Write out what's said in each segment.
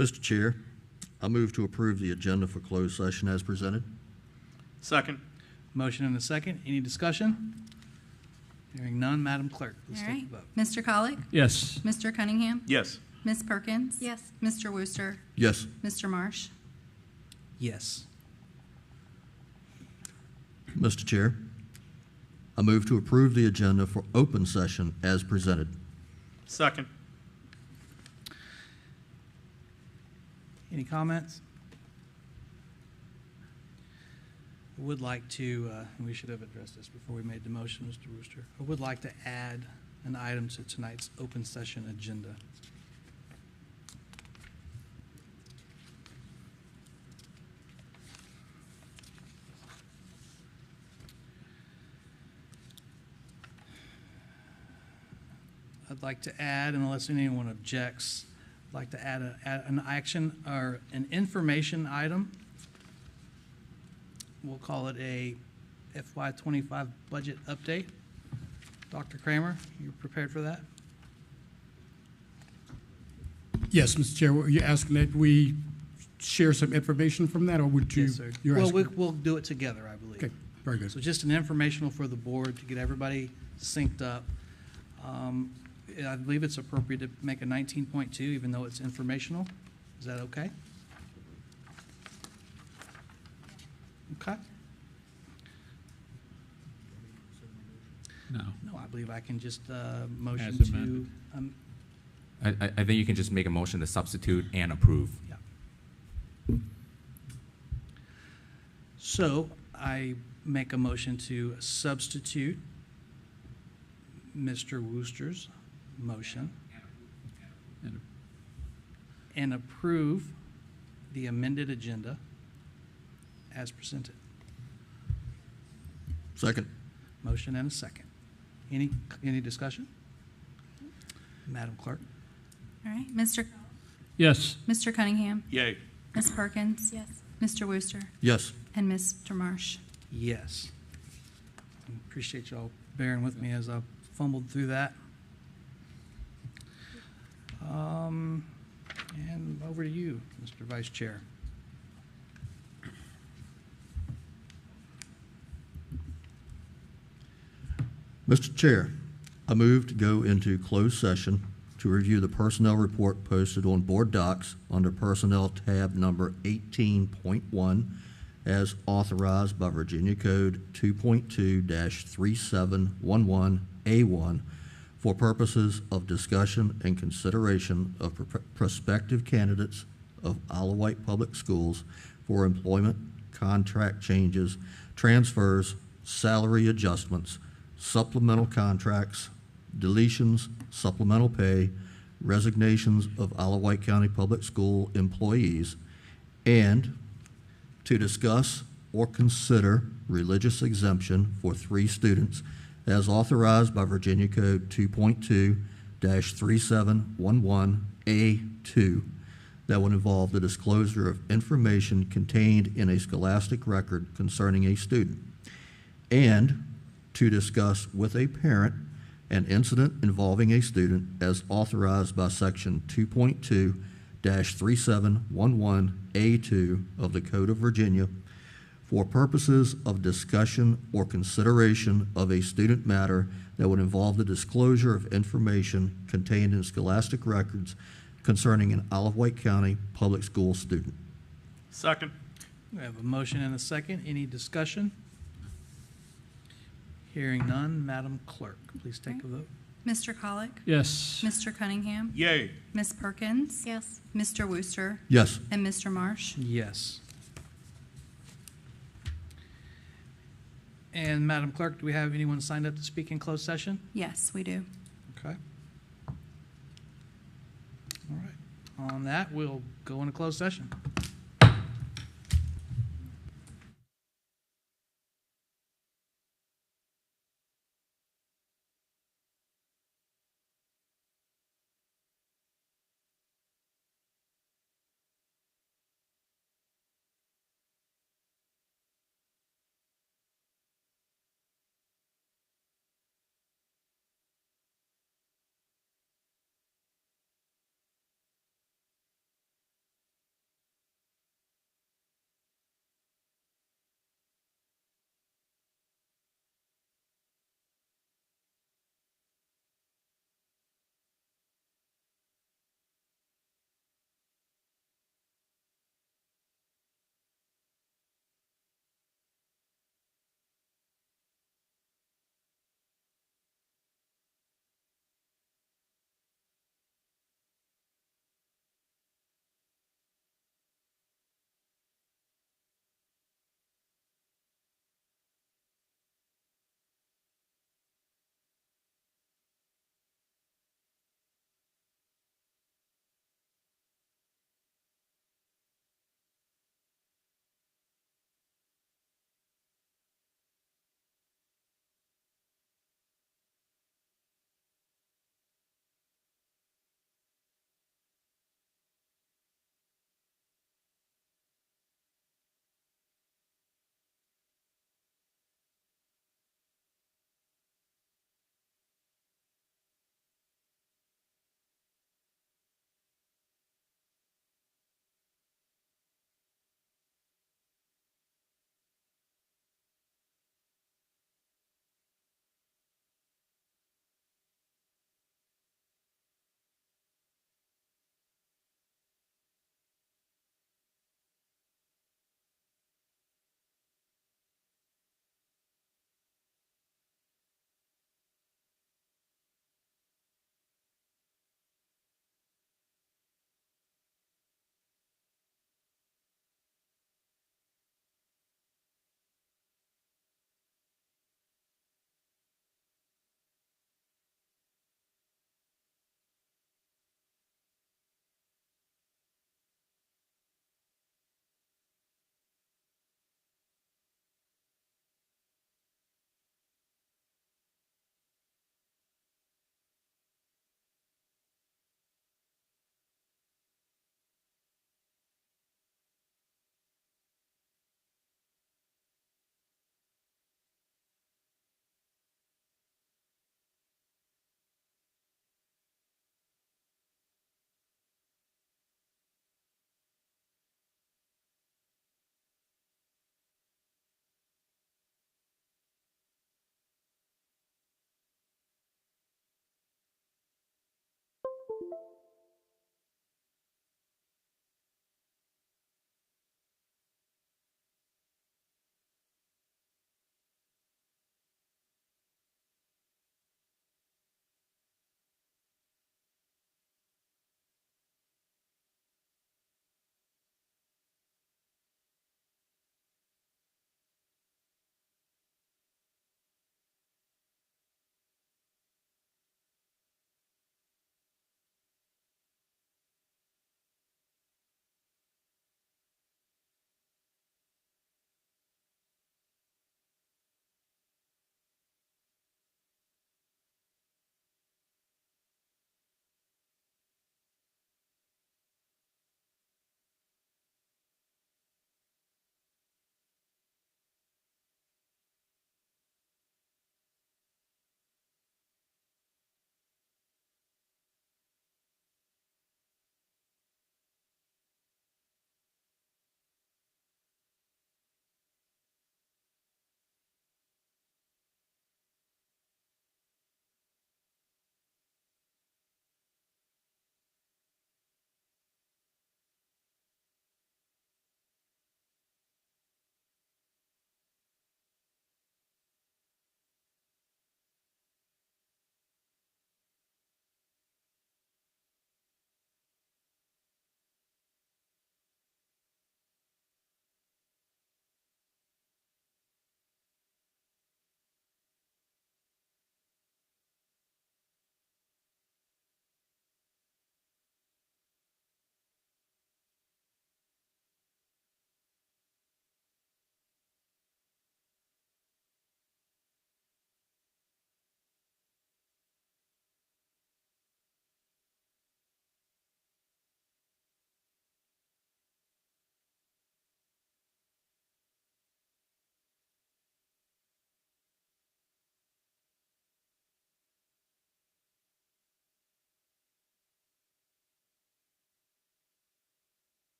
Mr. Chair, I move to approve the agenda for closed session as presented. Second. Motion and a second. Any discussion? Hearing none, Madam Clerk, please All take right. the vote. Mr. Colick? Yes. Mr. Cunningham? Yes. Ms. Perkins? Yes. Mr. Wooster? Yes. Mr. Marsh? Yes. Mr. Chair, I move to approve the agenda for open session as presented. Second. Any comments? I would like to, and we should have addressed this before we made the motion, Mr. Wooster. I would like to add an item to tonight's open session agenda. I'd like to add, and unless anyone objects, I'd like to add an action or an information item. We'll call it a FY25 budget update. Dr. Kramer, you prepared for that? Yes, Mr. Chair, were you asking that we share some information from that, or would you? Yes, sir. You're Well, asking- we'll do it together, I believe. Okay, very good. So just an informational for the board to get everybody synced up. I believe it's appropriate to make a 19.2, even though it's informational. Is that okay? Okay. No. No, I believe I can just motion As to, amended. I think you can just make a motion to substitute and approve. yeah. So I make a motion to substitute Mr. Wooster's motion And and approve the amended agenda as presented. Second. Motion and a second. Any discussion? Madam Clerk? All right. Mr. Yes. Mr. Cunningham? Yay. Ms. Perkins? Yes. Mr. Wooster? Yes. And Mr. Marsh? Yes. Appreciate y'all bearing with me as I fumbled through that. And over to you, Mr. Vice Chair. Mr. Chair, I move to go into closed session to review the personnel report posted on board docs under Personnel tab number 18.1 as authorized by Virginia Code 2.2-3711A1 for purposes of discussion and consideration of prospective candidates of Isle of Wight Public Schools for employment, contract changes, transfers, salary adjustments, supplemental contracts, deletions, supplemental pay, resignations of Isle of Wight County Public School employees, and to discuss or consider religious exemption for 3 students as authorized by Virginia Code 2.2-3711A2 that would involve the disclosure of information contained in a scholastic record concerning a student, and to discuss with a parent an incident involving a student as authorized by Section 2.2-3711A2 of the Code of Virginia for purposes of discussion or consideration of a student matter that would involve the disclosure of information contained in scholastic records concerning an Isle of Wight County public school student. Second. We have a motion and a second. Any discussion? Hearing none, Madam Clerk, please take a vote. Mr. Colick? Yes. Mr. Cunningham? Yay. Ms. Perkins? Yes. Mr. Wooster? Yes. And Mr. Marsh? Yes. And Madam Clerk, do we have anyone signed up to speak in closed session? Yes, we do. Okay. All right. On that, we'll go into closed session.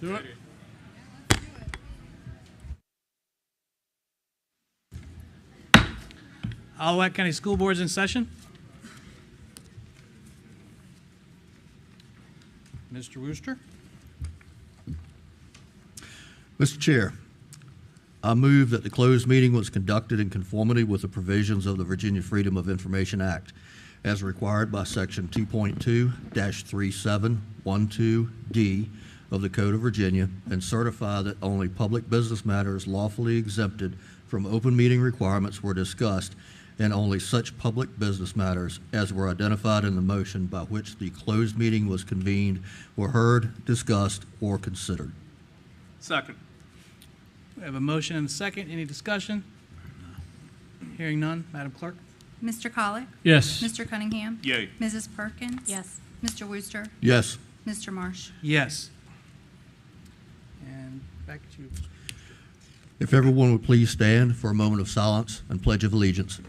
Do it. Wight County School Board's in session. Mr. Wooster? Mr. Chair, I move that the closed meeting was conducted in conformity with the provisions of the Virginia Freedom of Information Act as required by Section 2.2-3712D of the Code of Virginia, and certify that only public business matters lawfully exempted from open meeting requirements were discussed, and only such public business matters as were identified in the motion by which the closed meeting was convened were heard, discussed, or considered. Second. We have a motion and a second. Any discussion? Hearing none. Madam Clerk? Mr. Colick? Yes. Mr. Cunningham? Yay. Mrs. Perkins? Yes. Mr. Wooster? Yes. Mr. Marsh? Yes. And back to you. If everyone would please stand for a moment of silence and Pledge of Allegiance.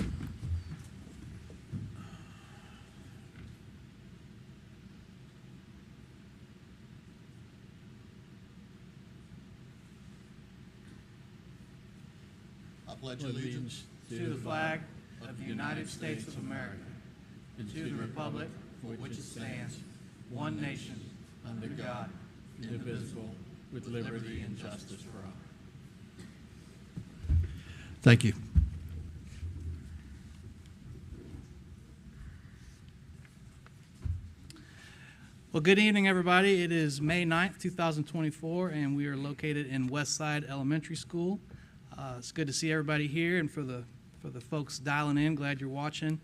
I pledge allegiance To the flag of the United States of America, and to the republic for which it stands, one nation, under God, indivisible, with liberty and justice for all. Thank you. Well, good evening, everybody. It is May 9th, 2024, and we are located in Westside Elementary School. It's good to see everybody here, and for the folks dialing in, glad you're watching.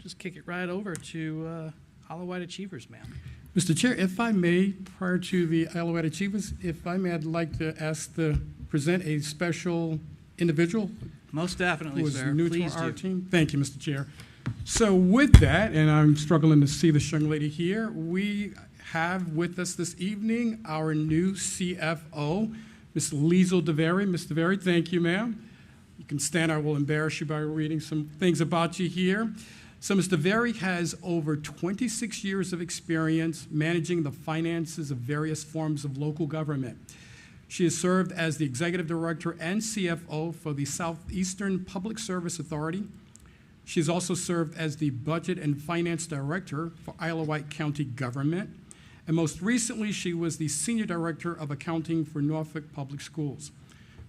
Just kick it right over to Isle of Wight Achievers, ma'am. Mr. Chair, if I may, prior to the Isle of Wight Achievers, if I may, I'd like to present a special individual Most definitely, who is sir. new Please to our do. team. Thank you, Mr. Chair. So with that, and I'm struggling to see this young lady here, we have with us this evening our new CFO, Ms. Liesl DeVary. Ms. DeVary, thank you, ma'am. You can stand. I will embarrass you by reading some things about you here. So Ms. DeVary has over 26 years of experience managing the finances of various forms of local government. She has served as the Executive Director and CFO for the Southeastern Public Service Authority. She has also served as the Budget and Finance Director for Isle of Wight County Government. And most recently, she was the Senior Director of Accounting for Norfolk Public Schools.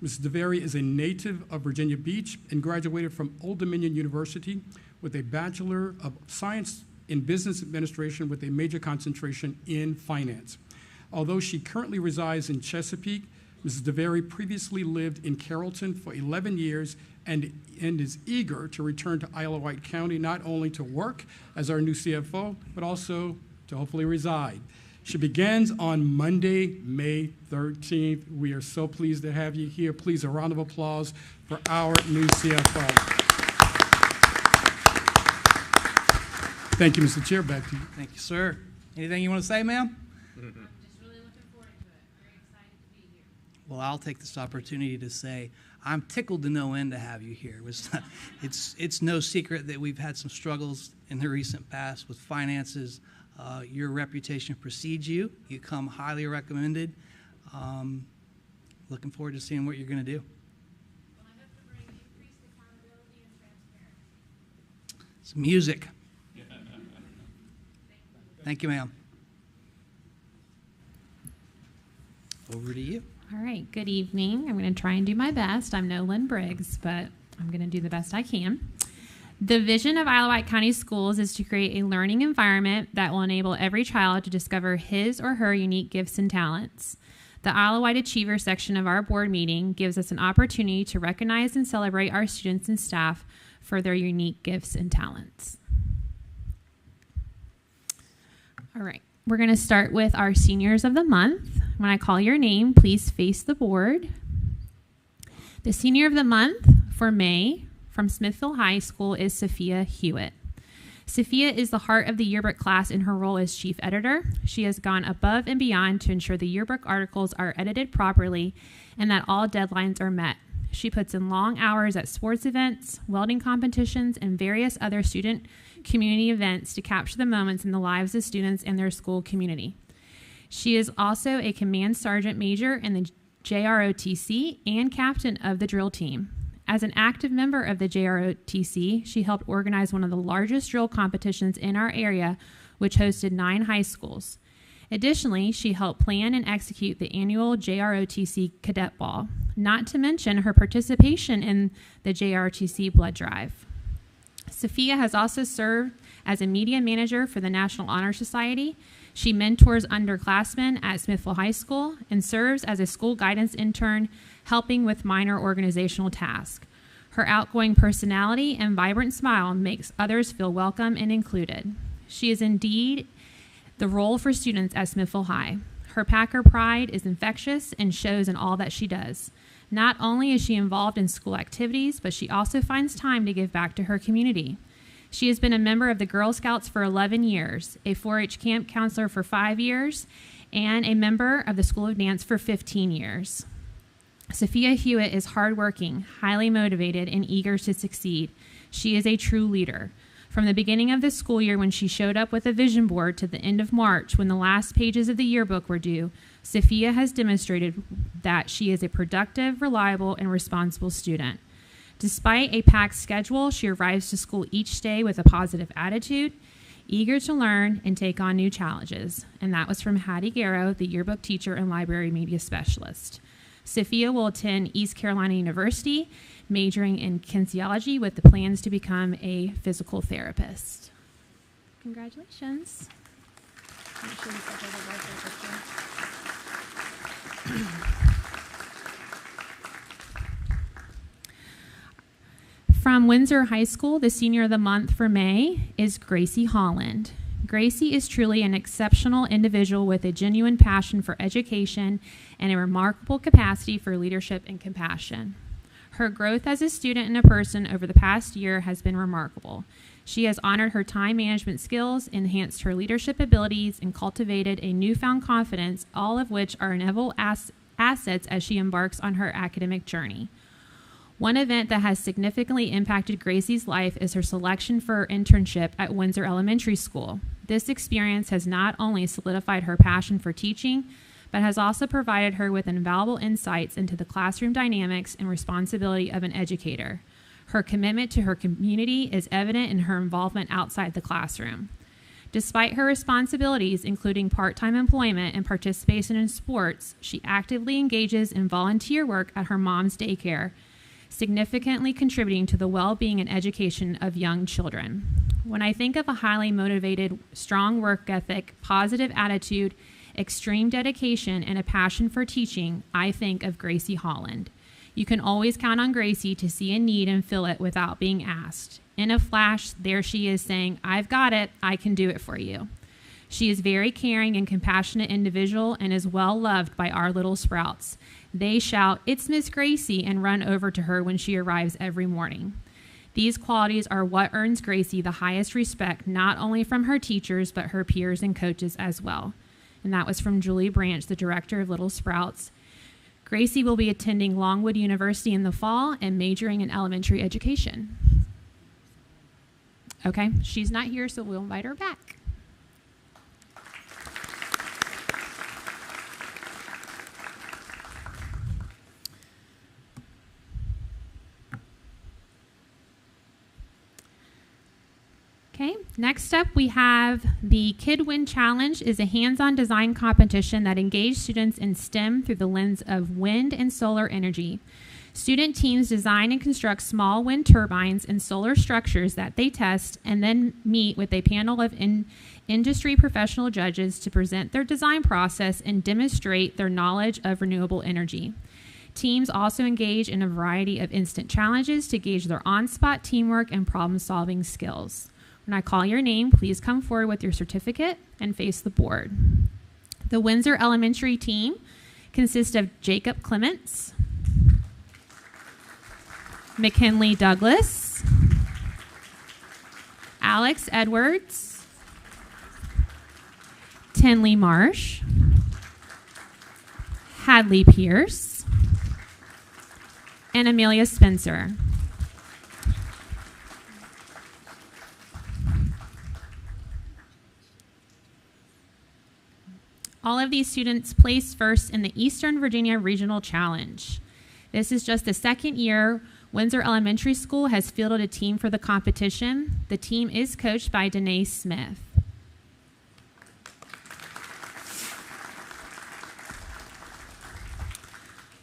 Ms. DeVary is a native of Virginia Beach and graduated from Old Dominion University with a Bachelor of Science in Business Administration with a major concentration in finance. Although she currently resides in Chesapeake, Mrs. DeVary previously lived in Carrollton for 11 years and is eager to return to Isle of Wight County, not only to work as our new CFO, but also to hopefully reside. She begins on Monday, May 13th. We are so pleased to have you here. Please, a round of applause for our new CFO. Thank you, Mr. Chair. Back to you. Thank you, sir. Anything you want to say, ma'am? I'm just really looking forward to it. Very excited to be here. Well, I'll take this opportunity to say I'm tickled to no end to have you here. It's no secret that we've had some struggles in the recent past with finances. Your reputation precedes you. You come highly recommended. Looking forward to seeing what you're going to do. Well, I hope to bring increased accountability and transparency. It's music. Thank you, ma'am. Over to you. All right, good evening. I'm going to try and do my best. I'm no Lynn Briggs, but I'm going to do the best I can. The vision of Isle of Wight County Schools is to create a learning environment that will enable every child to discover his or her unique gifts and talents. The Isle of Wight Achiever section of our board meeting gives us an opportunity to recognize and celebrate our students and staff for their unique gifts and talents. All right, we're going to start with our seniors of the month. When I call your name, please face the board. The senior of the month for May from Smithville High School is Sophia Hewitt. Sophia is the heart of the yearbook class in her role as chief editor. She has gone above and beyond to ensure the yearbook articles are edited properly and that all deadlines are met. She puts in long hours at sports events, welding competitions, and various other student community events to capture the moments in the lives of students and their school community. She is also a command sergeant major in the JROTC and captain of the drill team. As an active member of the JROTC, she helped organize one of the largest drill competitions in our area, which hosted 9 high schools. Additionally, she helped plan and execute the annual JROTC Cadet Ball, not to mention her participation in the JROTC Blood Drive. Sophia has also served as a media manager for the National Honor Society. She mentors underclassmen at Smithville High School and serves as a school guidance intern, helping with minor organizational tasks. Her outgoing personality and vibrant smile makes others feel welcome and included. She is indeed the role for students at Smithville High. Her Packer pride is infectious and shows in all that she does. Not only is she involved in school activities, but she also finds time to give back to her community. She has been a member of the Girl Scouts for 11 years, a 4-H camp counselor for 5 years, and a member of the School of Dance for 15 years. Sophia Hewitt is hardworking, highly motivated, and eager to succeed. She is a true leader. From the beginning of the school year when she showed up with a vision board to the end of March when the last pages of the yearbook were due, Sophia has demonstrated that she is a productive, reliable, and responsible student. Despite a packed schedule, she arrives to school each day with a positive attitude, eager to learn and take on new challenges. And that was from Hattie Garrow, the yearbook teacher and library media specialist. Sophia will attend East Carolina University, majoring in kinesiology with the plans to become a physical therapist. Congratulations. From Windsor High School, the senior of the month for May is Gracie Holland. Gracie is truly an exceptional individual with a genuine passion for education and a remarkable capacity for leadership and compassion. Her growth as a student and a person over the past year has been remarkable. She has honored her time management skills, enhanced her leadership abilities, and cultivated a newfound confidence, all of which are inevitable assets as she embarks on her academic journey. One event that has significantly impacted Gracie's life is her selection for her internship at Windsor Elementary School. This experience has not only solidified her passion for teaching, but has also provided her with invaluable insights into the classroom dynamics and responsibility of an educator. Her commitment to her community is evident in her involvement outside the classroom. Despite her responsibilities, including part-time employment and participation in sports, she actively engages in volunteer work at her mom's daycare, significantly contributing to the well-being and education of young children. When I think of a highly motivated, strong work ethic, positive attitude, extreme dedication, and a passion for teaching, I think of Gracie Holland. You can always count on Gracie to see a need and fill it without being asked. In a flash, there she is saying, "I've got it, I can do it for you." She is a very caring and compassionate individual and is well loved by our little sprouts. They shout, "It's Miss Gracie," and run over to her when she arrives every morning. These qualities are what earns Gracie the highest respect, not only from her teachers, but her peers and coaches as well. And that was from Julie Branch, the director of Little Sprouts. Gracie will be attending Longwood University in the fall and majoring in elementary education. Okay, she's not here, so we'll invite her back. Okay, next up we have the Kid Win Challenge is a hands-on design competition that engages students in STEM through the lens of wind and solar energy. Student teams design and construct small wind turbines and solar structures that they test and then meet with a panel of industry professional judges to present their design process and demonstrate their knowledge of renewable energy. Teams also engage in a variety of instant challenges to gauge their on-spot teamwork and problem-solving skills. When I call your name, please come forward with your certificate and face the board. The Windsor Elementary team consists of Jacob Clements, McKinley Douglas, Alex Edwards, Tinley Marsh, Hadley Pierce, and Amelia Spencer. All of these students placed first in the Eastern Virginia Regional Challenge. This is just the second year Windsor Elementary School has fielded a team for the competition. The team is coached by Danae Smith.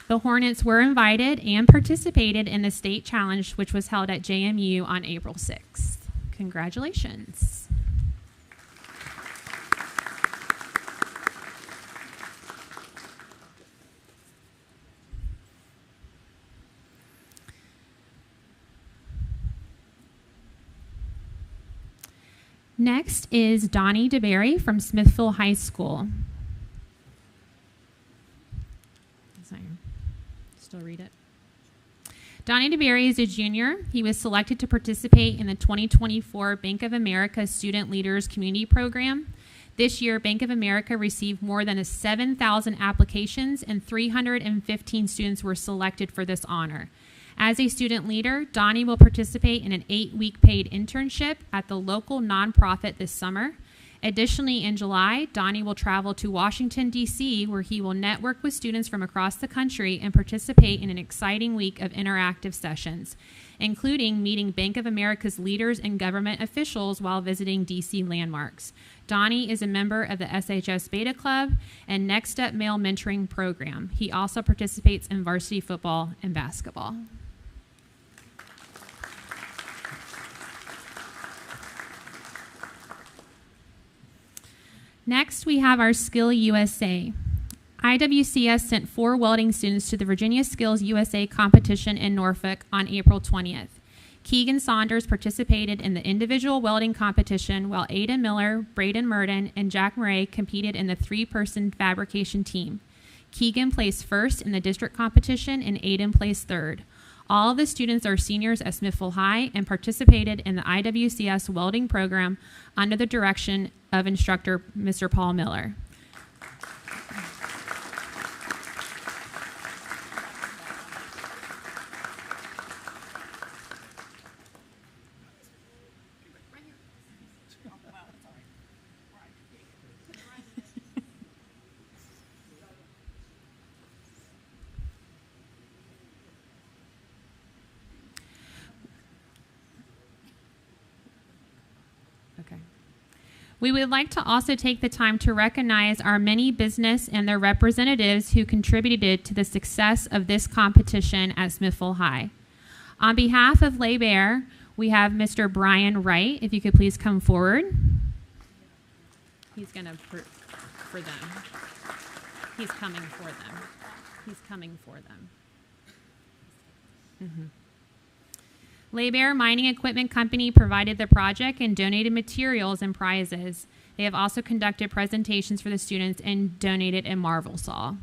The Hornets were invited and participated in the state challenge, which was held at JMU on April 6th. Congratulations. Next is Donnie DeBerry from Smithville High School. Still read it. Donnie DeBerry is a junior. He was selected to participate in the 2024 Bank of America Student Leaders Community Program. This year, Bank of America received more than 7,000 applications and 315 students were selected for this honor. As a student leader, Donnie will participate in an 8-week paid internship at the local nonprofit this summer. Additionally, in July, Donnie will travel to Washington, D.C., where he will network with students from across the country and participate in an exciting week of interactive sessions, including meeting Bank of America's leaders and government officials while visiting D.C. landmarks. Donnie is a member of the SHS Beta Club and Next Step Male Mentoring Program. He also participates in varsity football and basketball. Next, we have our Skill USA. IWCS sent 4 welding students to the Virginia Skills USA competition in Norfolk on April 20th. Keegan Saunders participated in the individual welding competition, while Ada Miller, Braden Murden, and Jack Murray competed in the 3-person fabrication team. Keegan placed first in the district competition, and Aiden placed third. All of the students are seniors at Smithville High and participated in the IWCS welding program under the direction of instructor Mr. Paul Miller. Okay. We would like to also take the time to recognize our many business and their representatives who contributed to the success of this competition at Smithville High. On behalf of Les Bear, we have Mr. Brian Wright. If you could please come forward. He's going to for them. He's coming for them. He's coming for them. Mm-hmm. Les Bear Mining Equipment Company provided the project and donated materials and prizes. They have also conducted presentations for the students and donated a marvel saw.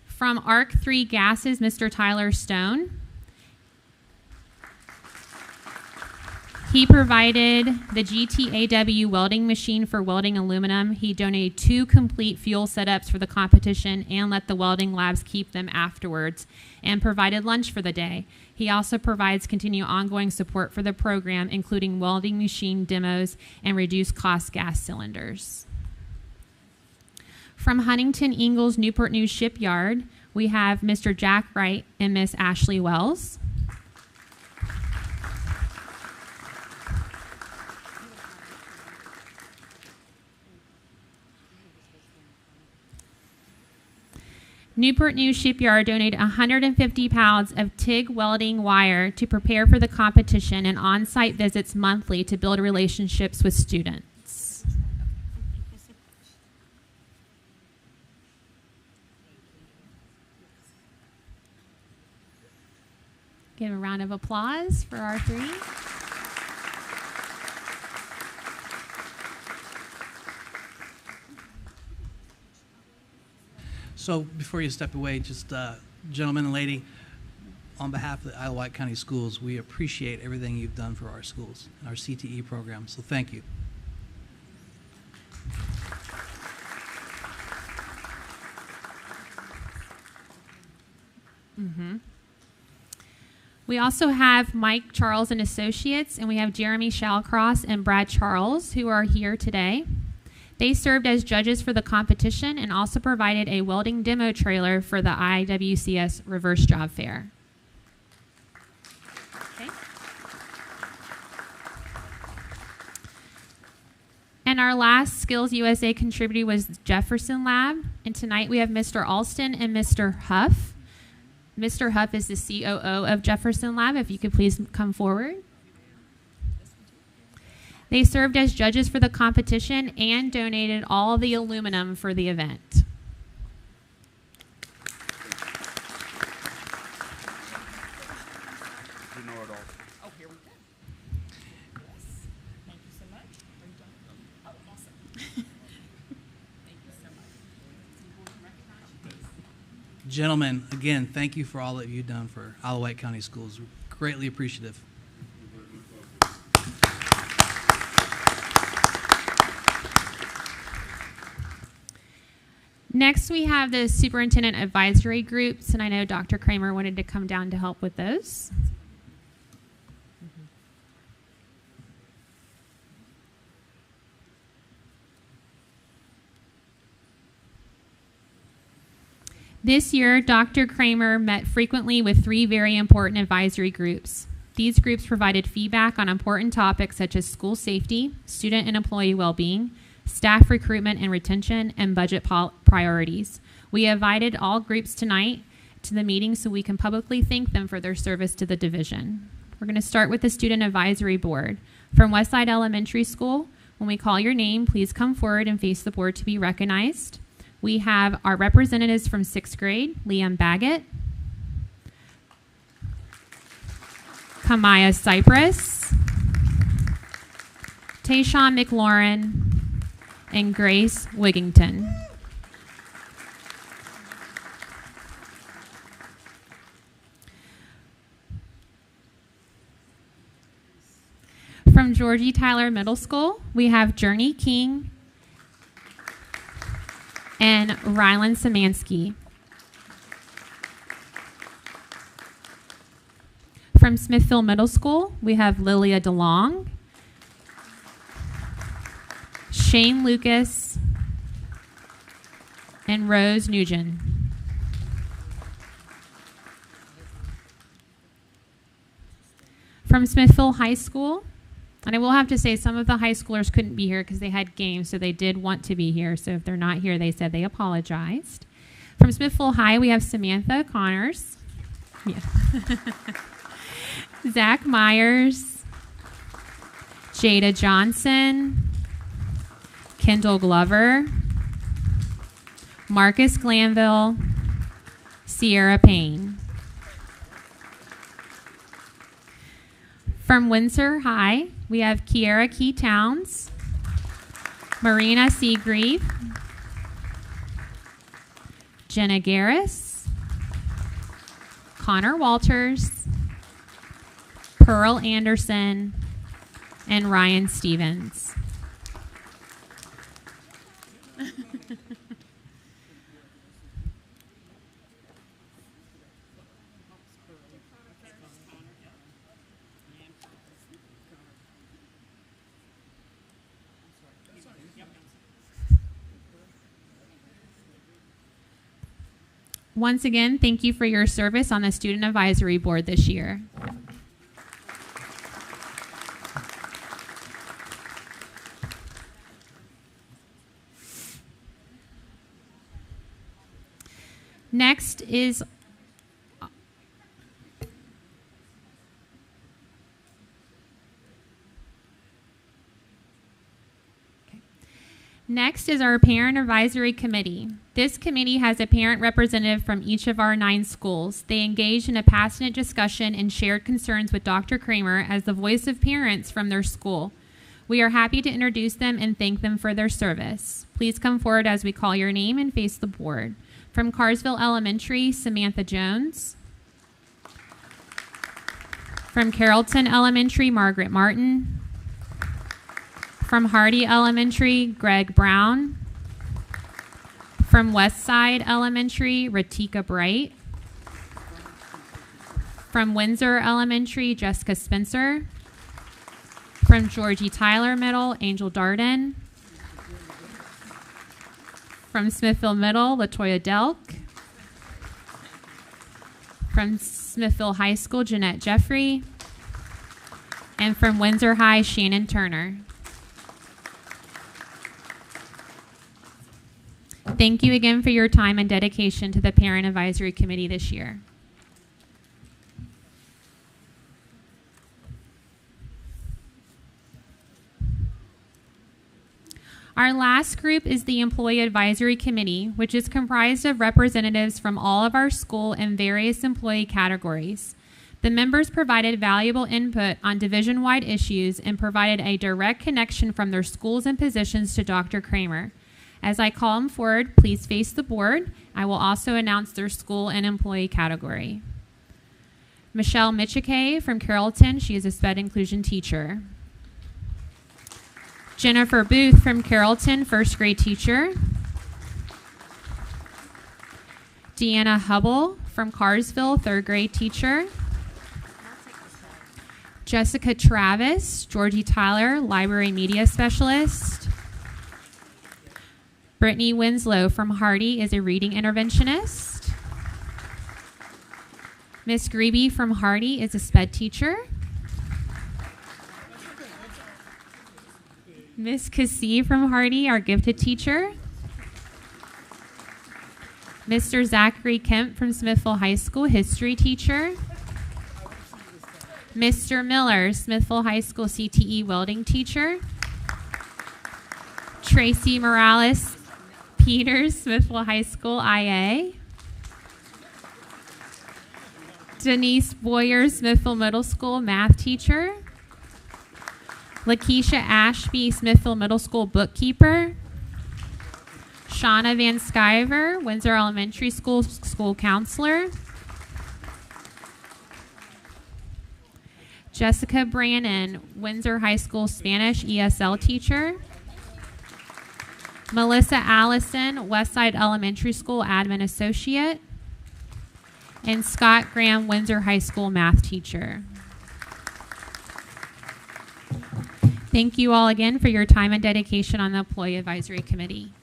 From ARC 3 Gases, Mr. Tyler Stone. He provided the GTAW welding machine for welding aluminum. He donated 2 complete fuel setups for the competition and let the welding labs keep them afterwards, and provided lunch for the day. He also provides continued ongoing support for the program, including welding machine demos and reduced cost gas cylinders. From Huntington Ingalls Newport News Shipyard, we have Mr. Jack Wright and Miss Ashley Wells. Newport News Shipyard donated 150 pounds of TIG welding wire to prepare for the competition and on-site visits monthly to build relationships with students. Give a round of applause for our 3. So before you step away, just gentleman and lady, on behalf of the Wight County Schools, we appreciate everything you've done for our schools and our CTE program. So thank you. We also have Mike Charles and Associates, and we have Jeremy Shalcross and Brad Charles, who are here today. They served as judges for the competition and also provided a welding demo trailer for the IWCS Reverse Job Fair. Okay. And our last Skills USA contributor was Jefferson Lab, and tonight we have Mr. Alston and Mr. Huff. Mr. Huff is the COO of Jefferson Lab. If you could please come forward. They served as judges for the competition and donated all the aluminum for the event. Gentlemen, again, thank you for all that you've done for Wight County Schools. We're greatly appreciative. Next, we have the Superintendent Advisory Groups, and I know Dr. Kramer wanted to come down to help with those. This year, Dr. Kramer met frequently with 3 very important advisory groups. These groups provided feedback on important topics such as school safety, student and employee well-being, staff recruitment and retention, and budget priorities. We invited all groups tonight to the meeting so we can publicly thank them for their service to the division. We're going to start with the Student Advisory Board. From Westside Elementary School, when we call your name, please come forward and face the board to be recognized. We have our representatives from 6th grade, Liam Baggett, Kamaya Cypress, Tayshawn McLaurin, and Grace Wigington. From Georgie Tyler Middle School, we have Journey King and Rylan Samansky. From Smithfield Middle School, we have Lilia DeLong, Shane Lucas, and Rose Nugent. From Smithfield High School, and I will have to say some of the high schoolers couldn't be here because they had games, so they did want to be here. So if they're not here, they said they apologized. From Smithfield High, we have Samantha Connors, yeah. Zach Myers, Jada Johnson, Kendall Glover, Marcus Glanville, Sierra Payne. From Windsor High, we have Kiera Key Towns, Marina Seagrieve, Jenna Garris, Connor Walters, Pearl Anderson, and Ryan Stevens. Once again, thank you for your service on the Student Advisory Board this year. Next is our Parent Advisory Committee. This committee has a parent representative from each of our 9 schools. They engage in a passionate discussion and shared concerns with Dr. Kramer as the voice of parents from their school. We are happy to introduce them and thank them for their service. Please come forward as we call your name and face the board. From Carsville Elementary, Samantha Jones. From Carrollton Elementary, Margaret Martin. From Hardy Elementary, Greg Brown. From Westside Elementary, Ratika Bright. From Windsor Elementary, Jessica Spencer. From Georgie Tyler Middle, Angel Darden. From Smithville Middle, Latoya Delk. From Smithville High School, Jeanette Jeffrey. And from Windsor High, Shannon Turner. Thank you again for your time and dedication to the Parent Advisory Committee this year. Our last group is the Employee Advisory Committee, which is comprised of representatives from all of our school and various employee categories. The members provided valuable input on division-wide issues and provided a direct connection from their schools and positions to Dr. Kramer. As I call them forward, please face the board. I will also announce their school and employee category. Michelle Michike from Carrollton, she is a SPED inclusion teacher. Jennifer Booth from Carrollton, first grade teacher. Deanna Hubble from Carsville, third grade teacher. Jessica Travis, Georgie Tyler, library media specialist. Brittany Winslow from Hardy is a reading interventionist. Miss Grebe from Hardy is a SPED teacher. Miss Cassie from Hardy, our gifted teacher. Mr. Zachary Kemp from Smithville High School, history teacher. Mr. Miller, Smithville High School CTE welding teacher. Tracy Morales Peters, Smithville High School IA. Denise Boyer, Smithville Middle School math teacher. Lakeisha Ashby, Smithville Middle School bookkeeper. Shauna Van Skyver, Windsor Elementary School school counselor. Jessica Brannon, Windsor High School Spanish ESL teacher. Melissa Allison, Westside Elementary School admin associate. And Scott Graham, Windsor High School math teacher. Thank you all again for your time and dedication on the Employee Advisory Committee.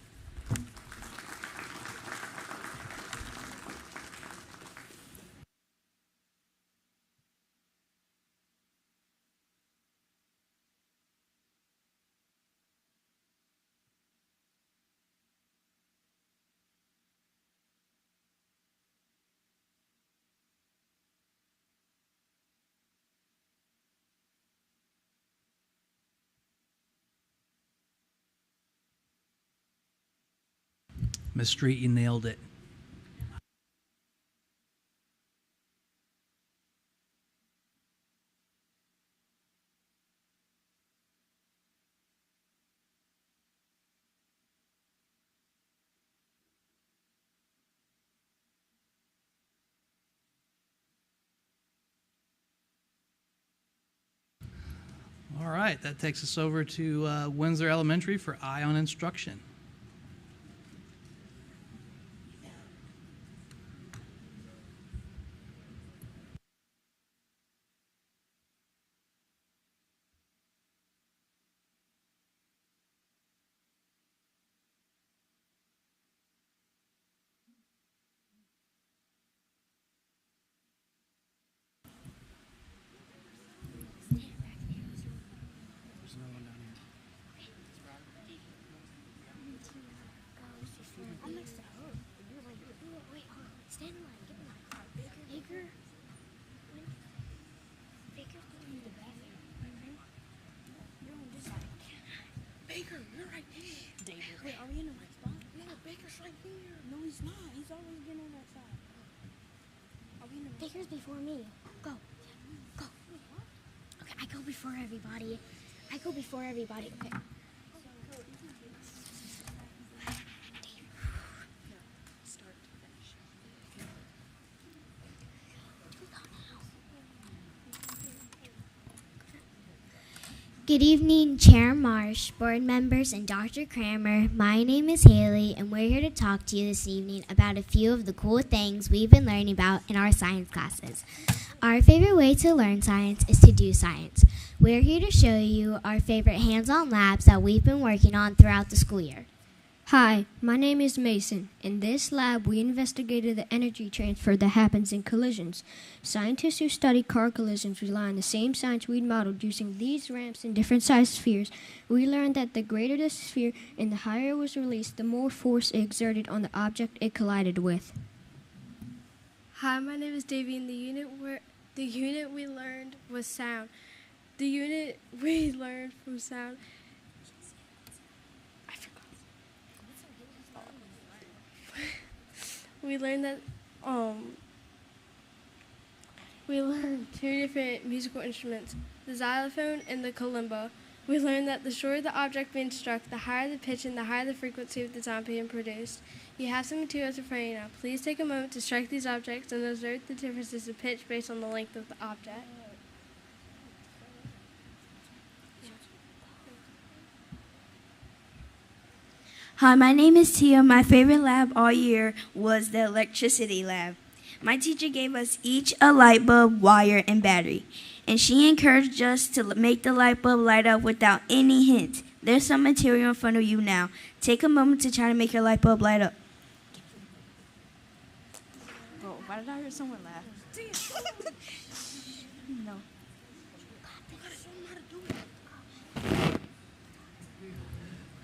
Ms. Street, you nailed it. All right, that takes us over to Windsor Elementary for Eye on Instruction. Baker, you're right here. David. Wait, are we in the right spot? No, Baker's right here. No, he's not. He's always been on that side. Are we in the right Baker's before me. Go. Go. Okay, I go before everybody. I go before everybody. Okay. Good evening, Chair Marsh, board members, and Dr. Kramer. My name is Haley, and we're here to talk to you this evening about a few of the cool things we've been learning about in our science classes. Our favorite way to learn science is to do science. We're here to show you our favorite hands-on labs that we've been working on throughout the school year. Hi, my name is Mason. In this lab, we investigated the energy transfer that happens in collisions. Scientists who study car collisions rely on the same science we modeled using these ramps in different sized spheres. We learned that the greater the sphere and the higher it was released, the more force it exerted on the object it collided with. Hi, my name is Davey, and the unit we learned was sound. The unit we learned from sound. We learned that we learned two different musical instruments, the xylophone and the kalimba. We learned that the shorter the object being struck, the higher the pitch and the higher the frequency of the sound being produced. You have some materials in front of you now. Please take a moment to strike these objects and observe the differences of pitch based on the length of the object. Hi, my name is Tia. My favorite lab all year was the electricity lab. My teacher gave us each a light bulb, wire, and battery, and she encouraged us to make the light bulb light up without any hint. There's some material in front of you now. Take a moment to try to make your light bulb light up. Oh, why did I hear someone laugh? No.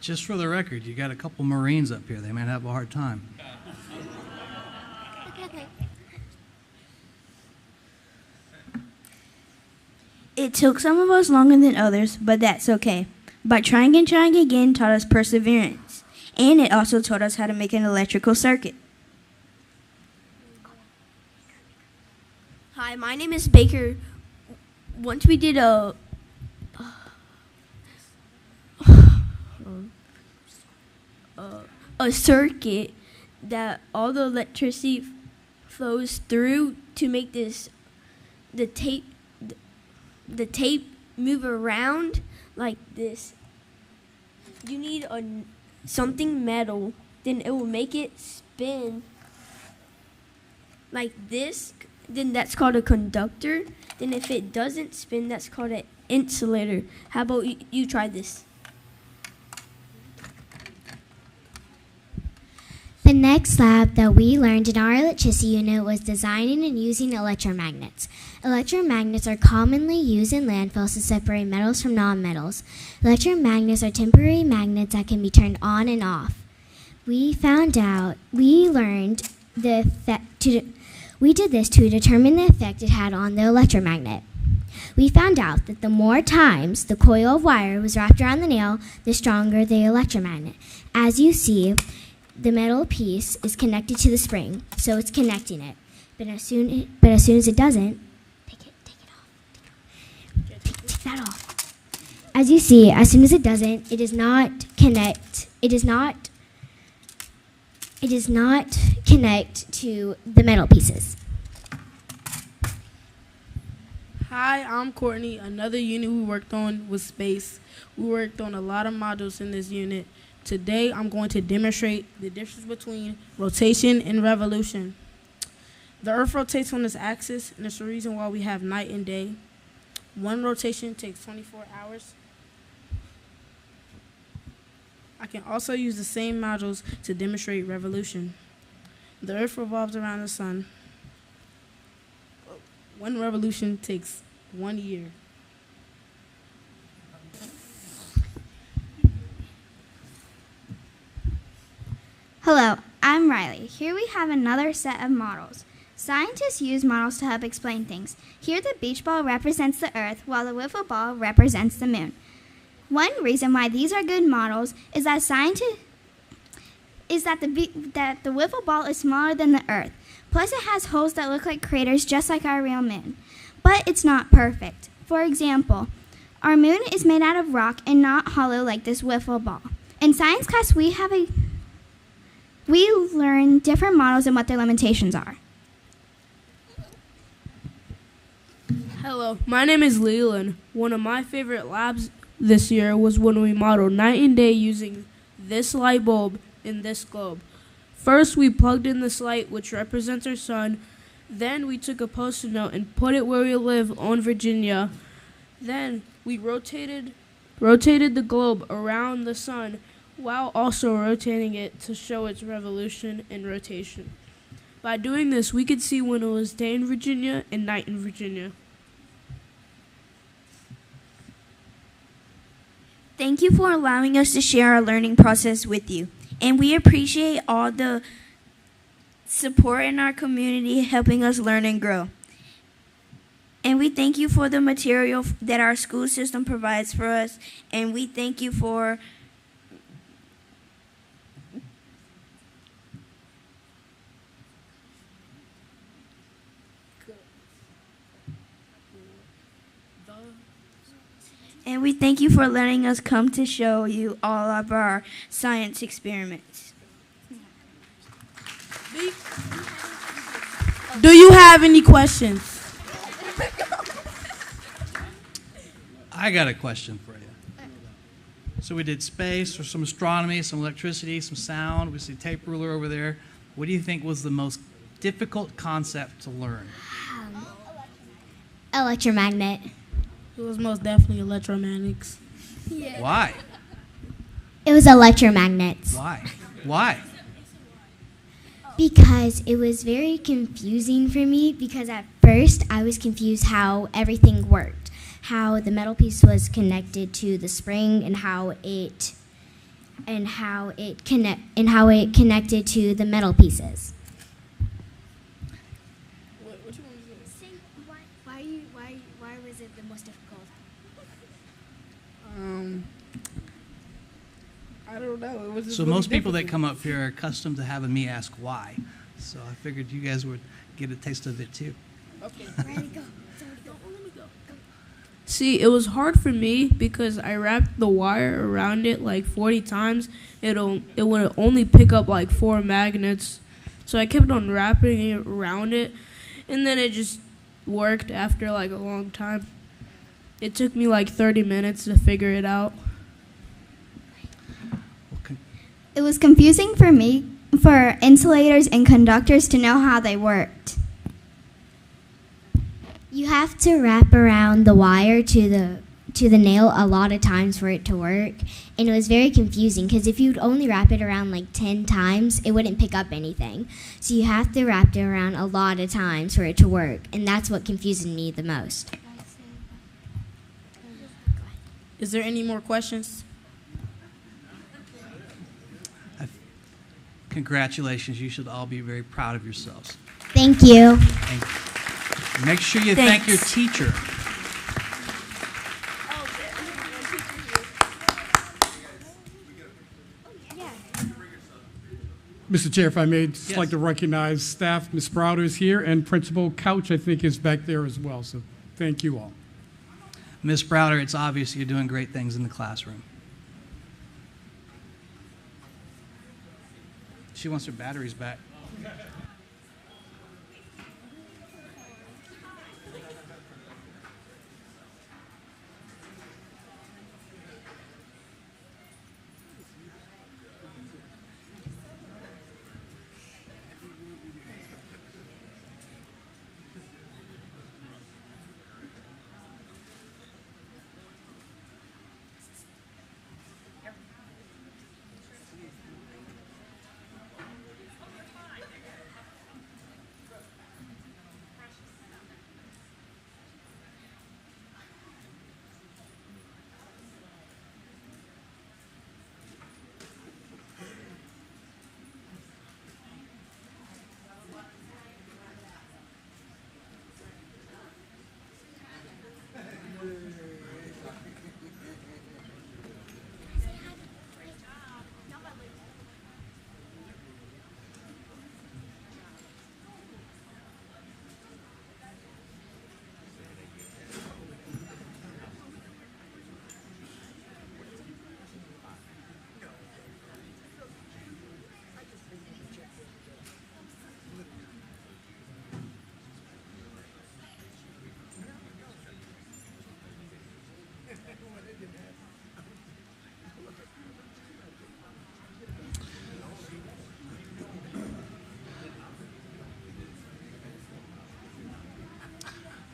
Just for the record, you got a couple Marines up here. They might have a hard time. It took some of us longer than others, but that's okay. But trying again taught us perseverance, and it also taught us how to make an electrical circuit. Hi, my name is Baker. Once we did a circuit that all the electricity flows through to make the tape move around like this. You need something metal, then it will make it spin like this. Then that's called a conductor. Then if it doesn't spin, that's called an insulator. How about you try this? The next lab that we learned in our electricity unit was designing and using electromagnets. Electromagnets are commonly used in landfills to separate metals from nonmetals. Electromagnets are temporary magnets that can be turned on and off. We did this to determine the effect it had on the electromagnet. We found out that the more times the coil of wire was wrapped around the nail, the stronger the electromagnet. As you see, the metal piece is connected to the spring, so it's connecting it. But as soon as it doesn't, take that off. As you see, as soon as it doesn't, it does not connect. It does not connect to the metal pieces. Hi, I'm Courtney. Another unit we worked on was space. We worked on a lot of modules in this unit. Today, I'm going to demonstrate the difference between rotation and revolution. The Earth rotates on its axis, and it's the reason why we have night and day. One rotation takes 24 hours. I can also use the same modules to demonstrate revolution. The Earth revolves around the sun. One revolution takes 1 year. Hello, I'm Riley. Here we have another set of models. Scientists use models to help explain things. Here the beach ball represents the Earth, while the wiffle ball represents the moon. One reason why these are good models is that the wiffle ball is smaller than the Earth. Plus it has holes that look like craters just like our real moon. But it's not perfect. For example, our moon is made out of rock and not hollow like this wiffle ball. In science class we learn different models and what their limitations are. Hello, my name is Leland. One of my favorite labs this year was when we modeled night and day using this light bulb and this globe. First, we plugged in this light, which represents our sun. Then we took a Post-it note and put it where we live on Virginia. Then we rotated the globe around the sun while also rotating it to show its revolution and rotation. By doing this, we could see when it was day in Virginia and night in Virginia. Thank you for allowing us to share our learning process with you. And we appreciate all the support in our community helping us learn and grow. And we thank you for the material that our school system provides for us. And we thank you for letting us come to show you all of our science experiments. Do you have any questions? I got a question for you. So we did space, or some astronomy, some electricity, some sound. We see tape ruler over there. What do you think was the most difficult concept to learn? Electromagnet. It was most definitely electromagnetics. Yeah. Why? It was electromagnets. Why? Because it was very confusing for me, because at first I was confused how everything worked, how the metal piece was connected to the spring and how it connected to the metal pieces. Why was it the most difficult? I don't know. It was just So really most people that difficult. come up here are accustomed to having me ask why. So I figured you guys would get a taste of it too. Okay. Ready, go. See, it was hard for me because I wrapped the wire around it like 40 times. It would only pick up like 4 magnets. So I kept on wrapping it around it, and then it just worked after like a long time. It took me like 30 minutes to figure it out. It was confusing for me, for insulators and conductors to know how they worked. You have to wrap around the wire to the nail a lot of times for it to work, and it was very confusing because if you'd only wrap it around like 10 times, it wouldn't pick up anything. So you have to wrap it around a lot of times for it to work, and that's what confused me the most. Is there any more questions? Congratulations. You should all be very proud of yourselves. Thank you. And make sure you thank your teacher. Mr. Chair, if I may, just like to recognize staff. Ms. Browder is here, and Principal Couch, I think, is back there as well. So thank you all. Ms. Browder, it's obvious you're doing great things in the classroom. She wants her batteries back.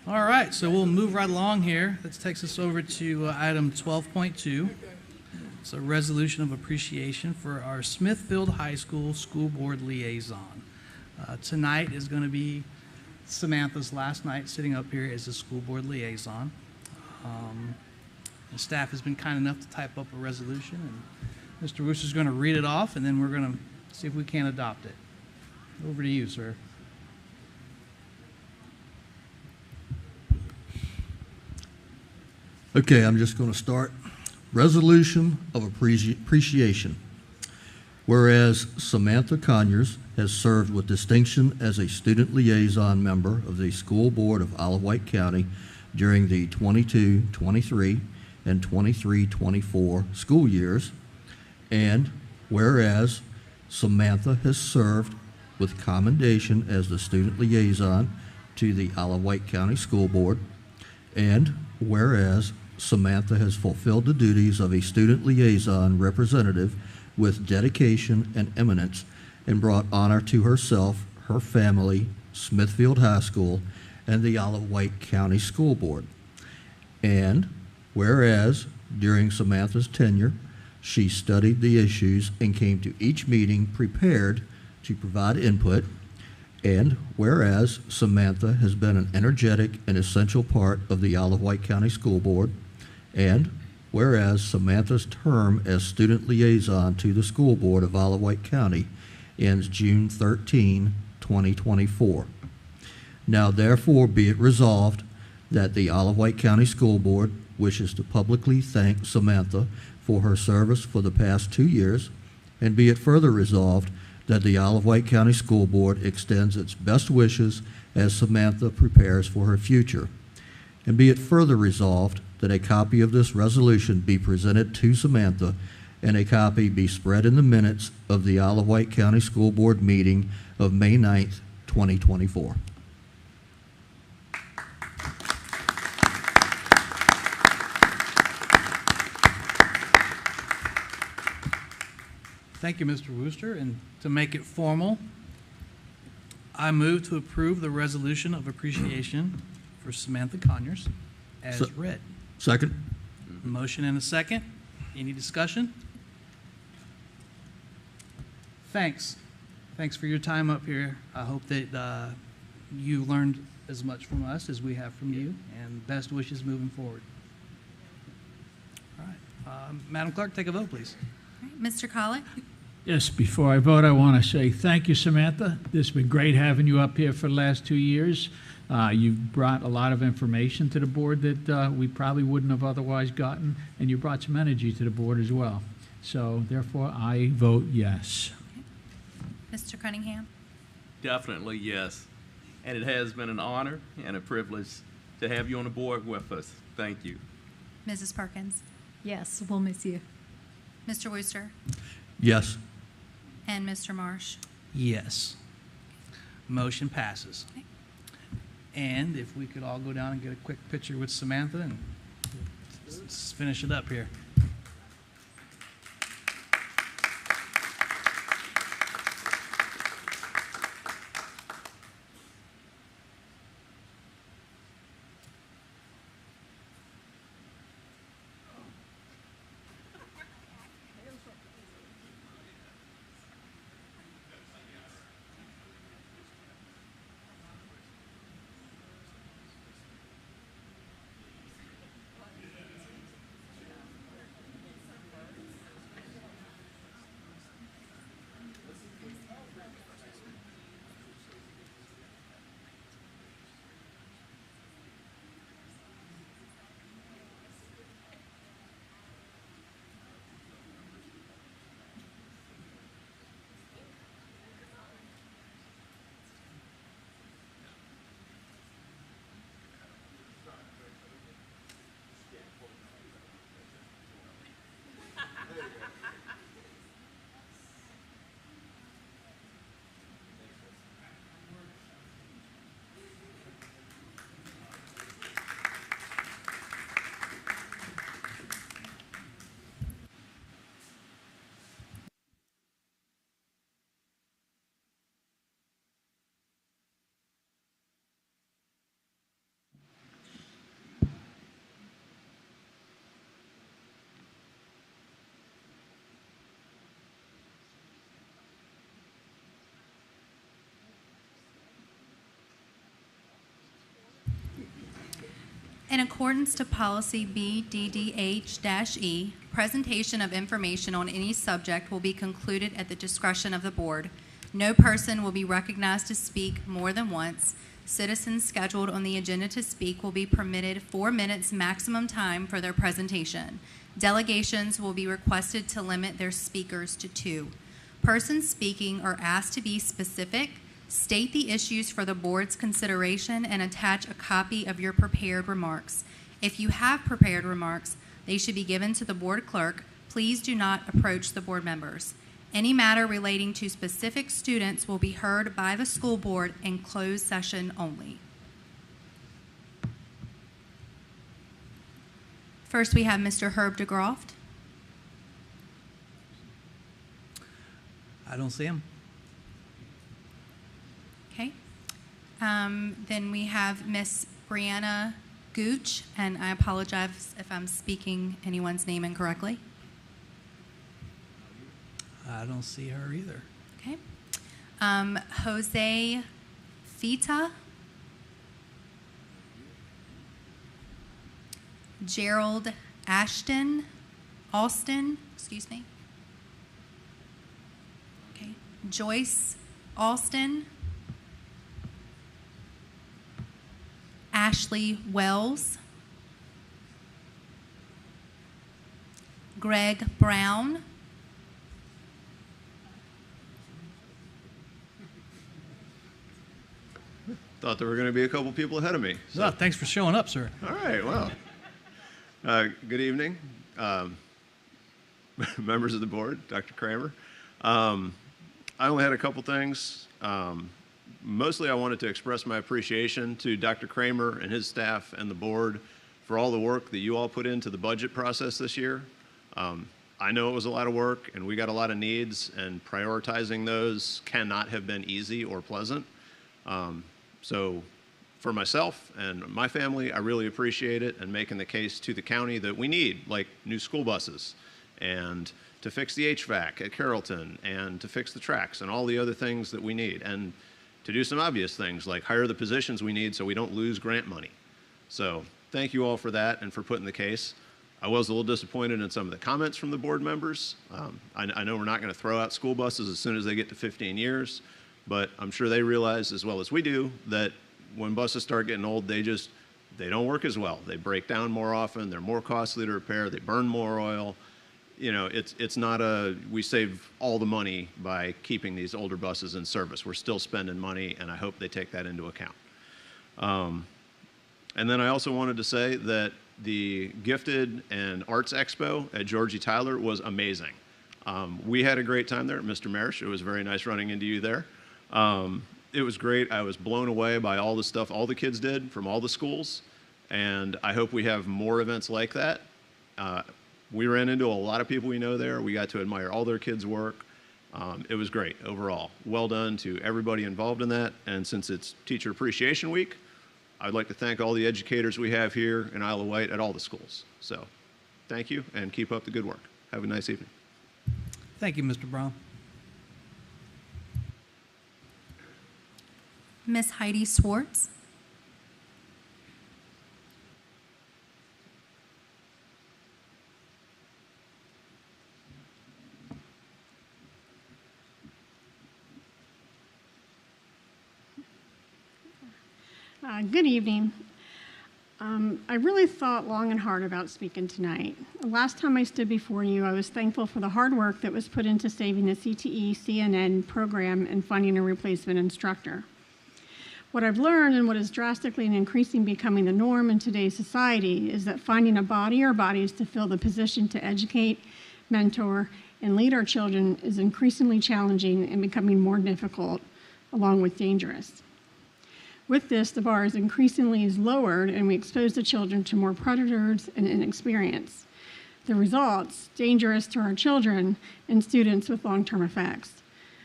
All right, so we'll move right along here. That takes us over to item 12.2. It's a resolution of appreciation for our Smithfield High School School Board Liaison. Tonight is going to be Samantha's last night sitting up here as a school board liaison. The staff has been kind enough to type up a resolution, and Mr. Wooster's going to read it off, and then we're going to see if we can adopt it. Over to you, sir. Okay, I'm just going to start. Resolution of appreciation. Whereas Samantha Conyers has served with distinction as a student liaison member of the School Board of Isle of Wight County during the 22-23 and 23-24 school years, and whereas Samantha has served with commendation as the student liaison to the Isle of Wight County School Board, and whereas Samantha has fulfilled the duties of a student liaison representative with dedication and eminence and brought honor to herself, her family, Smithfield High School, and the Isle of Wight County School Board. And whereas during Samantha's tenure, she studied the issues and came to each meeting prepared to provide input, and whereas Samantha has been an energetic and essential part of the Isle of Wight County School Board, and whereas Samantha's term as student liaison to the School Board of Isle of Wight County ends June 13, 2024. Now therefore be it resolved that the Isle of Wight County School Board wishes to publicly thank Samantha for her service for the past 2 years, and be it further resolved that the Isle of Wight County School Board extends its best wishes as Samantha prepares for her future. And be it further resolved that a copy of this resolution be presented to Samantha, and a copy be spread in the minutes of the Isle of Wight County School Board meeting of May 9th, 2024. Thank you, Mr. Wooster. And to make it formal, I move to approve the resolution of appreciation for Samantha Conyers as read. Second. Motion and a second. Any discussion? Thanks. Thanks for your time up here. I hope that you learned as much from us as we have from you, and best wishes moving forward. All right. Madam Clerk, take a vote, please. All right, Mr. Collett? Yes, before I vote, I want to say thank you, Samantha. It's been great having you up here for the last 2 years. You've brought a lot of information to the board that we probably wouldn't have otherwise gotten, and you brought some energy to the board as well. So therefore, I vote yes. Okay. Mr. Cunningham? Definitely yes. And it has been an honor and a privilege to have you on the board with us. Thank you. Mrs. Perkins? Yes, we'll miss you. Mr. Wooster? Yes. And Mr. Marsh? Yes. Motion passes. Okay. And if we could all go down and get a quick picture with Samantha and let's finish it up here. In accordance to policy BDDH-E, presentation of information on any subject will be concluded at the discretion of the board. No person will be recognized to speak more than once. Citizens scheduled on the agenda to speak will be permitted 4 minutes maximum time for their presentation. Delegations will be requested to limit their speakers to 2. Persons speaking are asked to be specific, state the issues for the board's consideration, and attach a copy of your prepared remarks. If you have prepared remarks, they should be given to the board clerk. Please do not approach the board members. Any matter relating to specific students will be heard by the school board in closed session only. First, we have Mr. Herb DeGroft. I don't see him. Okay. Then we have Miss Brianna Gooch, and I apologize if I'm speaking anyone's name incorrectly. I don't see her either. Okay. Jose Fita. Gerald Austin, excuse me. Okay. Joyce Austin. Ashley Wells. Greg Brown. Thought there were going to be a couple people ahead of me. So. Thanks for showing up, sir. All right, well. Good evening, members of the board, Dr. Kramer. I only had a couple things. Mostly I wanted to express my appreciation to Dr. Kramer and his staff and the board for all the work that you all put into the budget process this year. I know it was a lot of work and we got a lot of needs, and prioritizing those cannot have been easy or pleasant. So for myself and my family, I really appreciate it, and making the case to the county that we need, like new school buses, and to fix the HVAC at Carrollton, and to fix the tracks and all the other things that we need, and to do some obvious things like hire the positions we need so we don't lose grant money. So thank you all for that and for putting the case. I was a little disappointed in some of the comments from the board members. I know we're not going to throw out school buses as soon as they get to 15 years, but I'm sure they realize as well as we do that when buses start getting old, they don't work as well. They break down more often, they're more costly to repair, they burn more oil. You know, it's not we save all the money by keeping these older buses in service. We're still spending money, and I hope they take that into account. And then I also wanted to say that the Gifted and Arts Expo at Georgie Tyler was amazing. We had a great time there. Mr. Marish, it was very nice running into you there. It was great. I was blown away by all the stuff all the kids did from all the schools, and I hope we have more events like that. We ran into a lot of people we know there. We got to admire all their kids' work. It was great overall. Well done to everybody involved in that, and since it's Teacher Appreciation Week, I'd like to thank all the educators we have here in Isle of Wight at all the schools. So thank you, and keep up the good work. Have a nice evening. Thank you, Mr. Brown. Miss Heidi Swartz. Good evening. I really thought long and hard about speaking tonight. The last time I stood before you, I was thankful for the hard work that was put into saving the CTE CNN program and finding a replacement instructor. What I've learned, and what is drastically and increasingly becoming the norm in today's society, is that finding a body or bodies to fill the position to educate, mentor, and lead our children is increasingly challenging and becoming more difficult, along with dangerous. With this, the bar is increasingly lowered, and we expose the children to more predators and inexperience. The results, dangerous to our children and students with long-term effects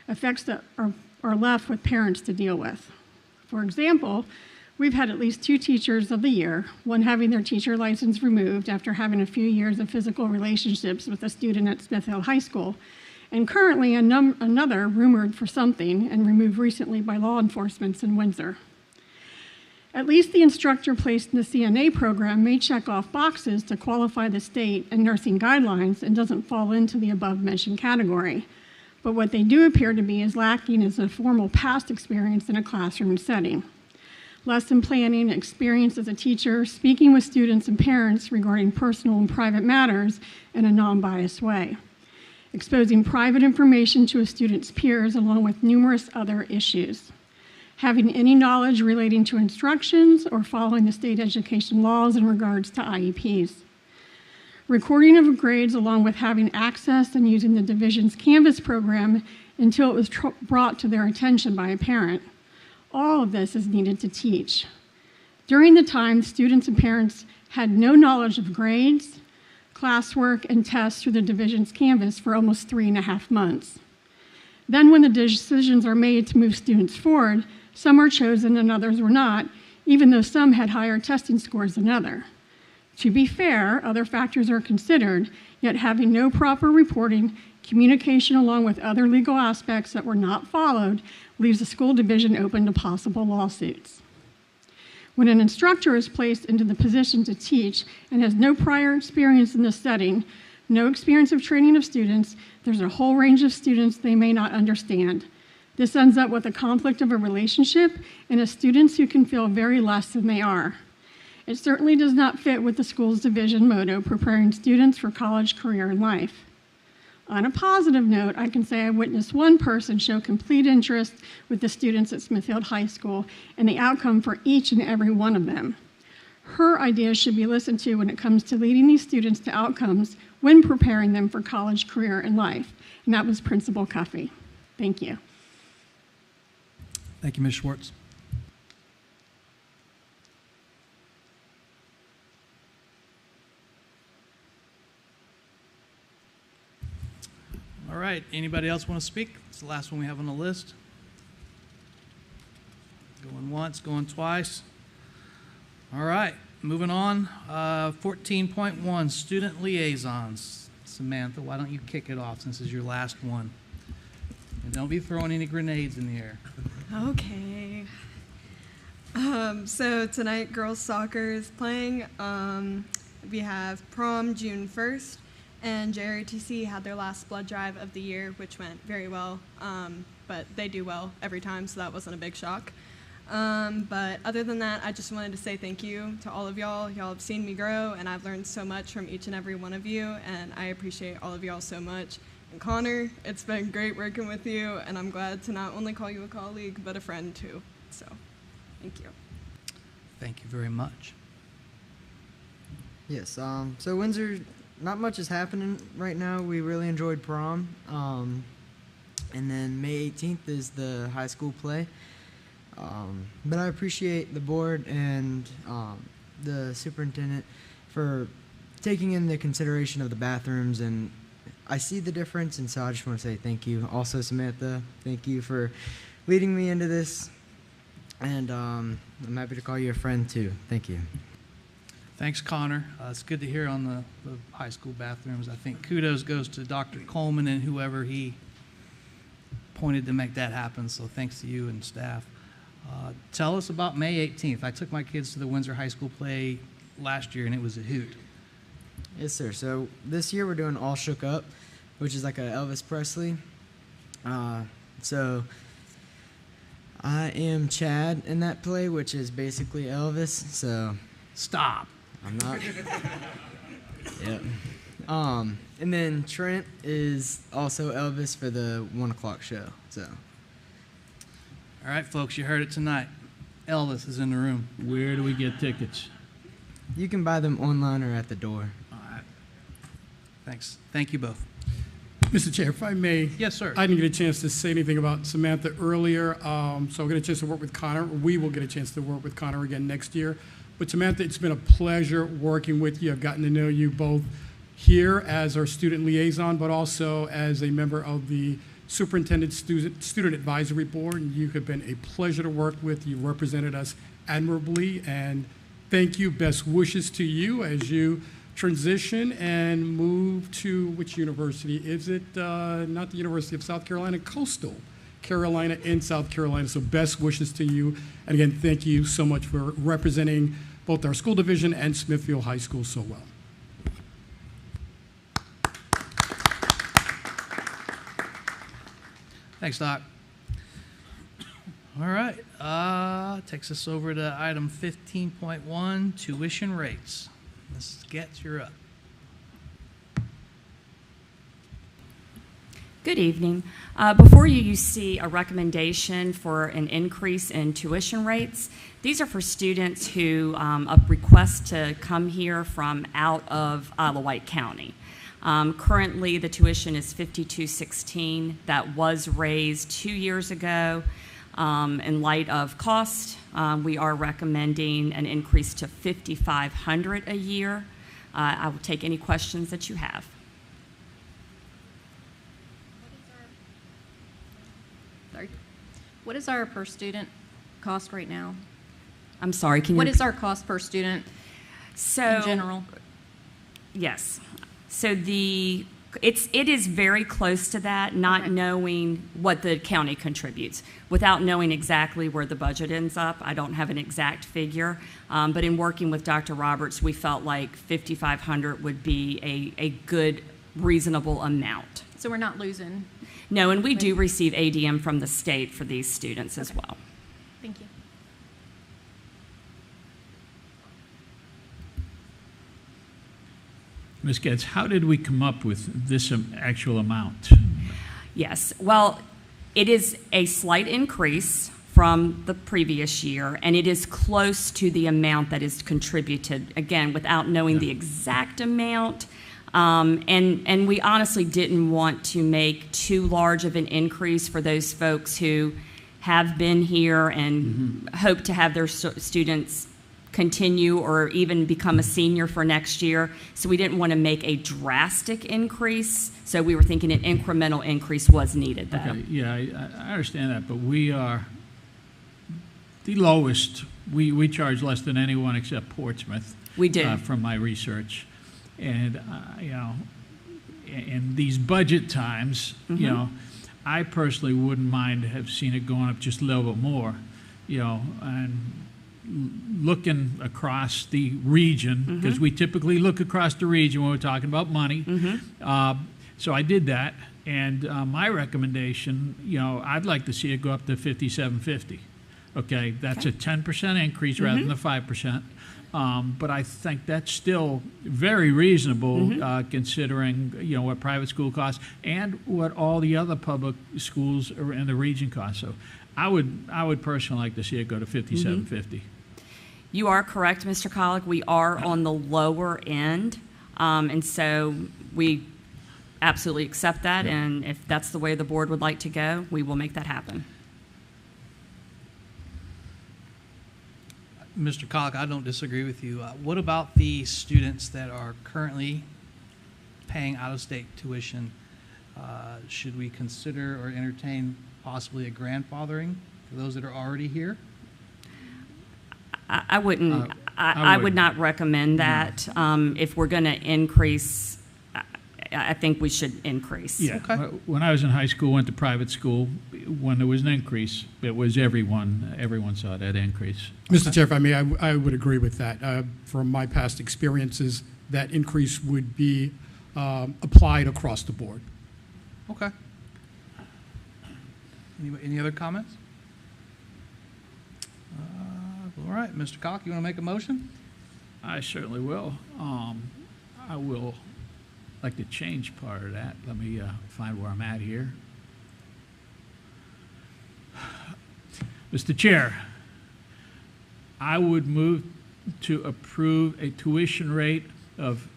that are left with parents to deal with. For example, we've had at least 2 teachers of the year, one having their teacher license removed after having a few years of physical relationships with a student at Smith Hill High School, and currently another rumored for something and removed recently by law enforcement in Windsor. At least the instructor placed in the CNA program may check off boxes to qualify the state and nursing guidelines and doesn't fall into the above-mentioned category. But what they do appear to be is lacking is a formal past experience in a classroom setting. Lesson planning, experience as a teacher, speaking with students and parents regarding personal and private matters in a non-biased way. Exposing private information to a student's peers along with numerous other issues. Having any knowledge relating to instructions or following the state education laws in regards to IEPs. Recording of grades along with having access and using the division's Canvas program until it was brought to their attention by a parent. All of this is needed to teach. During the time, students and parents had no knowledge of grades, classwork, and tests through the division's Canvas for almost 3.5 months. Then when the decisions are made to move students forward, some are chosen and others were not, even though some had higher testing scores than others. To be fair, other factors are considered, yet having no proper reporting, communication along with other legal aspects that were not followed leaves the school division open to possible lawsuits. When an instructor is placed into the position to teach and has no prior experience in this setting, no experience of training of students, there's a whole range of students they may not understand. This ends up with a conflict of a relationship and a students who can feel very less than they are. It certainly does not fit with the school's division motto, preparing students for college, career, and life. On a positive note, I can say I witnessed one person show complete interest with the students at Smithfield High School and the outcome for each and every one of them. Her ideas should be listened to when it comes to leading these students to outcomes when preparing them for college, career, and life. And that was Principal Cuffey. Thank you. Thank you, Ms. Schwartz. All right, anybody else want to speak? It's the last one we have on the list. Going once, going twice. All right, moving on. 14.1, student liaisons. Samantha, why don't you kick it off since it's your last one? And don't be throwing any grenades in the air. Okay. So tonight, girls soccer is playing. We have prom June 1st, and JRTC had their last blood drive of the year, which went very well. But they do well every time, so that wasn't a big shock. But other than that, I just wanted to say thank you to all of y'all. Y'all have seen me grow, and I've learned so much from each and every one of you, and I appreciate all of y'all so much. And Connor, it's been great working with you, and I'm glad to not only call you a colleague, but a friend too. So, thank you. Thank you very much. Yes, so Windsor, not much is happening right now. We really enjoyed prom. And then May 18th is the high school play. But I appreciate the board and the superintendent for taking into consideration of the bathrooms, and I see the difference, and so I just want to say thank you. Also, Samantha, thank you for leading me into this, and I'm happy to call you a friend too. Thank you. Thanks, Connor. It's good to hear on the high school bathrooms. I think kudos goes to Dr. Coleman and whoever he pointed to make that happen, so thanks to you and staff. Tell us about May 18th. I took my kids to the Windsor High School play last year, and it was a hoot. Yes, sir. So this year we're doing All Shook Up, which is like a Elvis Presley. So I am Chad in that play, which is basically Elvis. So stop. I'm not. Yep. And then Trent is also Elvis for the 1 o'clock show. So. All right, folks, you heard it tonight. Elvis is in the room. Where do we get tickets? You can buy them online or at the door. All right. Thanks. Thank you both. Mr. Chair, if I may. Yes, sir. I didn't get a chance to say anything about Samantha earlier, so I'll get a chance to work with Connor. We will get a chance to work with Connor again next year. But Samantha, it's been a pleasure working with you. I've gotten to know you both here as our student liaison, but also as a member of the Superintendent Student Advisory Board. And you have been a pleasure to work with. You represented us admirably, and thank you. Best wishes to you as you transition and move to which university? Is it not the University of South Carolina? Coastal Carolina and South Carolina. So best wishes to you. And again, thank you so much for representing both our school division and Smithfield High School so well. Thanks, Doc. All right, takes us over to item 15.1, tuition rates. Mrs. Getz, you're up. Good evening. Before you, you see a recommendation for an increase in tuition rates. These are for students who request to come here from out of Wight County. Currently, the tuition is $52.16. That was raised 2 years ago. In light of cost, we are recommending an increase to $5,500 a year. I will take any questions that you have. What is our per student cost right now? I'm sorry, can you? What is our cost per student in general? Yes. So it is very close to that, not knowing what the county contributes. Without knowing exactly where the budget ends up, I don't have an exact figure. But in working with Dr. Roberts, we felt like $5,500 would be a good, reasonable amount. So we're not losing. No, and we do receive ADM from the state for these students as well. Thank you. Ms. Getz, how did we come up with this actual amount? Yes, well, it is a slight increase from the previous year, and it is close to the amount that is contributed, again, without knowing the exact amount. And we honestly didn't want to make too large of an increase for those folks who have been here and hope to have their students continue or even become a senior for next year. So we didn't want to make a drastic increase. So we were thinking an incremental increase was needed, though. Okay, yeah, I understand that, but we are the lowest. We charge less than anyone except Portsmouth. We do. From my research. And, you know, in these budget times, you know, I personally wouldn't mind have seen it going up just a little bit more, you know, and looking across the region, because we typically look across the region when we're talking about money. So I did that, and my recommendation, you know, I'd like to see it go up to $57.50. Okay, that's a 10% increase rather than the 5%. But I think that's still very reasonable considering, you know, what private school costs and what all the other public schools in the region cost. So I would personally like to see it go to $57.50. You are correct, Mr. Collick. We are on the lower end, and so we absolutely accept that. And if that's the way the board would like to go, we will make that happen. Mr. Collick, I don't disagree with you. What about the students that are currently paying out-of-state tuition? Should we consider or entertain possibly a grandfathering for those that are already here? I wouldn't. I would not recommend that. If we're going to increase, I think we should increase. Yeah. Okay. When I was in high school, went to private school. When there was an increase, it was everyone saw that increase. Mr. Chair, if I may, I would agree with that. From my past experiences, that increase would be applied across the board. Okay. Any other comments? All right, Mr. Cock, you want to make a motion? I certainly will. I will like to change part of that. Let me find where I'm at here. Mr. Chair, I would move to approve a tuition rate of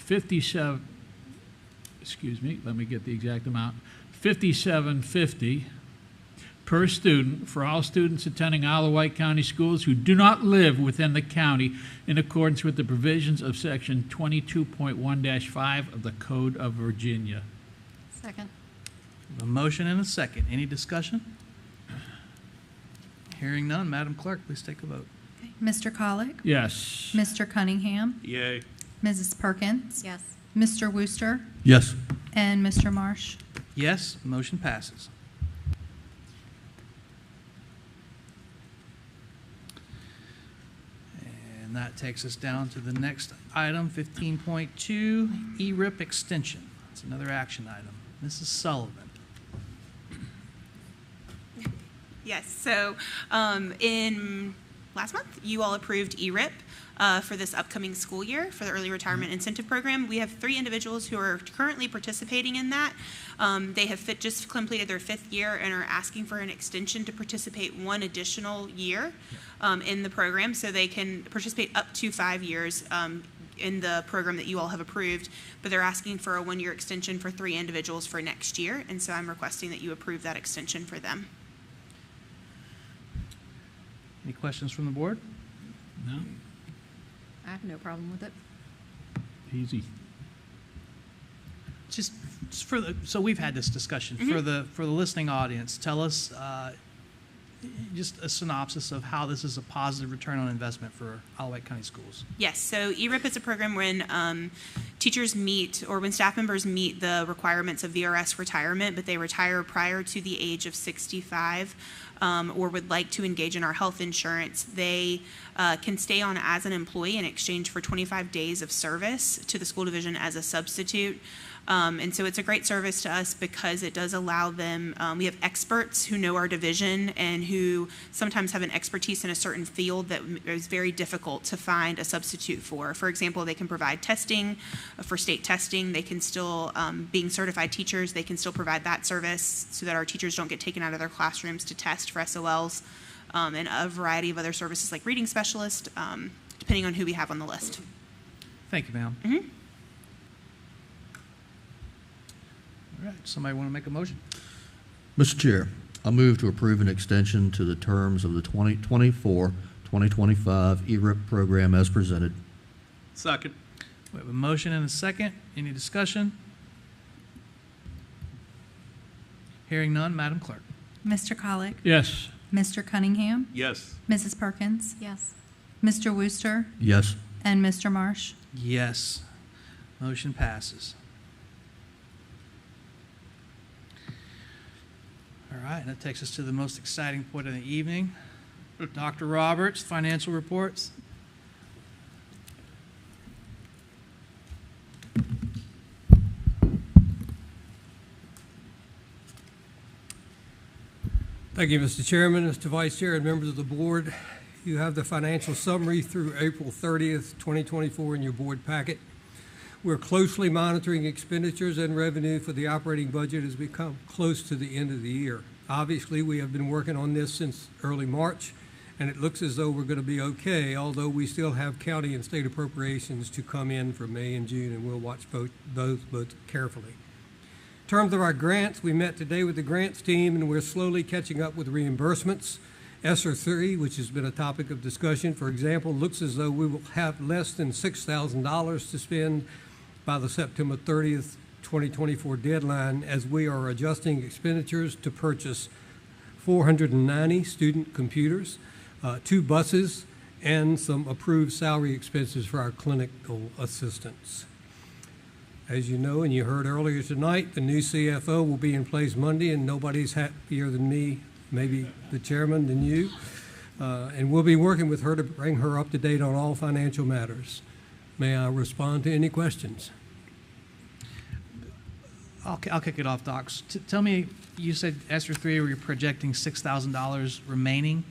$57.50 per student for all students attending Isle of Wight County Schools who do not live within the county in accordance with the provisions of Section 22.1-5 of the Code of Virginia. Second. A motion and a second. Any discussion? Hearing none, Madam Clerk, please take a vote. Okay. Mr. Collick? Yes. Mr. Cunningham? Yay. Mrs. Perkins? Yes. Mr. Wooster? Yes. And Mr. Marsh? Yes, motion passes. And that takes us down to the next item, 15.2, ERIP extension. It's another action item. Mrs. Sullivan. Yes, so in last month, you all approved ERIP for this upcoming school year for the Early Retirement Incentive Program. We have 3 individuals who are currently participating in that. They have just completed their 5th year and are asking for an extension to participate 1 additional year in the program, so they can participate up to 5 years in the program that you all have approved, but they're asking for a 1-year extension for 3 individuals for next year, and so I'm requesting that you approve that extension for them. Any questions from the board? No? I have no problem with it. Easy. Just for the, so we've had this discussion. For the listening audience, tell us just a synopsis of how this is a positive return on investment for Wight County Schools. Yes, so ERIP is a program when teachers meet, or when staff members meet the requirements of VRS retirement, but they retire prior to the age of 65 or would like to engage in our health insurance. They can stay on as an employee in exchange for 25 days of service to the school division as a substitute. And so it's a great service to us because it does allow them, we have experts who know our division and who sometimes have an expertise in a certain field that is very difficult to find a substitute for. For example, they can provide testing for state testing. They can still, being certified teachers, they can still provide that service so that our teachers don't get taken out of their classrooms to test for SOLs, and a variety of other services like reading specialist, depending on who we have on the list. Thank you, ma'am. Mm-hmm. All right, somebody want to make a motion? Mr. Chair, I move to approve an extension to the terms of the 2024-2025 ERIP program as presented. Second. We have a motion and a second. Any discussion? Hearing none, Madam Clerk. Mr. Colick? Yes. Mr. Cunningham? Yes. Mrs. Perkins? Yes. Mr. Wooster? Yes. And Mr. Marsh? Yes. Motion passes. All right, and that takes us to the most exciting point of the evening. Dr. Roberts, financial reports. Thank you, Mr. Chairman, Mr. Vice Chair, and members of the board. You have the financial summary through April 30th, 2024 in your board packet. We're closely monitoring expenditures and revenue for the operating budget as we come close to the end of the year. Obviously, we have been working on this since early March, and it looks as though we're going to be okay, although we still have county and state appropriations to come in for May and June, and we'll watch both carefully. In terms of our grants, we met today with the grants team, and we're slowly catching up with reimbursements. ESSER 3, which has been a topic of discussion, for example, looks as though we will have less than $6,000 to spend by the September 30th, 2024 deadline, as we are adjusting expenditures to purchase 490 student computers, 2 buses, and some approved salary expenses for our clinical assistants. As you know, and you heard earlier tonight, the new CFO will be in place Monday, and nobody's happier than me, maybe the chairman, than you. And we'll be working with her to bring her up to date on all financial matters. May I respond to any questions? I'll kick it off, Doc. Tell me, you said ESSER 3, where you're projecting $6,000 remaining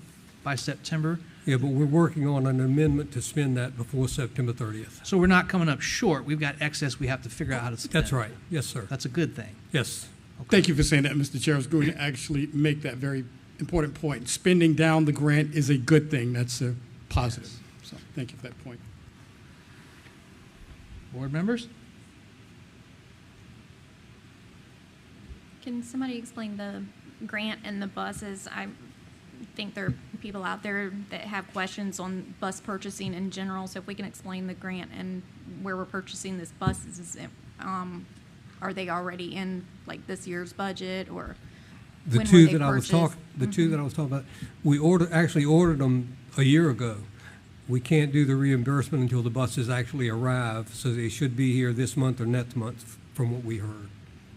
by September. Yeah, but we're working on an amendment to spend that before September 30th. So we're not coming up short. We've got excess we have to figure out how to spend. That's right. Yes, sir. That's a good thing. Yes. Okay. Thank you for saying that, Mr. Chair. I was going to actually make that very important point. Spending down the grant is a good thing. That's a positive. Yes. So thank you for that point. Board members? Can somebody explain the grant and the buses? I think there are people out there that have questions on bus purchasing in general, so if we can explain the grant and where we're purchasing these buses, is it, are they already in like this year's budget, or the when two were they that I was purchased? the two that I was talking about, we actually ordered them a year ago. We can't do the reimbursement until the buses actually arrive, so they should be here this month or next month, from what we heard.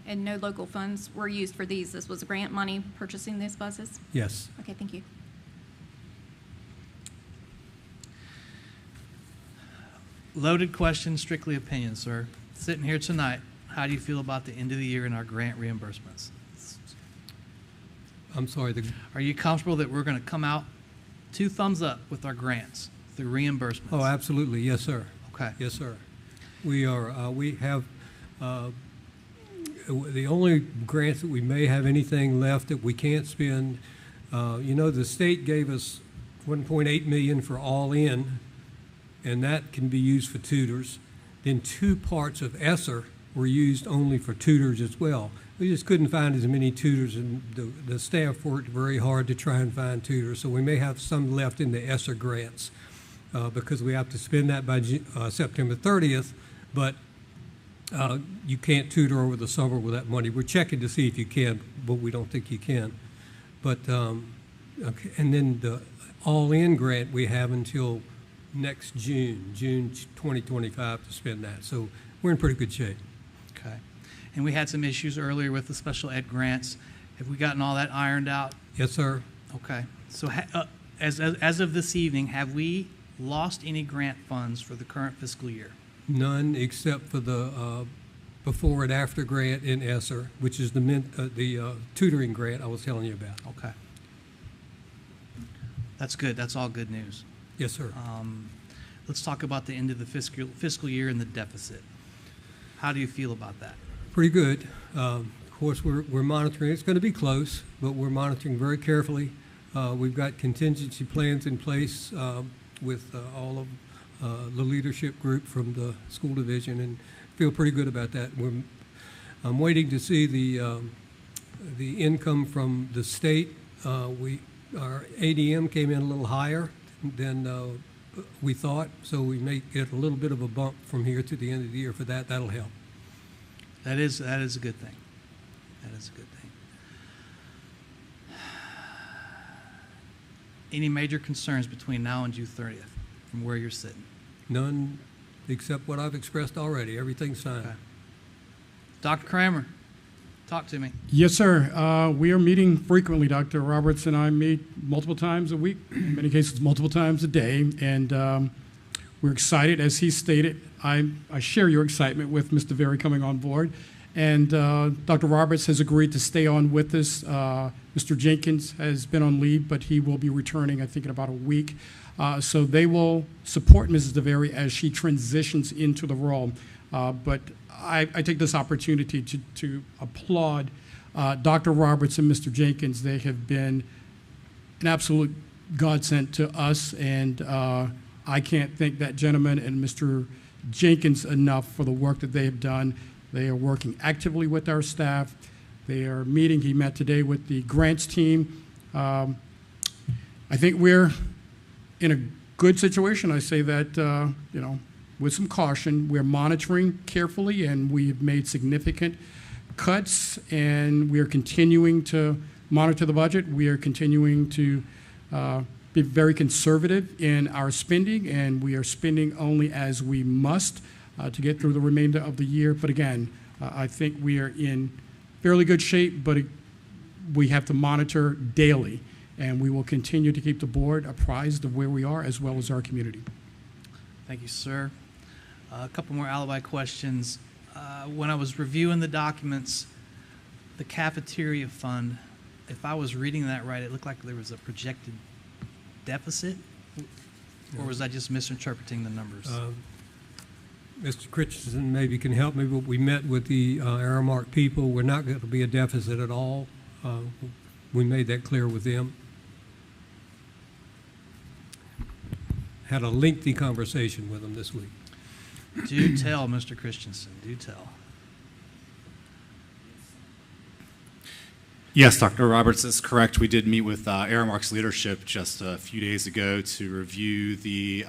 And no local funds were used for these? This was grant money purchasing these buses? Yes. Okay, thank you. Loaded question, strictly opinion, sir. Sitting here tonight, how do you feel about the end of the year and our grant reimbursements? I'm sorry, Are you comfortable that we're going to come out 2 thumbs up with our grants, the reimbursements? Oh, absolutely, yes, sir. Okay. Yes, sir. We are, we have, the only grants that we may have anything left that we can't spend, you know, the state gave us $1.8 million for all in, and that can be used for tutors. Then 2 parts of ESSER were used only for tutors as well. We just couldn't find as many tutors, and the staff worked very hard to try and find tutors. So we may have some left in the ESSER grants because we have to spend that by September 30th, but you can't tutor over the summer with that money. We're checking to see if you can, but we don't think you can. But, okay. And then the all-in grant we have until next June 2025 to spend that. So we're in pretty good shape. Okay. And we had some issues earlier with the special ed grants. Have we gotten all that ironed out? Yes, sir. Okay. So as of this evening, have we lost any grant funds for the current fiscal year? None except for the before and after grant in ESSER, which is the tutoring grant I was telling you about. Okay. That's good. That's all good news. Yes, sir. Let's talk about the end of the fiscal year and the deficit. How do you feel about that? Pretty good. Of course, we're monitoring. It's going to be close, but we're monitoring very carefully. We've got contingency plans in place with all of the leadership group from the school division, and feel pretty good about that. I'm waiting to see the income from the state. Our ADM came in a little higher than we thought, so we may get a little bit of a bump from here to the end of the year for that. That'll help. That is a good thing. That is a good thing. Any major concerns between now and June 30th from where you're sitting? None except what I've expressed already. Everything's fine. Okay. Dr. Kramer, talk to me. Yes, sir. We are meeting frequently. Dr. Roberts and I meet multiple times a week, in many cases multiple times a day, and we're excited. As he stated, I share your excitement with Mr. Very coming on board, and Dr. Roberts has agreed to stay on with us. Mr. Jenkins has been on leave, but he will be returning, I think, in about a week. So they will support Mrs. DeVary as she transitions into the role. But I take this opportunity to applaud Dr. Roberts and Mr. Jenkins. They have been an absolute godsend to us, and I can't thank that gentleman and Mr. Jenkins enough for the work that they have done. They are working actively with our staff. They are meeting. He met today with the grants team. I think we're in a good situation. I say that, with some caution. We're monitoring carefully, and we've made significant cuts, and we are continuing to monitor the budget. We are continuing to be very conservative in our spending, and we are spending only as we must to get through the remainder of the year. But again, I think we are in fairly good shape, but we have to monitor daily, and we will continue to keep the board apprised of where we are as well as our community. Thank you, sir. A couple more alibi questions. When I was reviewing the documents, the cafeteria fund, if I was reading that right, it looked like there was a projected deficit, or was I just misinterpreting the numbers? Mr. Christensen maybe can help me, but we met with the Aramark people. We're not going to be a deficit at all. We made that clear with them. Had a lengthy conversation with them this week. Do tell, Mr. Christensen, do tell. Yes, Dr. Roberts is correct. We did meet with Aramark's leadership just a few days ago to review the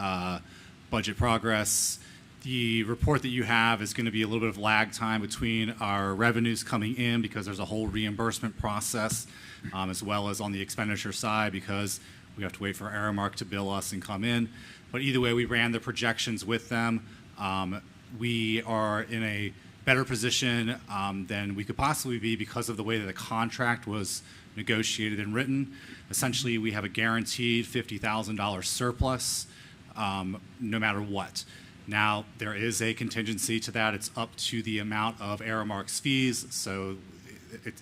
budget progress. The report that you have is going to be a little bit of lag time between our revenues coming in because there's a whole reimbursement process, as well as on the expenditure side because we have to wait for Aramark to bill us and come in. But either way, we ran the projections with them. We are in a better position than we could possibly be because of the way that the contract was negotiated and written. Essentially, we have a guaranteed $50,000 surplus no matter what. Now, there is a contingency to that. It's up to the amount of Aramark's fees. So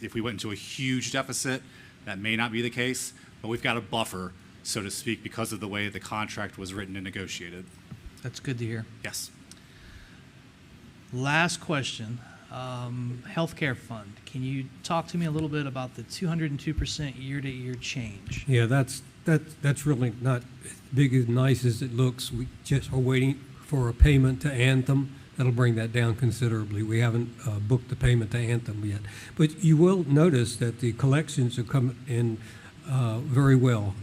if we went into a huge deficit, that may not be the case, but we've got a buffer, so to speak, because of the way the contract was written and negotiated. That's good to hear. Yes. Last question. Healthcare fund. Can you talk to me a little bit about the 202% year-to-year change? Yeah, that's really not as big as nice as it looks. We just are waiting for a payment to Anthem. That'll bring that down considerably. We haven't booked the payment to Anthem yet. But you will notice that the collections are coming in very well,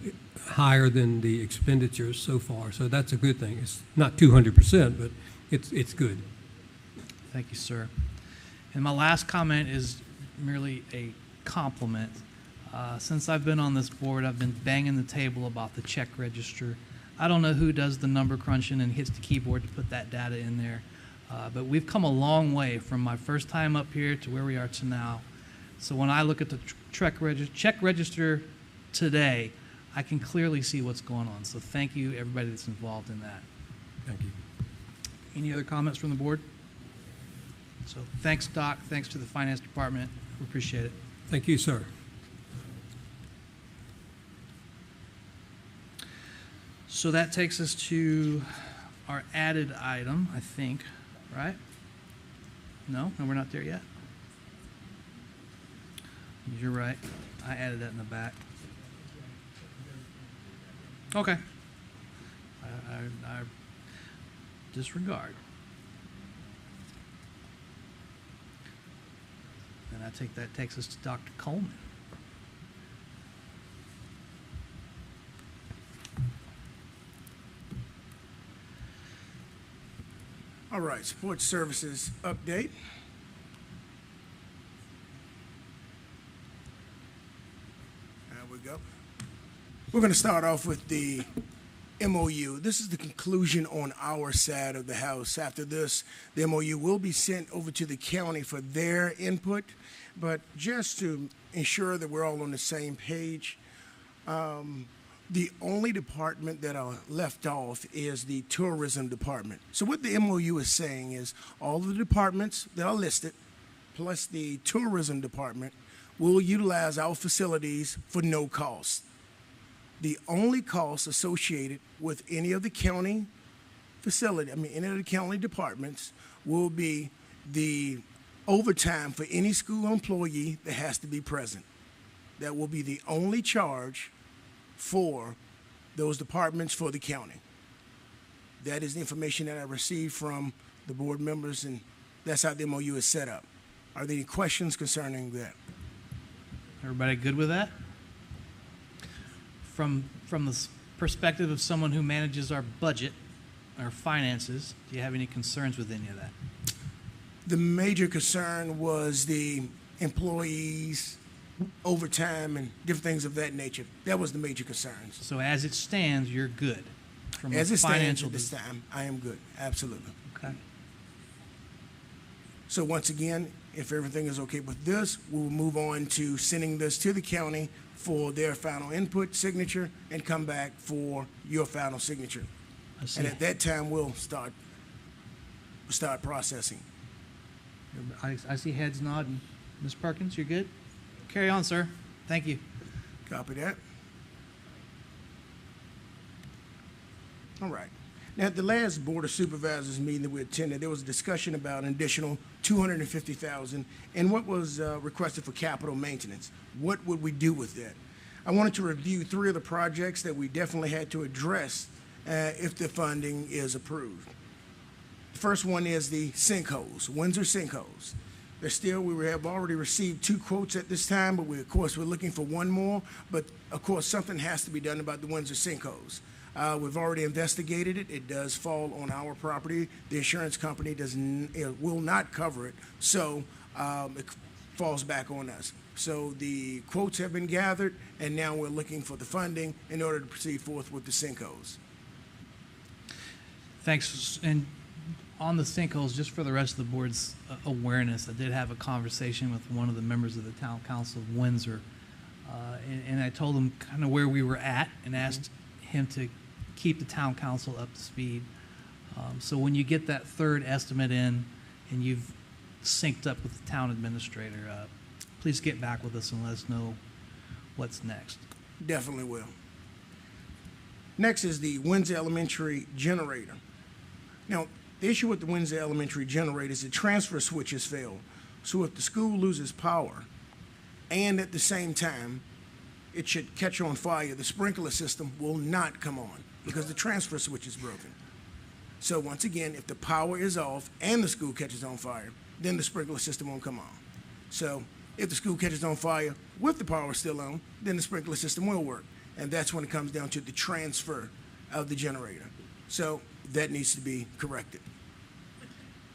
higher than the expenditures so far. So that's a good thing. It's not 200%, but it's good. Thank you, sir. And my last comment is merely a compliment. Since I've been on this board, I've been banging the table about the check register. I don't know who does the number crunching and hits the keyboard to put that data in there, but we've come a long way from my first time up here to where we are to now. So when I look at the check register today, I can clearly see what's going on. So thank you, everybody that's involved in that. Thank you. Any other comments from the board? So thanks, Doc. Thanks to the Finance Department. We appreciate it. Thank you, sir. So that takes us to our added item, I think, right? No, we're not there yet. You're right. I added that in the back. Okay. I disregard. And I think that takes us to Dr. Coleman. All right, support services update. There we go. We're going to start off with the MOU. This is the conclusion on our side of the house. After this, the MOU will be sent over to the county for their input, but just to ensure that we're all on the same page, the only department that are left off is the tourism department. So what the MOU is saying is all of the departments that are listed, plus the tourism department, will utilize our facilities for no cost. The only cost associated with any of the county any of the county departments will be the overtime for any school employee that has to be present. That will be the only charge for those departments for the county. That is the information that I received from the board members, and that's how the MOU is set up. Are there any questions concerning that? Everybody good with that? From the perspective of someone who manages our budget, our finances, do you have any concerns with any of that? The major concern was the employees, overtime, and different things of that nature. That was the major concerns. So as it stands, you're good? From As a it stands financial at this time, I am good, absolutely. Okay. So once again, if everything is okay with this, we'll move on to sending this to the county for their final input, signature, and come back for your final signature. I see. And at that time, we'll start processing. I see heads nodding. Ms. Perkins, you're good? Carry on, sir. Thank you. Copy that. All right. Now, at the last Board of Supervisors meeting that we attended, there was a discussion about an additional $250,000 and what was requested for capital maintenance. What would we do with that? I wanted to review 3 of the projects that we definitely had to address if the funding is approved. The first one is the sinkholes, Windsor sinkholes. We have already received 2 quotes at this time, but of course, we're looking for 1 more. But of course, something has to be done about the Windsor sinkholes. We've already investigated it. It does fall on our property. The insurance company will not cover it, so it falls back on us. So the quotes have been gathered, and now we're looking for the funding in order to proceed forth with the sinkholes. Thanks. And on the sinkholes, just for the rest of the board's awareness, I did have a conversation with one of the members of the Town Council of Windsor, and I told him kind of where we were at and asked him to keep the Town Council up to speed. So when you get that third estimate in and you've synced up with the town administrator, please get back with us and let us know what's next. Definitely will. Next is the Windsor Elementary generator. Now, the issue with the Windsor Elementary generator is the transfer switches fail. So if the school loses power and at the same time it should catch on fire, the sprinkler system will not come on because the transfer switch is broken. So once again, if the power is off and the school catches on fire, then the sprinkler system won't come on. So if the school catches on fire with the power still on, then the sprinkler system will work. And that's when it comes down to the transfer of the generator. So that needs to be corrected.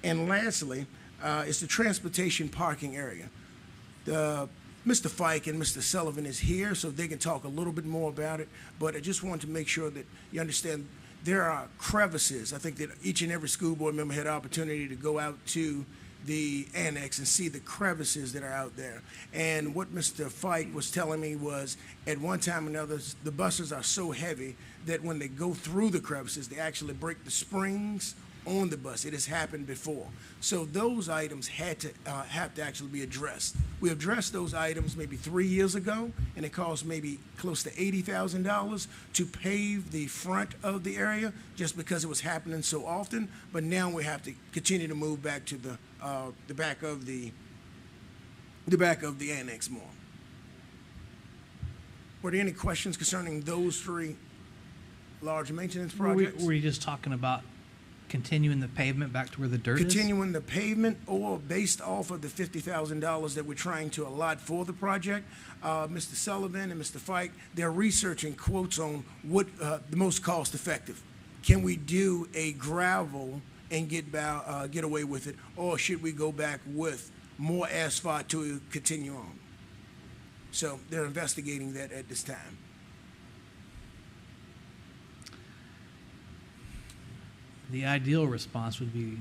And lastly, it's the transportation parking area. Mr. Fike and Mr. Sullivan is here, so they can talk a little bit more about it. But I just want to make sure that you understand there are crevices. I think that each and every school board member had an opportunity to go out to the annex and see the crevices that are out there. And what Mr. Fike was telling me was at one time or another, the buses are so heavy that when they go through the crevices, they actually break the springs on the bus. It has happened before. So those items have to actually be addressed. We addressed those items maybe 3 years ago, and it cost maybe close to $80,000 to pave the front of the area just because it was happening so often. But now we have to continue to move back to the back of the annex more. Were there any questions concerning those three large maintenance projects? Were you just talking about continuing the pavement back to where the dirt is? Continuing the pavement, or based off of the $50,000 that we're trying to allot for the project. Mr. Sullivan and Mr. Fike, they're researching quotes on what the most cost effective. Can we do a gravel and get away with it, or should we go back with more asphalt to continue on? So they're investigating that at this time. The ideal response would be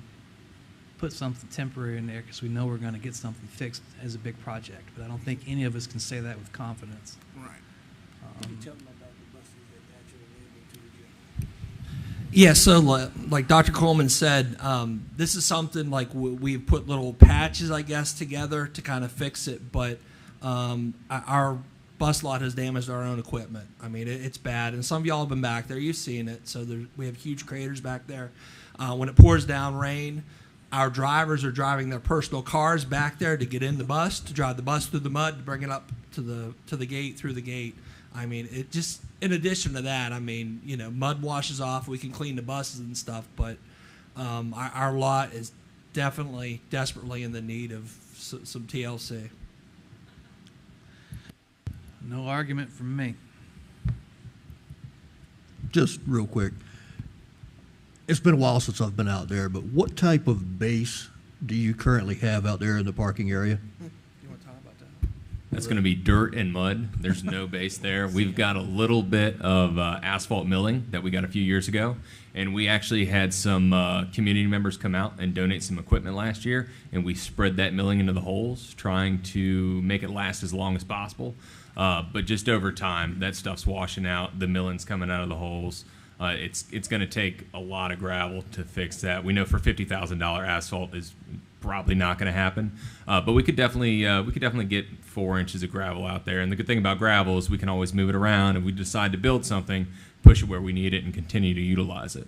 put something temporary in there because we know we're going to get something fixed as a big project. But I don't think any of us can say that with confidence. Right. Yeah, so like Dr. Coleman said, this is something like we've put little patches, I guess, together to kind of fix it. But our bus lot has damaged our own equipment. I mean, it's bad. And some of y'all have been back there. You've seen it. So we have huge craters back there. When it pours down rain, our drivers are driving their personal cars back there to get in the bus, to drive the bus through the mud, to bring it up to the gate, through the gate. I mean, it just, in addition to that, I mean, you know, mud washes off. We can clean the buses and stuff. But our lot is definitely, desperately in the need of some TLC. No argument from me. Just real quick, it's been a while since I've been out there, but what type of base do you currently have out there in the parking area? You want to talk about that? That's going to be dirt and mud. There's no base there. We've got a little bit of asphalt milling that we got a few years ago, and we actually had some community members come out and donate some equipment last year, and we spread that milling into the holes, trying to make it last as long as possible. But just over time, that stuff's washing out. The milling's coming out of the holes. It's going to take a lot of gravel to fix that. We know for $50,000 asphalt is probably not going to happen, but we could definitely get 4 inches of gravel out there. And the good thing about gravel is we can always move it around. If we decide to build something, push it where we need it, and continue to utilize it.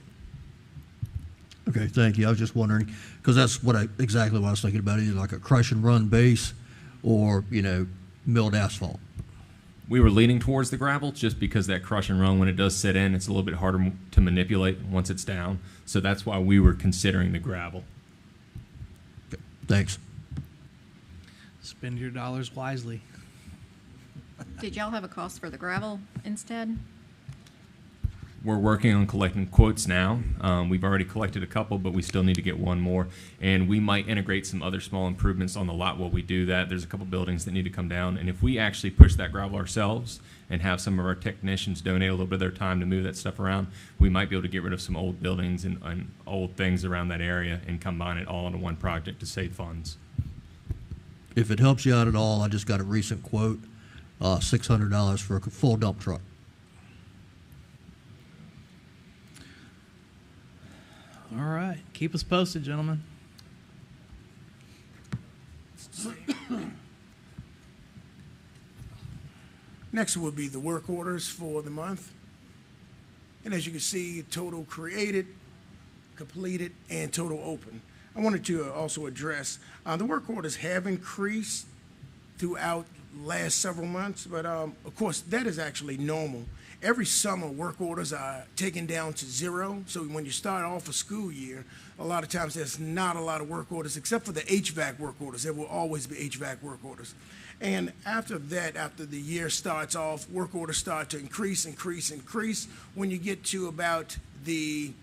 Okay, thank you. I was just wondering, because that's exactly what I was thinking about, either like a crush and run base or, you know, milled asphalt. We were leaning towards the gravel just because that crush and run, when it does sit in, it's a little bit harder to manipulate once it's down. So that's why we were considering the gravel. Okay, thanks. Spend your dollars wisely. Did y'all have a cost for the gravel instead? We're working on collecting quotes now. We've already collected a couple, but we still need to get one more. And we might integrate some other small improvements on the lot while we do that. There's a couple buildings that need to come down. And if we actually push that gravel ourselves and have some of our technicians donate a little bit of their time to move that stuff around, we might be able to get rid of some old buildings and old things around that area and combine it all into one project to save funds. If it helps you out at all, I just got a recent quote, $600 for a full dump truck. All right. Keep us posted, gentlemen. Next will be the work orders for the month. And as you can see, total created, completed, and total open. I wanted to also address the work orders have increased throughout last several months, but of course that is actually normal. Every summer work orders are taken down to zero, so when you start off a school year, a lot of times there's not a lot of work orders except for the HVAC work orders. There will always be HVAC work orders. And after that, after the year starts off, work orders start to increase. When you get to about the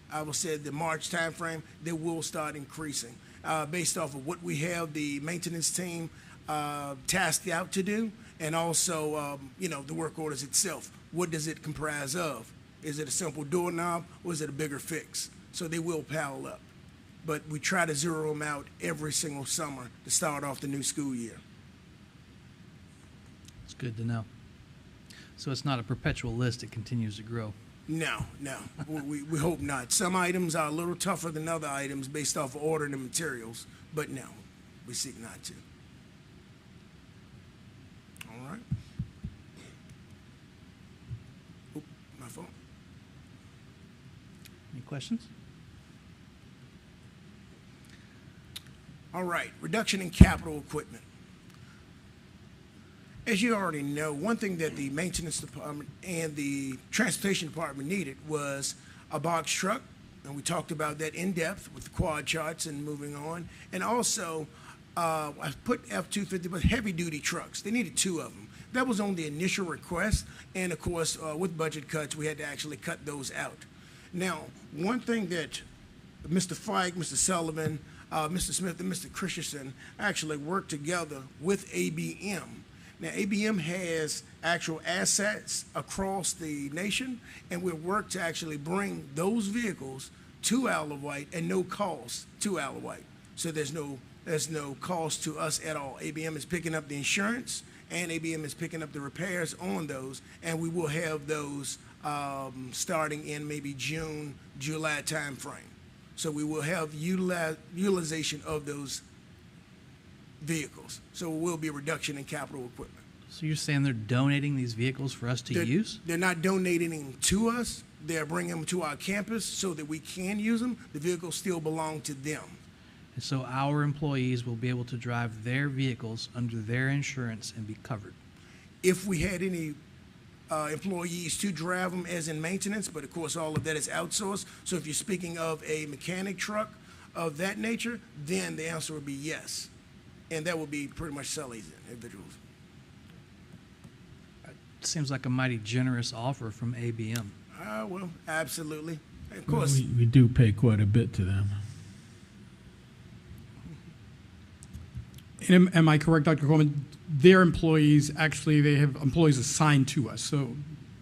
March timeframe, they will start increasing based off of what we have the maintenance team tasked out to do, and also, the work orders itself. What does it comprise of? Is it a simple doorknob or is it a bigger fix? So they will pile up. But we try to zero them out every single summer to start off the new school year. It's good to know. So it's not a perpetual list, it continues to grow. No. we hope not. Some items are a little tougher than other items based off of ordering the materials, but no, we seek not to. All right. Oop, my phone. Any questions? All right, reduction in capital equipment. As you already know, one thing that the maintenance department and the transportation department needed was a box truck, and we talked about that in depth with the quad charts and moving on. And also, I put F-250, but heavy-duty trucks. They needed 2 of them. That was on the initial request, and of course, with budget cuts, we had to actually cut those out. Now, one thing that Mr. Fike, Mr. Sullivan, Mr. Smith, and Mr. Christensen actually worked together with ABM. Now, ABM has actual assets across the nation, and we've worked to actually bring those vehicles to Isle of Wight and no cost to Isle of Wight. So there's no cost to us at all. ABM is picking up the insurance, and ABM is picking up the repairs on those, and we will have those starting in maybe June, July timeframe. So we will have utilization of those vehicles. So it will be a reduction in capital equipment. So you're saying they're donating these vehicles for us to use? They're not donating them to us. They're bringing them to our campus so that we can use them. The vehicles still belong to them. And so our employees will be able to drive their vehicles under their insurance and be covered. If we had any employees to drive them as in maintenance, but of course all of that is outsourced. So if you're speaking of a mechanic truck of that nature, then the answer would be yes. And that would be pretty much Sully's individuals. Seems like a mighty generous offer from ABM. Well, absolutely. Of course. We do pay quite a bit to them. And am I correct, Dr. Coleman? Their employees, actually, they have employees assigned to us. So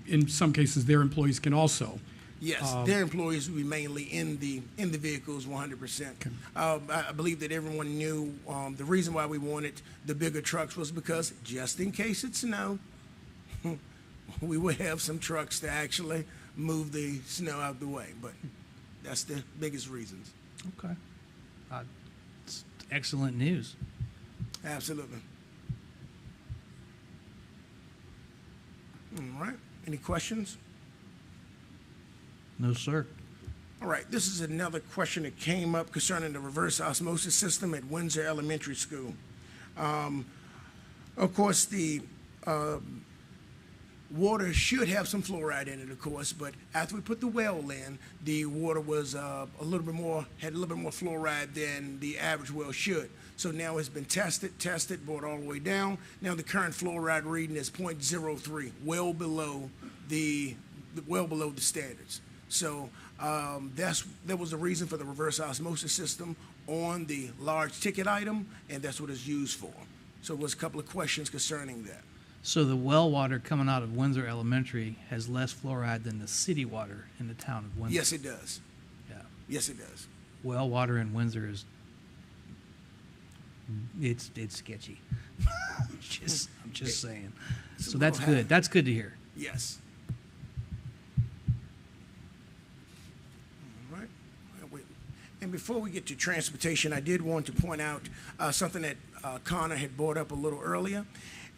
in some cases, their employees can also. Yes, their employees will be mainly in the vehicles 100%. Okay. I believe that everyone knew the reason why we wanted the bigger trucks was because just in case it snowed, we would have some trucks to actually move the snow out the way. But that's the biggest reasons. Okay. It's excellent news. Absolutely. All right. Any questions? No, sir. All right. This is another question that came up concerning the reverse osmosis system at Windsor Elementary School. Of course, the water should have some fluoride in it, of course, but after we put the well in, the water was had a little bit more fluoride than the average well should. So now it's been tested, brought all the way down. Now the current fluoride reading is 0.03, well below the standards. So that was the reason for the reverse osmosis system on the large ticket item, and that's what it's used for. So there was a couple of questions concerning that. So the well water coming out of Windsor Elementary has less fluoride than the city water in the town of Windsor? Yes, it does. Yeah. Yes, it does. Well water in Windsor is, it's sketchy. I'm just saying. So that's good. That's good to hear. Yes. All right. before we get to transportation, I did want to point out something that Connor had brought up a little earlier.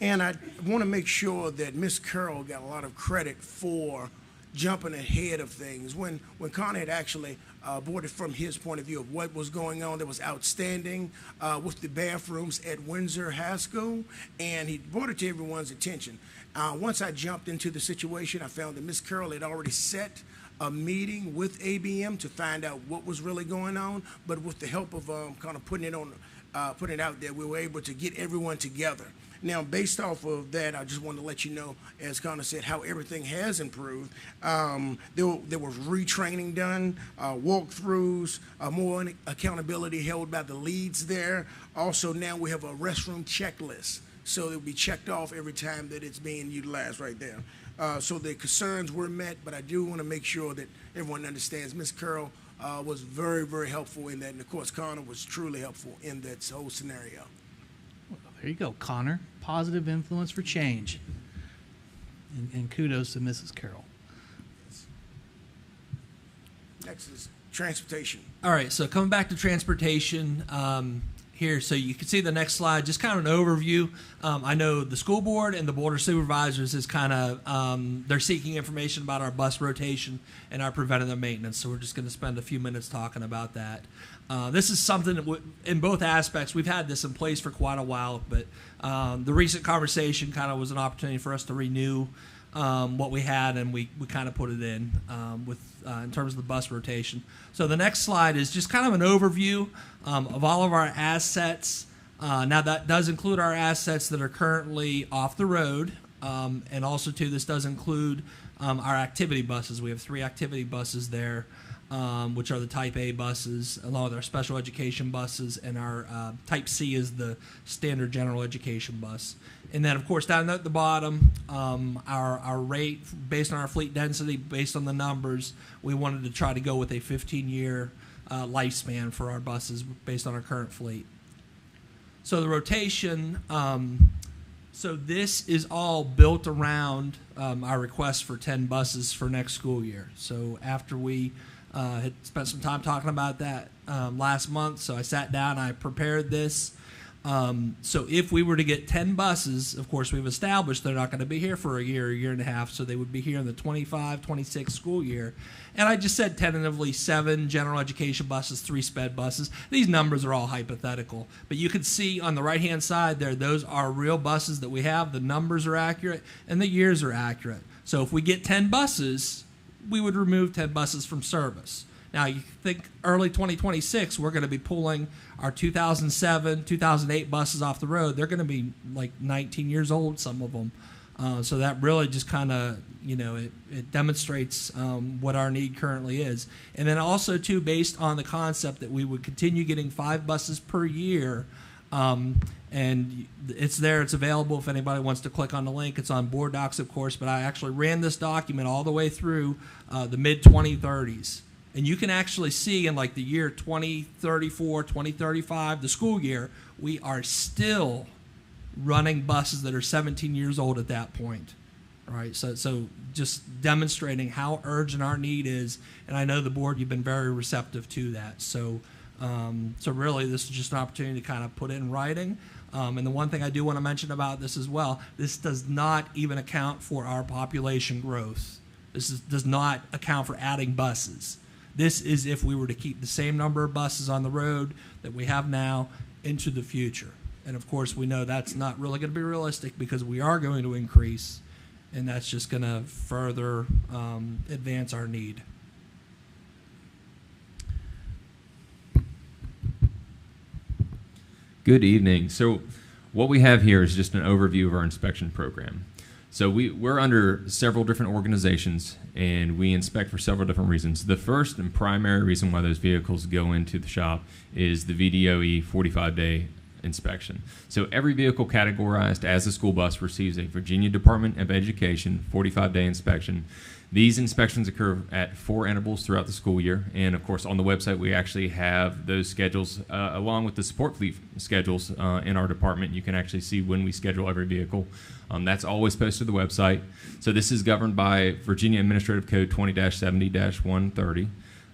And I want to make sure that Ms. Curl got a lot of credit for jumping ahead of things. When Connor had actually brought it from his point of view of what was going on that was outstanding with the bathrooms at Windsor High School, and he brought it to everyone's attention. Once I jumped into the situation, I found that Ms. Curl had already set a meeting with ABM to find out what was really going on, but with the help of kind of putting it out there, we were able to get everyone together. Now, based off of that, I just wanted to let you know, as Connor said, how everything has improved. There was retraining done, walkthroughs, more accountability held by the leads there. Also, now we have a restroom checklist, so it will be checked off every time that it's being utilized right there. So the concerns were met, but I do want to make sure that everyone understands Ms. Curl was very, very helpful in that, and of course, Connor was truly helpful in that whole scenario. There you go, Connor. Positive influence for change. And kudos to Mrs. Carroll. Next is transportation. All right, so coming back to transportation here, so you can see the next slide, just kind of an overview. I know the school board and the board of supervisors is kind of, they're seeking information about our bus rotation and our preventative maintenance, so we're just going to spend a few minutes talking about that. This is something that in both aspects, we've had this in place for quite a while, but the recent conversation kind of was an opportunity for us to renew what we had, and we kind of put it in in terms of the bus rotation. So the next slide is just kind of an overview of all of our assets. Now that does include our assets that are currently off the road, and also too, this does include our activity buses. We have 3 activity buses there, which are the Type A buses, along with our special education buses, and our Type C is the standard general education bus. And then, of course, down at the bottom, our rate, based on our fleet density, based on the numbers, we wanted to try to go with a 15-year lifespan for our buses based on our current fleet. So the rotation, so this is all built around our request for 10 buses for next school year. So after we had spent some time talking about that last month, so I sat down, I prepared this. So if we were to get 10 buses, of course, we've established they're not going to be here for a year and a half, so they would be here in the 25-26 school year. And I just said tentatively 7 general education buses, 3 sped buses. These numbers are all hypothetical, but you can see on the right-hand side there, those are real buses that we have. The numbers are accurate, and the years are accurate. So if we get 10 buses, we would remove 10 buses from service. Now, you think early 2026, we're going to be pulling our 2007, 2008 buses off the road. They're going to be like 19 years old, some of them. So that really just kind of, it demonstrates what our need currently is. And then also, too, based on the concept that we would continue getting 5 buses per year, and it's there, it's available if anybody wants to click on the link. It's on board docs, of course, but I actually ran this document all the way through the mid-2030s. And you can actually see in like the year 2034, 2035, the school year, we are still running buses that are 17 years old at that point. All right, so just demonstrating how urgent our need is. And I know the board, you've been very receptive to that. So really, this is just an opportunity to kind of put it in writing. And the one thing I do want to mention about this as well, this does not even account for our population growth. This does not account for adding buses. This is if we were to keep the same number of buses on the road that we have now into the future. And of course, we know that's not really going to be realistic because we are going to increase, and that's just going to further advance our need. Good evening. So what we have here is just an overview of our inspection program. So we're under several different organizations, and we inspect for several different reasons. The first and primary reason why those vehicles go into the shop is the VDOE 45-day inspection. So every vehicle categorized as a school bus receives a Virginia Department of Education 45-day inspection. These inspections occur at 4 intervals throughout the school year, and of course on the website we actually have those schedules along with the support fleet schedules in our department. You can actually see when we schedule every vehicle. That's always posted to the website. So this is governed by Virginia Administrative Code 20-70-130.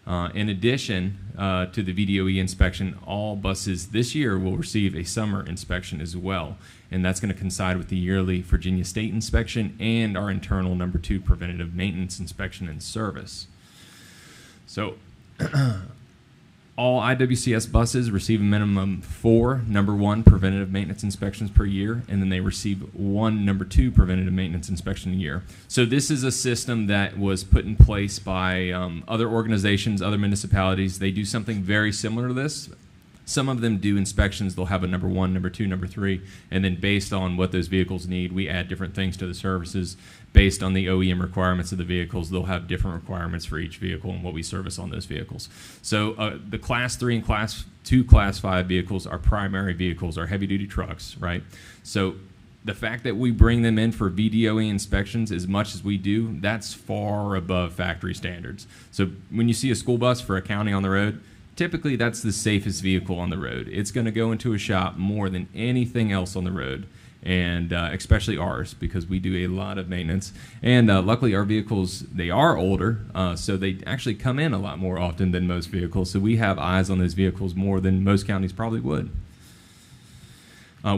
In addition to the VDOE inspection, all buses this year will receive a summer inspection as well, and that's going to coincide with the yearly Virginia State inspection and our internal number 2 preventative maintenance inspection and service. So all IWCS buses receive a minimum 4 number 1 preventative maintenance inspections per year, and then they receive 1 number 2 preventative maintenance inspection a year. So this is a system that was put in place by other organizations, other municipalities. They do something very similar to this. Some of them do inspections. They'll have a number 1, number 2, number 3, and then based on what those vehicles need, we add different things to the services. Based on the OEM requirements of the vehicles, they'll have different requirements for each vehicle and what we service on those vehicles. So the Class 3 and Class 2, Class 5 vehicles are primary vehicles, are heavy-duty trucks, right? So the fact that we bring them in for VDOE inspections as much as we do, that's far above factory standards. So when you see a school bus for a county on the road, typically that's the safest vehicle on the road. It's going to go into a shop more than anything else on the road, and especially ours, because we do a lot of maintenance. And luckily our vehicles, they are older, so they actually come in a lot more often than most vehicles, so we have eyes on those vehicles more than most counties probably would.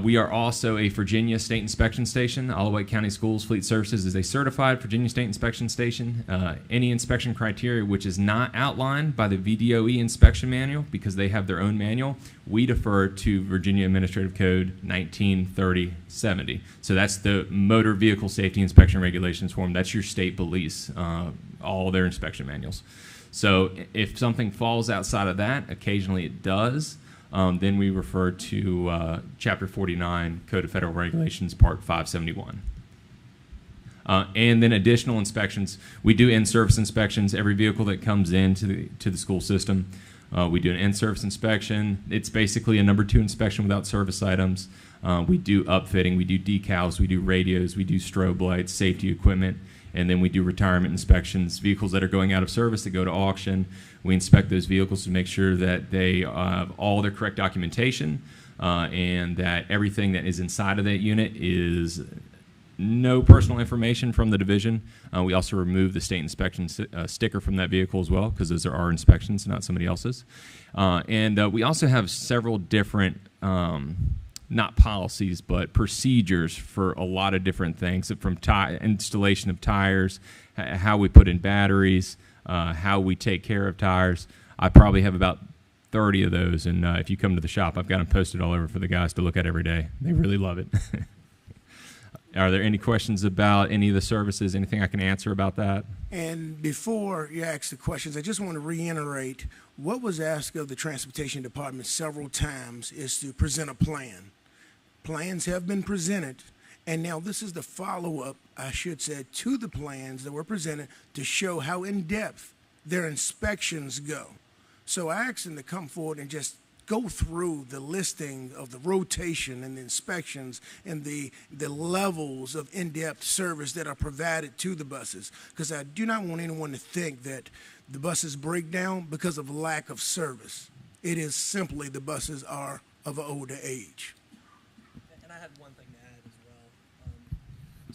We are also a Virginia State Inspection Station. Wight County Schools Fleet Services is a certified Virginia State Inspection Station. Any inspection criteria which is not outlined by the VDOE inspection manual, because they have their own manual, we defer to Virginia Administrative Code 1930-70. So that's the Motor Vehicle Safety Inspection Regulations form. That's your state police, all their inspection manuals. So if something falls outside of that, occasionally it does, then we refer to Chapter 49, Code of Federal Regulations, Part 571. And then additional inspections. We do in-service inspections. Every vehicle that comes into the school system, we do an in-service inspection. It's basically a number 2 inspection without service items. We do upfitting, we do decals, we do radios, we do strobe lights, safety equipment, and then we do retirement inspections. Vehicles that are going out of service that go to auction, we inspect those vehicles to make sure that they have all their correct documentation and that everything that is inside of that unit is no personal information from the division. We also remove the state inspection sticker from that vehicle as well, because those are our inspections, not somebody else's. And we also have several different not policies, but procedures for a lot of different things, from installation of tires, how we put in batteries, how we take care of tires. I probably have about 30 of those, and if you come to the shop, I've got them posted all over for the guys to look at every day. They really love it. Are there any questions about any of the services, anything I can answer about that? And before you ask the questions, I just want to reiterate what was asked of the Transportation Department several times is to present a plan. Plans have been presented, and now this is the follow-up, I should say, to the plans that were presented to show how in-depth their inspections go. So I asked them to come forward and just go through the listing of the rotation and the inspections and the levels of in-depth service that are provided to the buses, because I do not want anyone to think that the buses break down because of lack of service. It is simply the buses are of an older age. And I had one thing to add as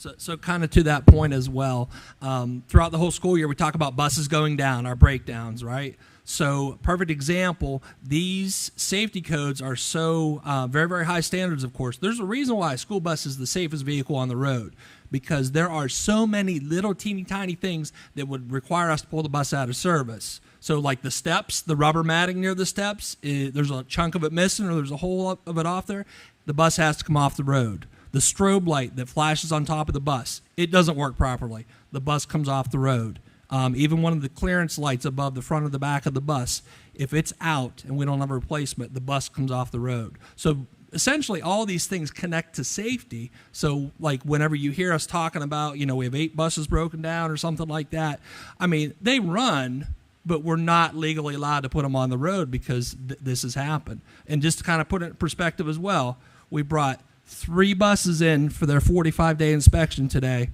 well. So kind of to that point as well, throughout the whole school year, we talk about buses going down, our breakdowns, right? So perfect example, these safety codes are so very, very high standards, of course. There's a reason why a school bus is the safest vehicle on the road, because there are so many little teeny tiny things that would require us to pull the bus out of service. So like the steps, the rubber matting near the steps, there's a chunk of it missing or there's a hole of it off there, the bus has to come off the road. The strobe light that flashes on top of the bus, it doesn't work properly. The bus comes off the road. Even one of the clearance lights above the front of the back of the bus, if it's out and we don't have a replacement, the bus comes off the road. So essentially all these things connect to safety. So like whenever you hear us talking about, you know, we have 8 buses broken down or something like that, I mean, they run, but we're not legally allowed to put them on the road because this has happened. And just to kind of put it in perspective as well, we brought 3 buses in for their 45-day inspection today.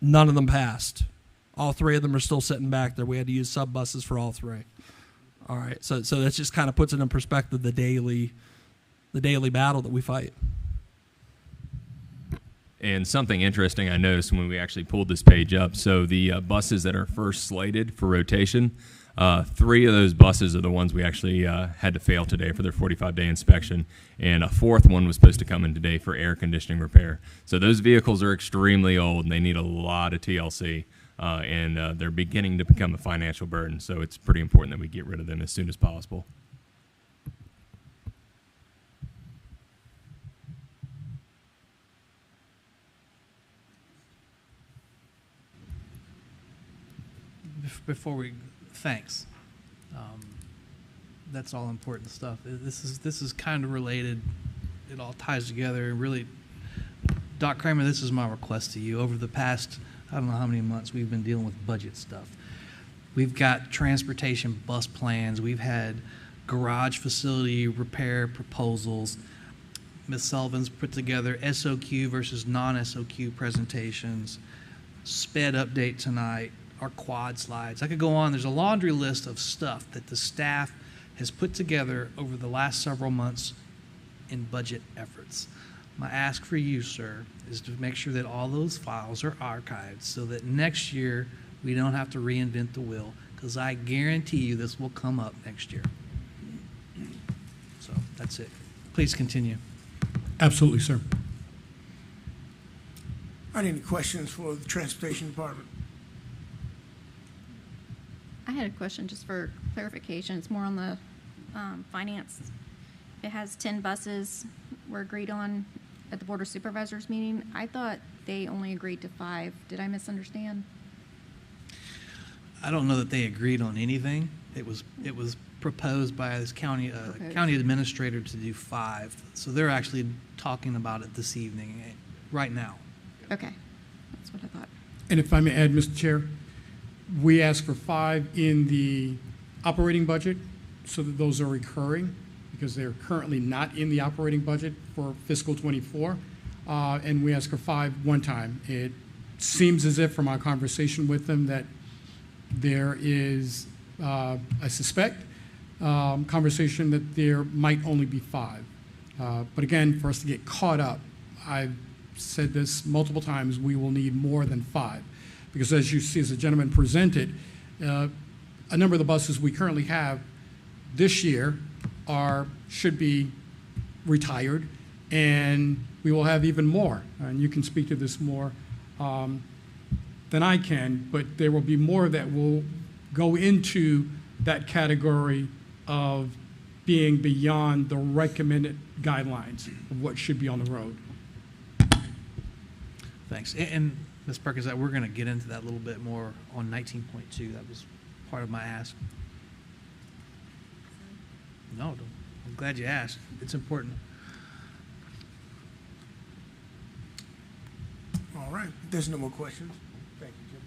None of them passed. All 3 of them are still sitting back there. We had to use sub buses for all 3. All right, so that just kind of puts it in perspective, the daily battle that we fight. And something interesting I noticed when we actually pulled this page up, so the buses that are first slated for rotation, 3 of those buses are the ones we actually had to fail today for their 45-day inspection, and a 4th one was supposed to come in today for air conditioning repair. So those vehicles are extremely old, and they need a lot of TLC, and they're beginning to become a financial burden, so it's pretty important that we get rid of them as soon as possible. Before we, thanks. That's all important stuff. This is kind of related. It all ties together. Really, Doc Kramer, this is my request to you. Over the past, I don't know how many months we've been dealing with budget stuff. We've got transportation bus plans. We've had garage facility repair proposals. Ms. Sullivan's put together SOQ versus non-SOQ presentations. SPED update tonight. Our quad slides. I could go on. There's a laundry list of stuff that the staff has put together over the last several months in budget efforts. My ask for you, sir, is to make sure that all those files are archived so that next year we don't have to reinvent the wheel, because I guarantee you this will come up next year. So that's it. Please continue. Absolutely, sir. Are there any questions for the Transportation Department? I had a question just for clarification. It's more on the finance. It has 10 buses were agreed on at the Board of Supervisors meeting. I thought they only agreed to 5. Did I misunderstand? I don't know that they agreed on anything. It was proposed by this county county administrator to do 5. So they're actually talking about it this evening, right now. Okay, that's what I thought. And if I may add, Mr. Chair, we asked for 5 in the operating budget so that those are recurring, because they're currently not in the operating budget for fiscal 24. And we asked for 5 one time. It seems as if from our conversation with them that there is, I suspect, conversation that there might only be 5. But again, for us to get caught up, I've said this multiple times, we will need more than 5. Because as you see, as the gentleman presented, a number of the buses we currently have this year should be retired, and we will have even more. And you can speak to this more than I can, but there will be more that will go into that category of being beyond the recommended guidelines of what should be on the road. Thanks. And Ms. Perkins, we're going to get into that a little bit more on 19.2. That was part of my ask. No, I'm glad you asked. It's important. All right. There's no more questions. Thank you,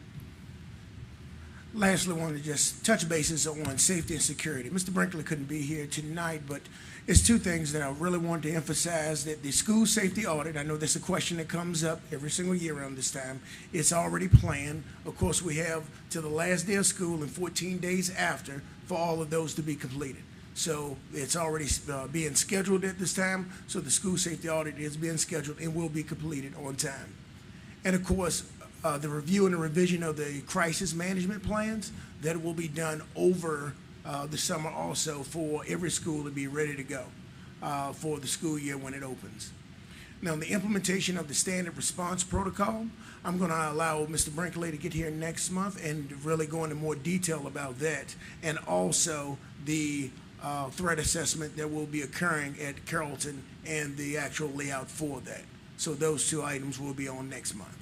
Jim. Lastly, I wanted to just touch bases on safety and security. Mr. Brinkley couldn't be here tonight, but it's 2 things that I really want to emphasize. That the school safety audit, I know that's a question that comes up every single year around this time. It's already planned. Of course, we have till the last day of school and 14 days after for all of those to be completed. So it's already being scheduled at this time. So the school safety audit is being scheduled and will be completed on time. And of course, the review and the revision of the crisis management plans, that will be done over the summer also for every school to be ready to go for the school year when it opens. Now, the implementation of the standard response protocol, I'm going to allow Mr. Brinkley to get here next month and really go into more detail about that, and also the threat assessment that will be occurring at Carrollton and the actual layout for that. So those 2 items will be on next month.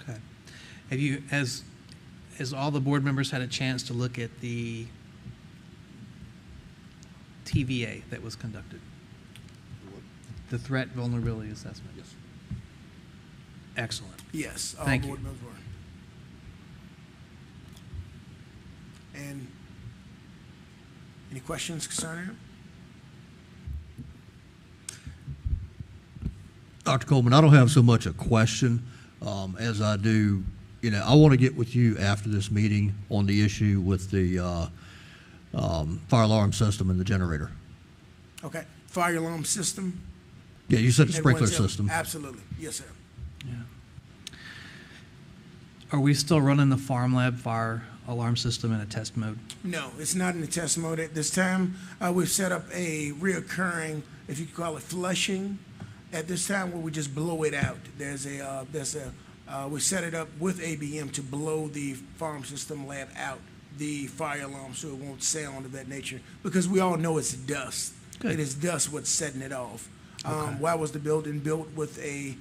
Okay. Have you, as all the board members had a chance to look at the TVA that was conducted? The threat vulnerability assessment? Yes. Excellent. Yes, all Thank board you. members were. And any questions concerning it? Dr. Coleman, I don't have so much a question as I do, I want to get with you after this meeting on the issue with the fire alarm system and the generator. Okay, fire alarm system? Yeah, you said the sprinkler Everyone's system. Absolutely, yes, sir. Yeah. Are we still running the Farm Lab fire alarm system in a test mode? No, it's not in the test mode at this time. We've set up a reoccurring, if you could call it flushing, at this time where we just blow it out. We set it up with ABM to blow the farm system lab out, the fire alarm, so it won't sound of that nature, because we all know it's dust. Good. It is dust what's setting it off. Why was the building built with a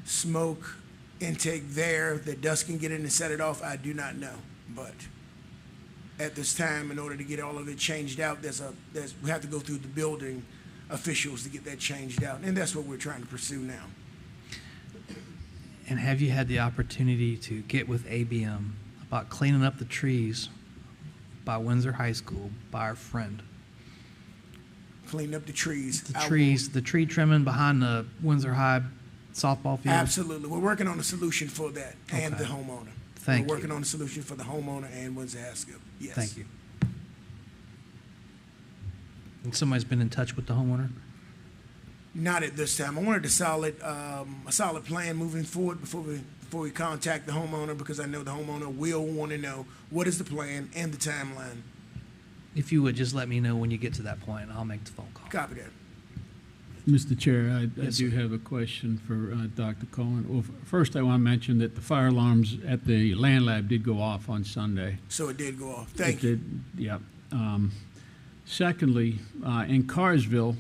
smoke intake there that dust can get in and set it off? I do not know. But at this time, in order to get all of it changed out, we have to go through the building officials to get that changed out, and that's what we're trying to pursue now. And have you had the opportunity to get with ABM about cleaning up the trees by Windsor High School by our friend? Clean up the trees. The tree trimming behind the Windsor High softball field? Absolutely. We're working on a solution for that and Okay. the homeowner. Thank We're you. working on a solution for the homeowner and Windsor High School. Yes. Thank you. And somebody's been in touch with the homeowner? Not at this time. I wanted a solid plan moving forward before we contact the homeowner, because I know the homeowner will want to know what is the plan and the timeline. If you would just let me know when you get to that point, I'll make the phone call. Copy that. Mr. Chair, I Yes, do sir. have a question for Dr. Cohen. Well, first, I want to mention that the fire alarms at the land lab did go off on Sunday. So it did go off. Thank you. Yeah. Secondly, in Carsville,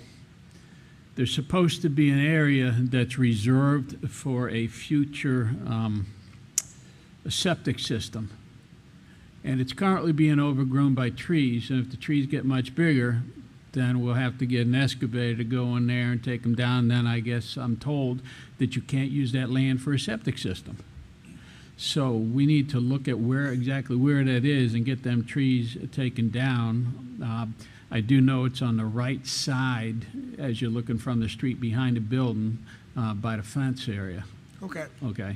there's supposed to be an area that's reserved for a future septic system. And it's currently being overgrown by trees, and if the trees get much bigger, then we'll have to get an excavator to go in there and take them down. Then I guess I'm told that you can't use that land for a septic system. So we need to look at exactly where that is and get them trees taken down. I do know it's on the right side as you're looking from the street behind the building by the fence area. Okay. Okay.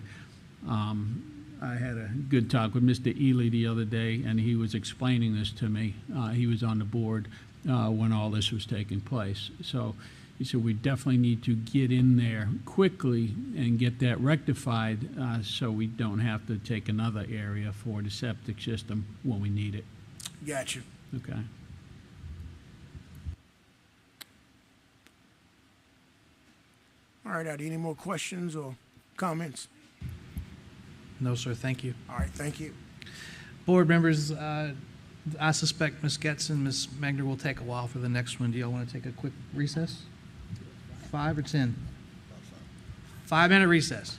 I had a good talk with Mr. Ely the other day, and he was explaining this to me. He was on the board when all this was taking place. So he said we definitely need to get in there quickly and get that rectified so we don't have to take another area for the septic system when we need it. Gotcha. Okay. All right, are there any more questions or comments? No, sir, thank you. All right, thank you. Board members, I suspect Ms. Getson, Ms. Magner will take a while for the next one. Do y'all want to take a quick recess? 5 or 10? 5-minute recess.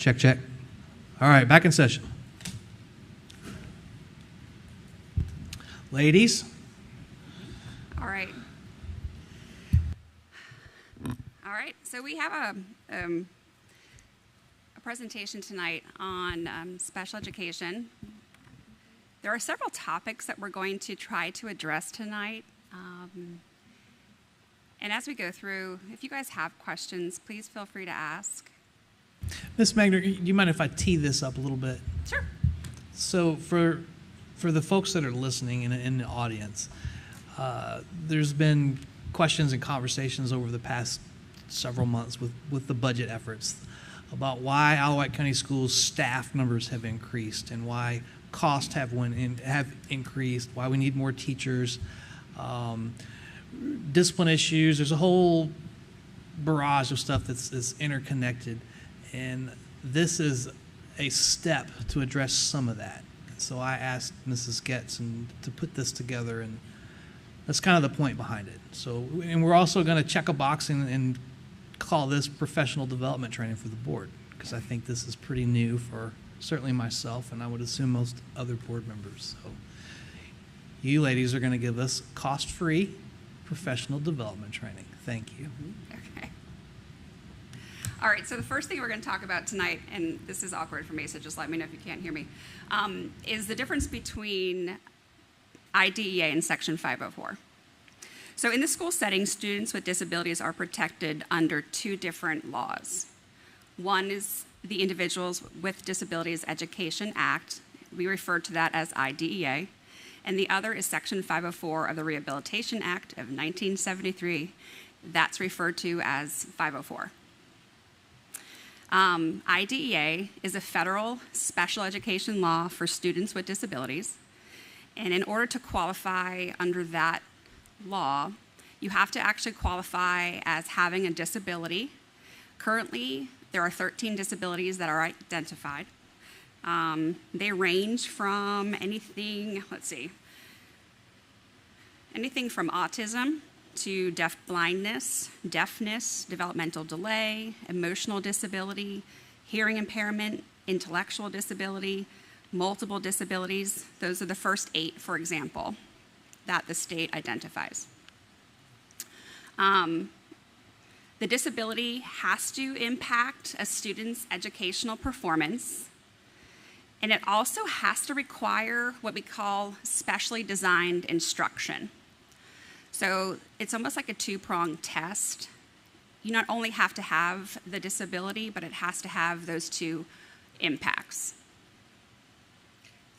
Check, check. All right, back in session. Ladies. All right. All right, so we have a presentation tonight on special education. There are several topics that we're going to try to address tonight. And as we go through, if you guys have questions, please feel free to ask. Ms. Magner, do you mind if I tee this up a little bit? Sure. So for the folks that are listening in the audience, there's been questions and conversations over the past several months with the budget efforts about why Wight County Schools staff numbers have increased and why costs have increased, why we need more teachers, discipline issues. There's a whole barrage of stuff that's interconnected, and this is a step to address some of that. So I asked Mrs. Getz to put this together, and that's kind of the point behind it. So, and we're also going to check a box and call this professional development training for the board, because I think this is pretty new for certainly myself, and I would assume most other board members. So you ladies are going to give us cost-free professional development training. Thank you. Okay. All right, so the first thing we're going to talk about tonight, and this is awkward for me, so just let me know if you can't hear me, is the difference between IDEA and Section 504. So in the school setting, students with disabilities are protected under two different laws. One is the Individuals with Disabilities Education Act. We refer to that as IDEA. And the other is Section 504 of the Rehabilitation Act of 1973. That's referred to as 504. IDEA is a federal special education law for students with disabilities. And in order to qualify under that law, you have to actually qualify as having a disability. Currently, there are 13 disabilities that are identified. They range from anything from autism to deafblindness, deafness, developmental delay, emotional disability, hearing impairment, intellectual disability, multiple disabilities. Those are the first 8, for example, that the state identifies. The disability has to impact a student's educational performance, and it also has to require what we call specially designed instruction. So it's almost like a two-pronged test. You not only have to have the disability, but it has to have those two impacts.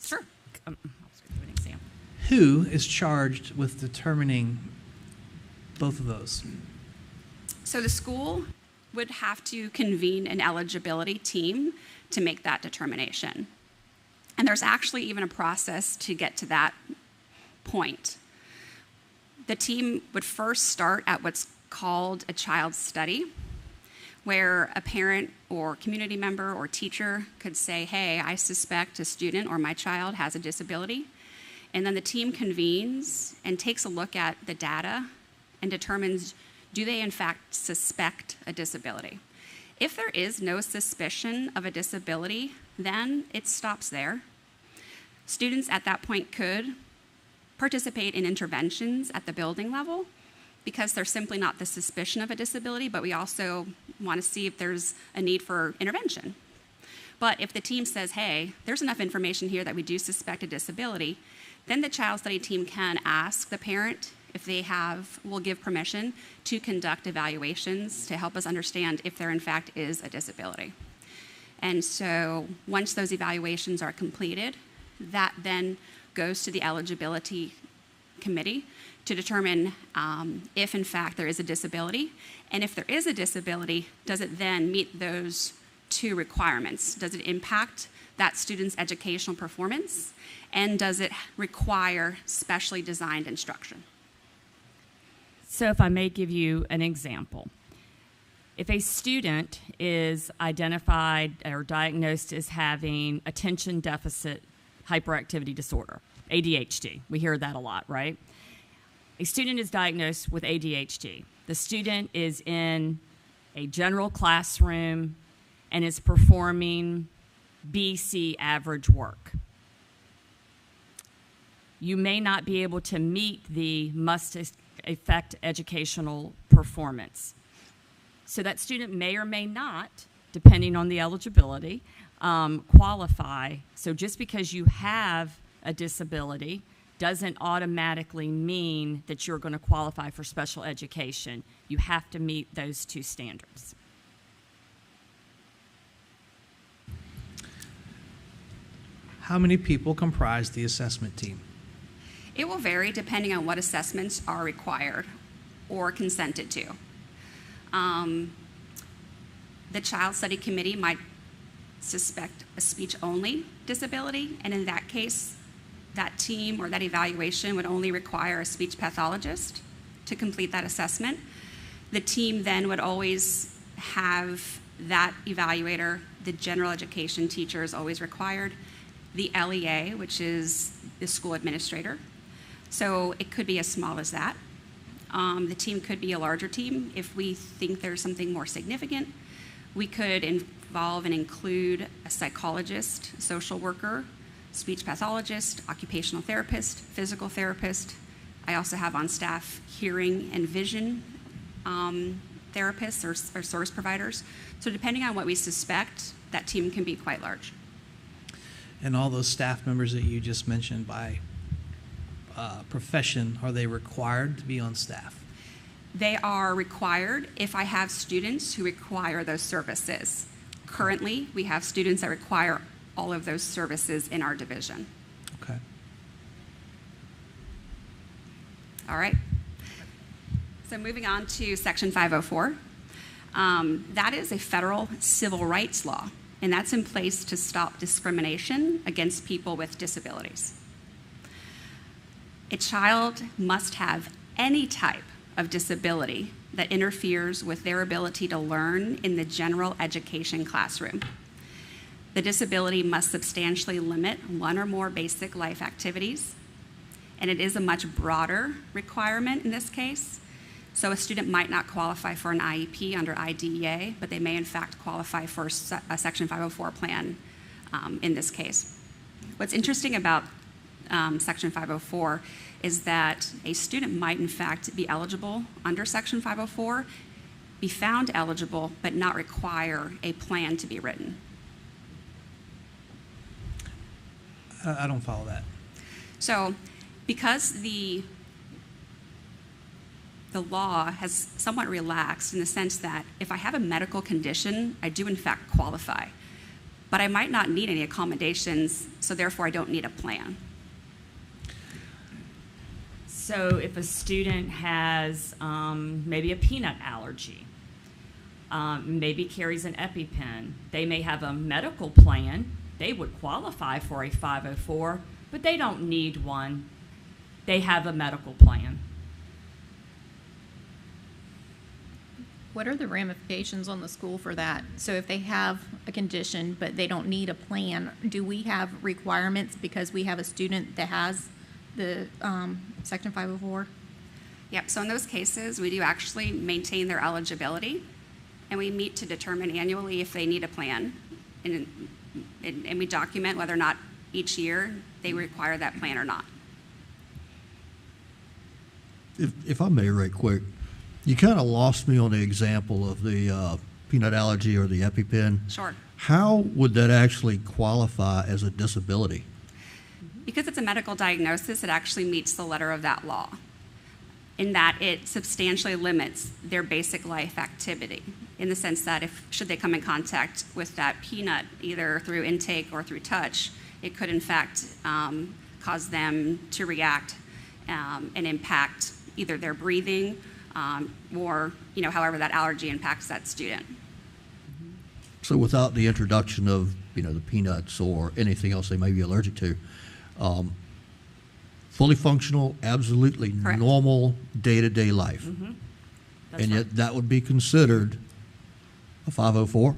Sure. I'll just give an example. Who is charged with determining both of those? So the school would have to convene an eligibility team to make that determination. And there's actually even a process to get to that point. The team would first start at what's called a child study, where a parent or community member or teacher could say, hey, I suspect a student or my child has a disability. And then the team convenes and takes a look at the data and determines, do they in fact suspect a disability? If there is no suspicion of a disability, then it stops there. Students at that point could participate in interventions at the building level because there's simply not the suspicion of a disability, but we also want to see if there's a need for intervention. But if the team says, hey, there's enough information here that we do suspect a disability, then the child study team can ask the parent if they will give permission to conduct evaluations to help us understand if there in fact is a disability. And so once those evaluations are completed, that then goes to the eligibility committee to determine if in fact there is a disability. And if there is a disability, does it then meet those two requirements? Does it impact that student's educational performance? And does it require specially designed instruction? So if I may give you an example. If a student is identified or diagnosed as having attention deficit hyperactivity disorder, ADHD, we hear that a lot, right? A student is diagnosed with ADHD. The student is in a general classroom and is performing BC average work. You may not be able to meet the must affect educational performance. So that student may or may not, depending on the eligibility, qualify. So just because you have a disability doesn't automatically mean that you're going to qualify for special education. You have to meet those two standards. How many people comprise the assessment team? It will vary depending on what assessments are required or consented to. The Child Study Committee might suspect a speech-only disability, and in that case, that team or that evaluation would only require a speech pathologist to complete that assessment. The team then would always have that evaluator. The general education teacher is always required. The LEA, which is the school administrator. So it could be as small as that. The team could be a larger team. If we think there's something more significant, we could involve and include a psychologist, social worker, speech pathologist, occupational therapist, physical therapist. I also have on staff hearing and vision therapists or service providers. So depending on what we suspect, that team can be quite large. And all those staff members that you just mentioned by profession, are they required to be on staff? They are required if I have students who require those services. Currently, we have students that require all of those services in our division. Okay. All right. So moving on to Section 504. That is a federal civil rights law, and that's in place to stop discrimination against people with disabilities. A child must have any type of disability that interferes with their ability to learn in the general education classroom. The disability must substantially limit one or more basic life activities, and it is a much broader requirement in this case. So a student might not qualify for an IEP under IDEA, but they may in fact qualify for a Section 504 plan in this case. What's interesting about Section 504 is that a student might in fact be eligible under Section 504, be found eligible, but not require a plan to be written. I don't follow that. So because the law has somewhat relaxed in the sense that if I have a medical condition, I do in fact qualify, but I might not need any accommodations, so therefore I don't need a plan. So if a student has maybe a peanut allergy, maybe carries an EpiPen, they may have a medical plan. They would qualify for a 504, but they don't need one. They have a medical plan. What are the ramifications on the school for that? So if they have a condition but they don't need a plan, do we have requirements because we have a student that has the Section 504? Yep, so in those cases, we do actually maintain their eligibility, and we meet to determine annually if they need a plan, and we document whether or not each year they require that plan or not. If I may, right quick, you kind of lost me on the example of the peanut allergy or the EpiPen. Sure. How would that actually qualify as a disability? Because it's a medical diagnosis, it actually meets the letter of that law, in that it substantially limits their basic life activity, in the sense that should they come in contact with that peanut, either through intake or through touch, it could in fact cause them to react and impact either their breathing or however that allergy impacts that student. So without the introduction of the peanuts or anything else they may be allergic to, fully functional, absolutely Correct. normal day-to-day life. Mm-hmm. And yet that would be considered a 504?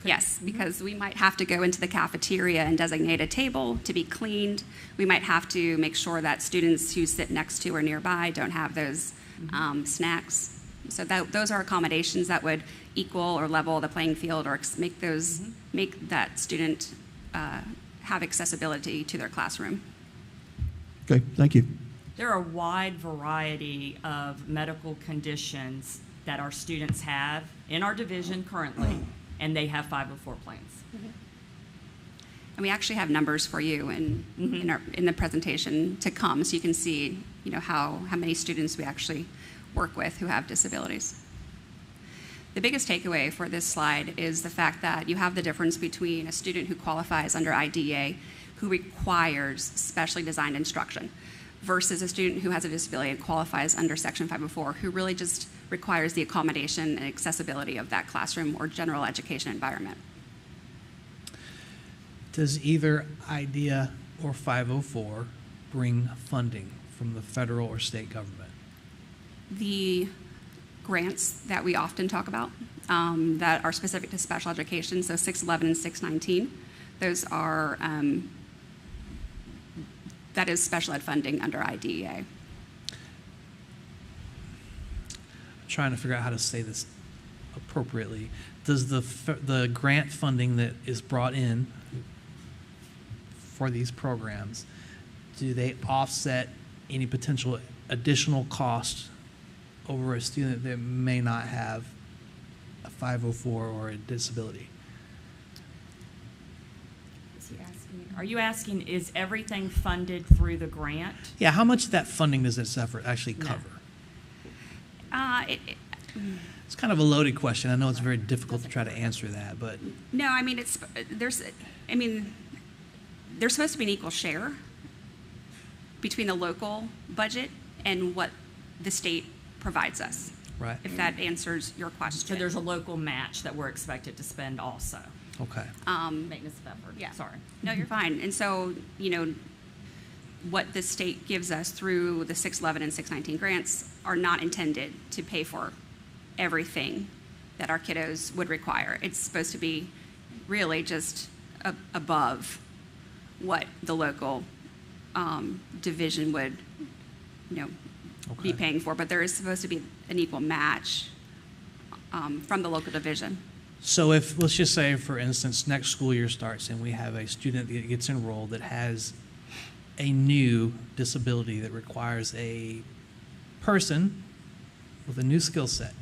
Yes, because we might have to go into the cafeteria and designate a table to be cleaned. We might have to make sure that students who sit next to or nearby don't have those snacks. So those are accommodations that would equal or level the playing field or make that student have accessibility to their classroom. Okay, thank you. There are a wide variety of medical conditions that our students have in our division currently, and they have 504 plans. And we actually have numbers for you in the presentation to come, so you can see, how many students we actually work with who have disabilities. The biggest takeaway for this slide is the fact that you have the difference between a student who qualifies under IDEA, who requires specially designed instruction, versus a student who has a disability and qualifies under Section 504, who really just requires the accommodation and accessibility of that classroom or general education environment. Does either IDEA or 504 bring funding from the federal or state government? The grants that we often talk about that are specific to special education, so 611 and 619, those are, that is special ed funding under IDEA. I'm trying to figure out how to say this appropriately. Does the grant funding that is brought in for these programs, do they offset any potential additional cost over a student that may not have a 504 or a disability? Are you asking, is everything funded through the grant? Yeah, how much of that funding does this effort actually cover? It's kind of a loaded question. I know it's very difficult to try to answer that, but No, I mean, there's supposed to be an equal share between the local budget and what the state provides us. Right. If that answers your question. So there's a local match that we're expected to spend also. Okay. Maintenance of effort. Yeah. Sorry. No, you're fine. And so, what the state gives us through the 611 and 619 grants are not intended to pay for everything that our kiddos would require. It's supposed to be really just above what the local division would, be paying for. But there is supposed to be an equal match from the local division. so if, let's just say, for instance, next school year starts and we have a student that gets enrolled that has a new disability that requires a person with a new skill set,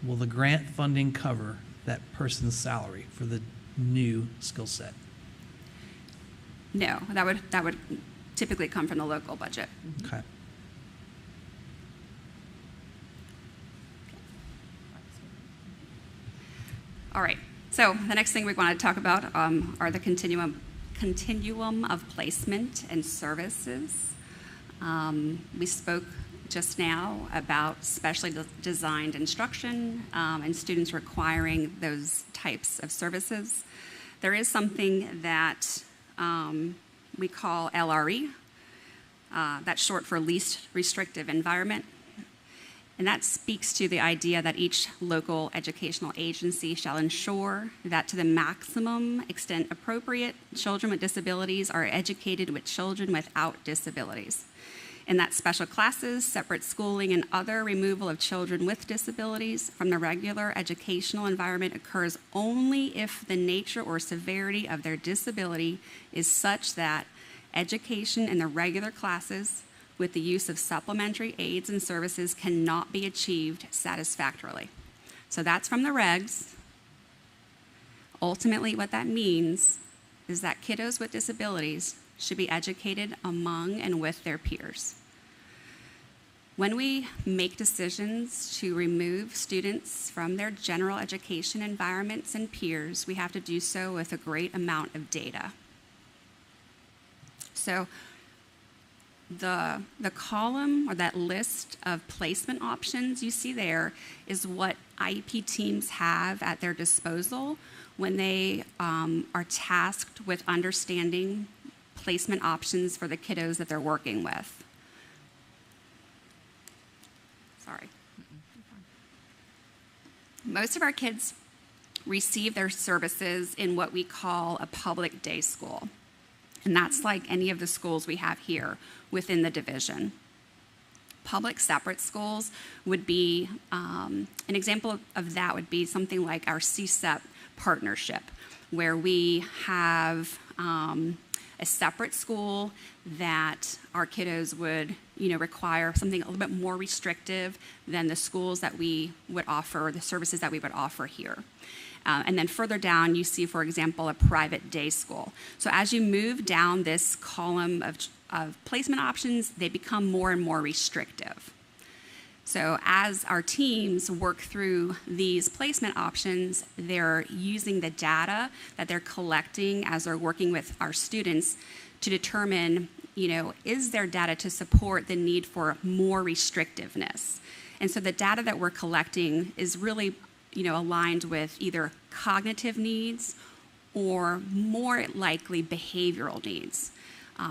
will the grant funding cover that person's salary for the new skill set? No, that would typically come from the local budget. Okay. All right. So the next thing we want to talk about are the continuum of placement and services. We spoke just now about specially designed instruction and students requiring those types of services. There is something that we call LRE. That's short for least restrictive environment. And that speaks to the idea that each local educational agency shall ensure that to the maximum extent appropriate, children with disabilities are educated with children without disabilities. And that special classes, separate schooling, and other removal of children with disabilities from the regular educational environment occurs only if the nature or severity of their disability is such that education in the regular classes with the use of supplementary aids and services cannot be achieved satisfactorily. So that's from the regs. Ultimately, what that means is that kiddos with disabilities should be educated among and with their peers. When we make decisions to remove students from their general education environments and peers, we have to do so with a great amount of data. So the column or that list of placement options you see there is what IEP teams have at their disposal when they are tasked with understanding placement options for the kiddos that they're working with. Sorry. Most of our kids receive their services in what we call a public day school. And that's like any of the schools we have here within the division. public separate schools would be, an example of that would be something like our CSEP partnership, where we have a separate school that our kiddos would, require something a little bit more restrictive than the schools that we would offer, the services that we would offer here. And then further down, you see, for example, a private day school. So as you move down this column of placement options, they become more and more restrictive. So as our teams work through these placement options, they're using the data that they're collecting as they're working with our students to determine, is there data to support the need for more restrictiveness? And so the data that we're collecting is really, aligned with either cognitive needs or more likely behavioral needs.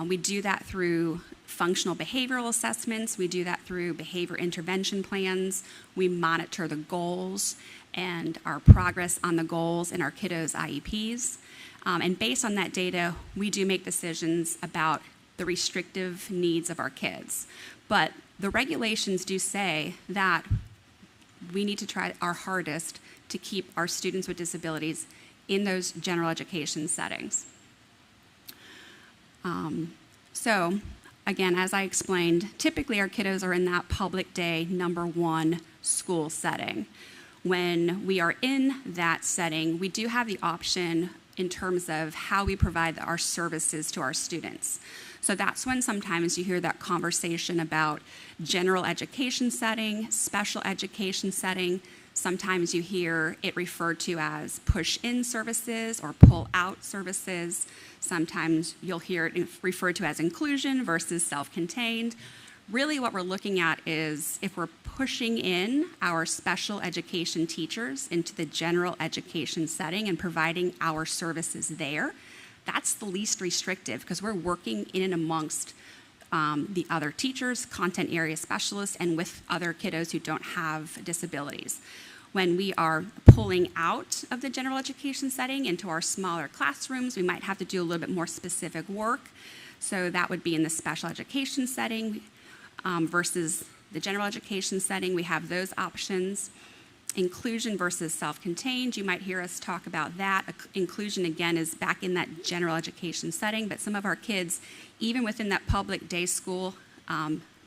We do that through functional behavioral assessments. We do that through behavior intervention plans. We monitor the goals and our progress on the goals in our kiddos' IEPs. And based on that data, we do make decisions about the restrictive needs of our kids. But the regulations do say that we need to try our hardest to keep our students with disabilities in those general education settings. So, again, as I explained, typically our kiddos are in that public day #1 school setting. When we are in that setting, we do have the option in terms of how we provide our services to our students. So that's when sometimes you hear that conversation about general education setting, special education setting. Sometimes you hear it referred to as push-in services or pull-out services. Sometimes you'll hear it referred to as inclusion versus self-contained. Really what we're looking at is if we're pushing in our special education teachers into the general education setting and providing our services there, that's the least restrictive because we're working in and amongst the other teachers, content area specialists, and with other kiddos who don't have disabilities. When we are pulling out of the general education setting into our smaller classrooms, we might have to do a little bit more specific work. So that would be in the special education setting versus the general education setting. We have those options. Inclusion versus self-contained, you might hear us talk about that. Inclusion, again, is back in that general education setting, but some of our kids, even within that public day school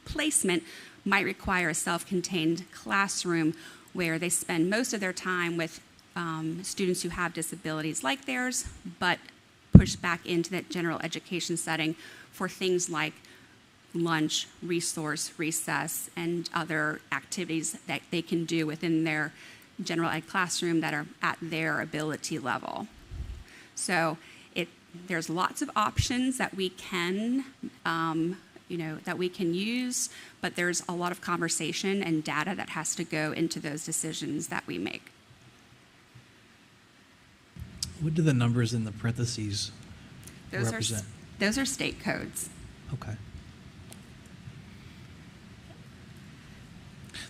placement, might require a self-contained classroom where they spend most of their time with students who have disabilities like theirs, but push back into that general education setting for things like lunch, resource, recess, and other activities that they can do within their general ed classroom that are at their ability level. So there's lots of options that we can, that we can use, but there's a lot of conversation and data that has to go into those decisions that we make. What do the numbers in the parentheses represent? Those are state codes. Okay.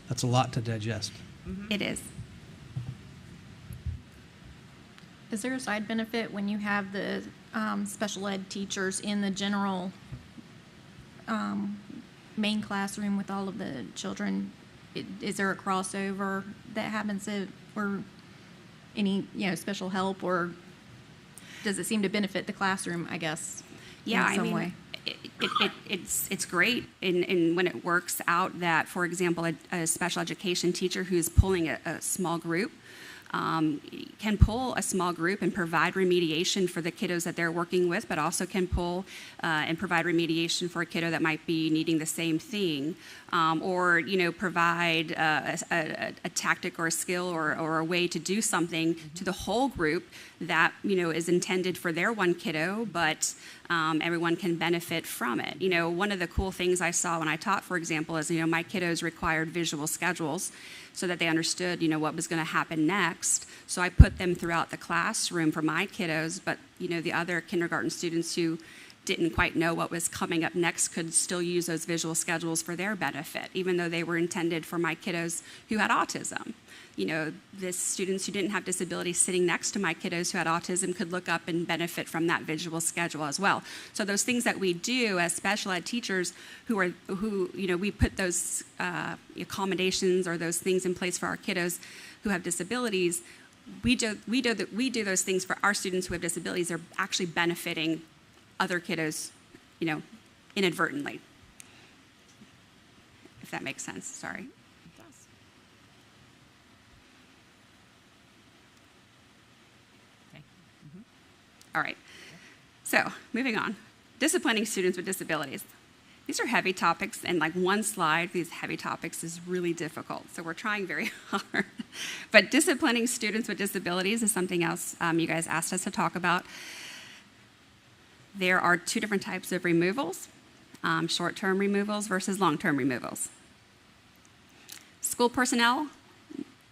That's a lot to digest. Mm-hmm. It is. Is there a side benefit when you have the special ed teachers in the general main classroom with all of the children? Is there a crossover that happens or any special help, or does it seem to benefit the classroom, I guess, in some way? It's great in when it works out that, for example, a special education teacher who's pulling a small group can pull a small group and provide remediation for the kiddos that they're working with, but also can pull and provide remediation for a kiddo that might be needing the same thing, or provide a tactic or a skill or a way to do something to the whole group that is intended for their one kiddo, but everyone can benefit from it. One of the cool things I saw when I taught, for example, is my kiddos required visual schedules so that they understood, what was going to happen next. So I put them throughout the classroom for my kiddos, but, the other kindergarten students who didn't quite know what was coming up next could still use those visual schedules for their benefit, even though they were intended for my kiddos who had autism. You know, the students who didn't have disabilities sitting next to my kiddos who had autism could look up and benefit from that visual schedule as well. So those things that we do as special ed teachers who you know, we put those accommodations or those things in place for our kiddos who have disabilities, we do those things for our students who have disabilities. They're actually benefiting other kiddos, you know, inadvertently. If that makes sense, sorry. It does. Okay. All right, so moving on. Disciplining students with disabilities. These are heavy topics, and like one slide, these heavy topics is really difficult. So we're trying very hard. But disciplining students with disabilities is something else you guys asked us to talk about. There are two different types of removals, short-term removals versus long-term removals. School personnel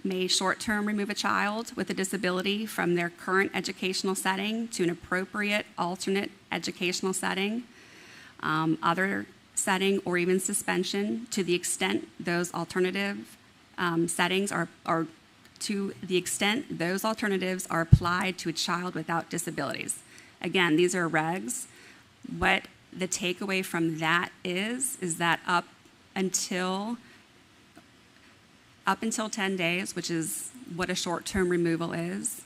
may short-term remove a child with a disability from their current educational setting to an appropriate alternate educational setting, other setting, or even suspension to the extent those alternative settings are applied to a child without disabilities. Again, these are regs. What the takeaway from that is that up until 10 days, which is what a short-term removal is,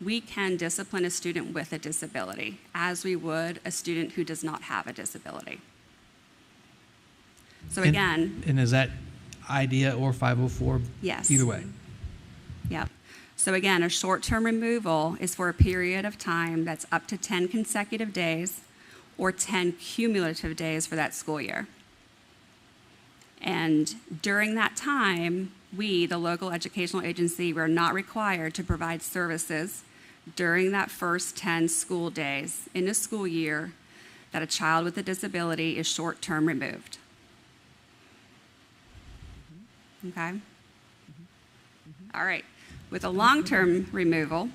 we can discipline a student with a disability as we would a student who does not have a disability. So again... And is that IDEA or 504? Yes. Either way? Yep. So again, a short-term removal is for a period of time that's up to 10 consecutive days or 10 cumulative days for that school year. And during that time, we, the local educational agency, we're not required to provide services during that first 10 school days in a school year that a child with a disability is short-term removed. Okay? All right. With a long-term removal,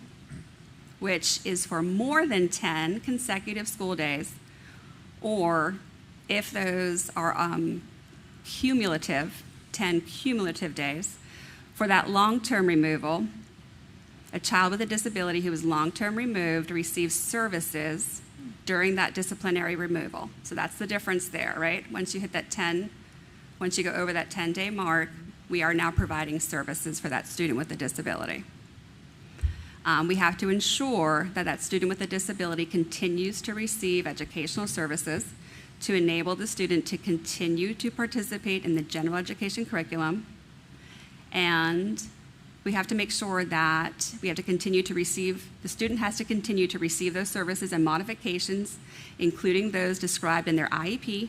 which is for more than 10 consecutive school days, or if those are cumulative, 10 cumulative days, for that long-term removal, a child with a disability who is long-term removed receives services during that disciplinary removal. So that's the difference there, right? Once you hit that 10, once you go over that 10-day mark, we are now providing services for that student with a disability. We have to ensure that that student with a disability continues to receive educational services to enable the student to continue to participate in the general education curriculum. And we have to make sure that we have to continue to receive, the student has to continue to receive those services and modifications, including those described in their IEP,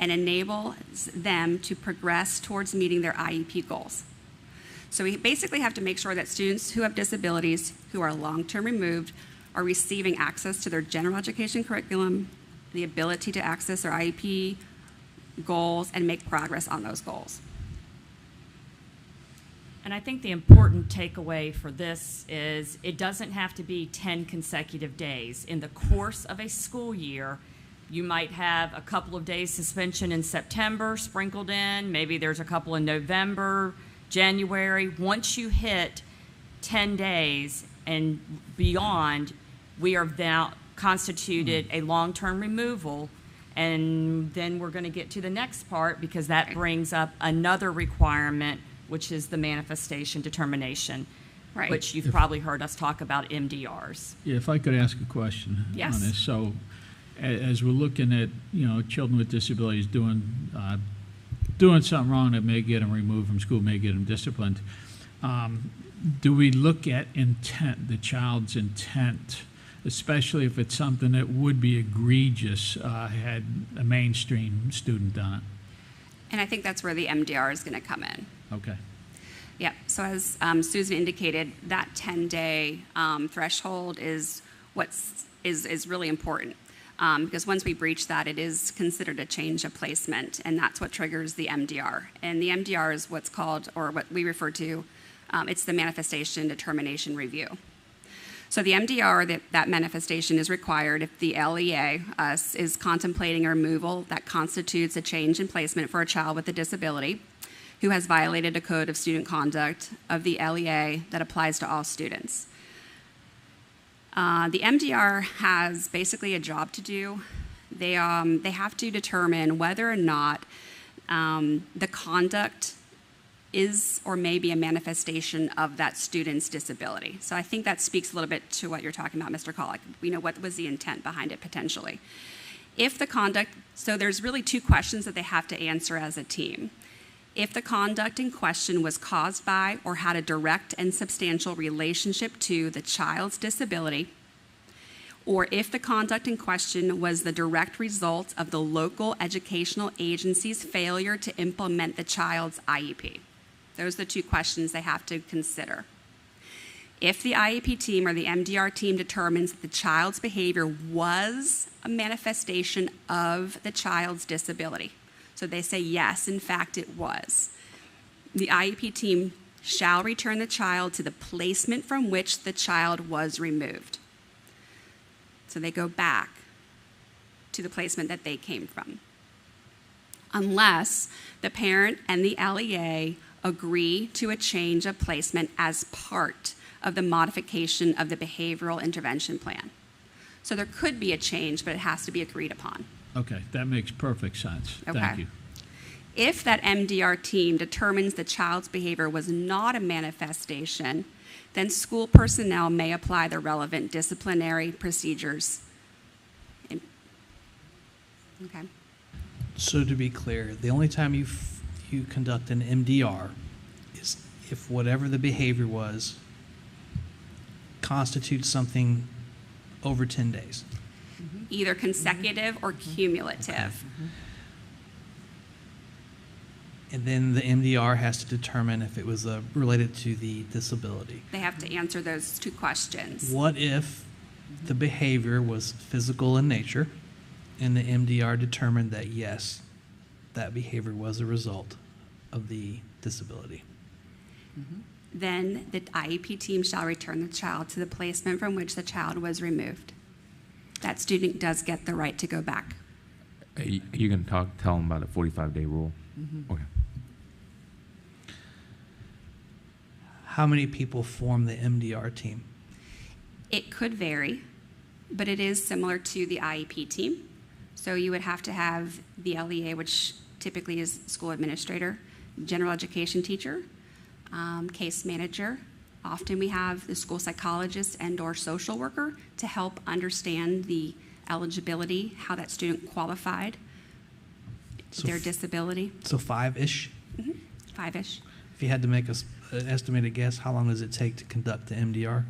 and enable them to progress towards meeting their IEP goals. So we basically have to make sure that students who have disabilities who are long-term removed are receiving access to their general education curriculum, the ability to access their IEP goals, and make progress on those goals. And I think the important takeaway for this is it doesn't have to be 10 consecutive days. In the course of a school year, you might have a couple of days suspension in September sprinkled in, maybe there's a couple in November, January. Once you hit 10 days and beyond, we are now constituted a long-term removal, and then we're going to get to the next part because that brings up another requirement, which is the manifestation determination, right, which you've probably heard us talk about MDRs. Yeah, if I could ask a question Yes. on this. So as we're looking at, children with disabilities doing something wrong that may get them removed from school, may get them disciplined, do we look at intent, the child's intent, especially if it's something that would be egregious had a mainstream student done it? And I think that's where the MDR is going to come in. Okay. Yeah, so as Susan indicated, that 10-day threshold is is really important because once we breach that, it is considered a change of placement, and that's what triggers the MDR. And the MDR is what's called, or what we refer to, it's the manifestation determination review. So the MDR, that manifestation is required if the LEA, us, is contemplating a removal that constitutes a change in placement for a child with a disability who has violated a code of student conduct of the LEA that applies to all students. The MDR has basically a job to do. They have to determine whether or not the conduct is or may be a manifestation of that student's disability. So I think that speaks a little bit to what you're talking about, Mr. Collick. We know what was the intent behind it potentially. If the conduct, so there's really two questions that they have to answer as a team. If the conduct in question was caused by or had a direct and substantial relationship to the child's disability, or if the conduct in question was the direct result of the local educational agency's failure to implement the child's IEP. Those are the two questions they have to consider. If the IEP team or the MDR team determines that the child's behavior was a manifestation of the child's disability, so they say, yes, in fact, it was, the IEP team shall return the child to the placement from which the child was removed. So they go back to the placement that they came from, unless the parent and the LEA agree to a change of placement as part of the modification of the behavioral intervention plan. So there could be a change, but it has to be agreed upon. Okay, that makes perfect sense. Okay. Thank you. If that MDR team determines the child's behavior was not a manifestation, then school personnel may apply the relevant disciplinary procedures. Okay. So to be clear, the only time you conduct an MDR is if whatever the behavior was constitutes something over 10 days. Either consecutive or cumulative. And then the MDR has to determine if it was related to the disability. They have to answer those two questions. What if the behavior was physical in nature and the MDR determined that, yes, that behavior was a result of the disability? Then the IEP team shall return the child to the placement from which the child was removed. That student does get the right to go back. Are you going to tell them about the 45-day rule? Okay. How many people form the MDR team? It could vary, but it is similar to the IEP team. So you would have to have the LEA, which typically is school administrator, general education teacher, case manager. Often we have the school psychologist and/or social worker to help understand the eligibility, how that student qualified, their disability. So 5-ish? 5-ish. If you had to make an estimated guess, how long does it take to conduct the MDR?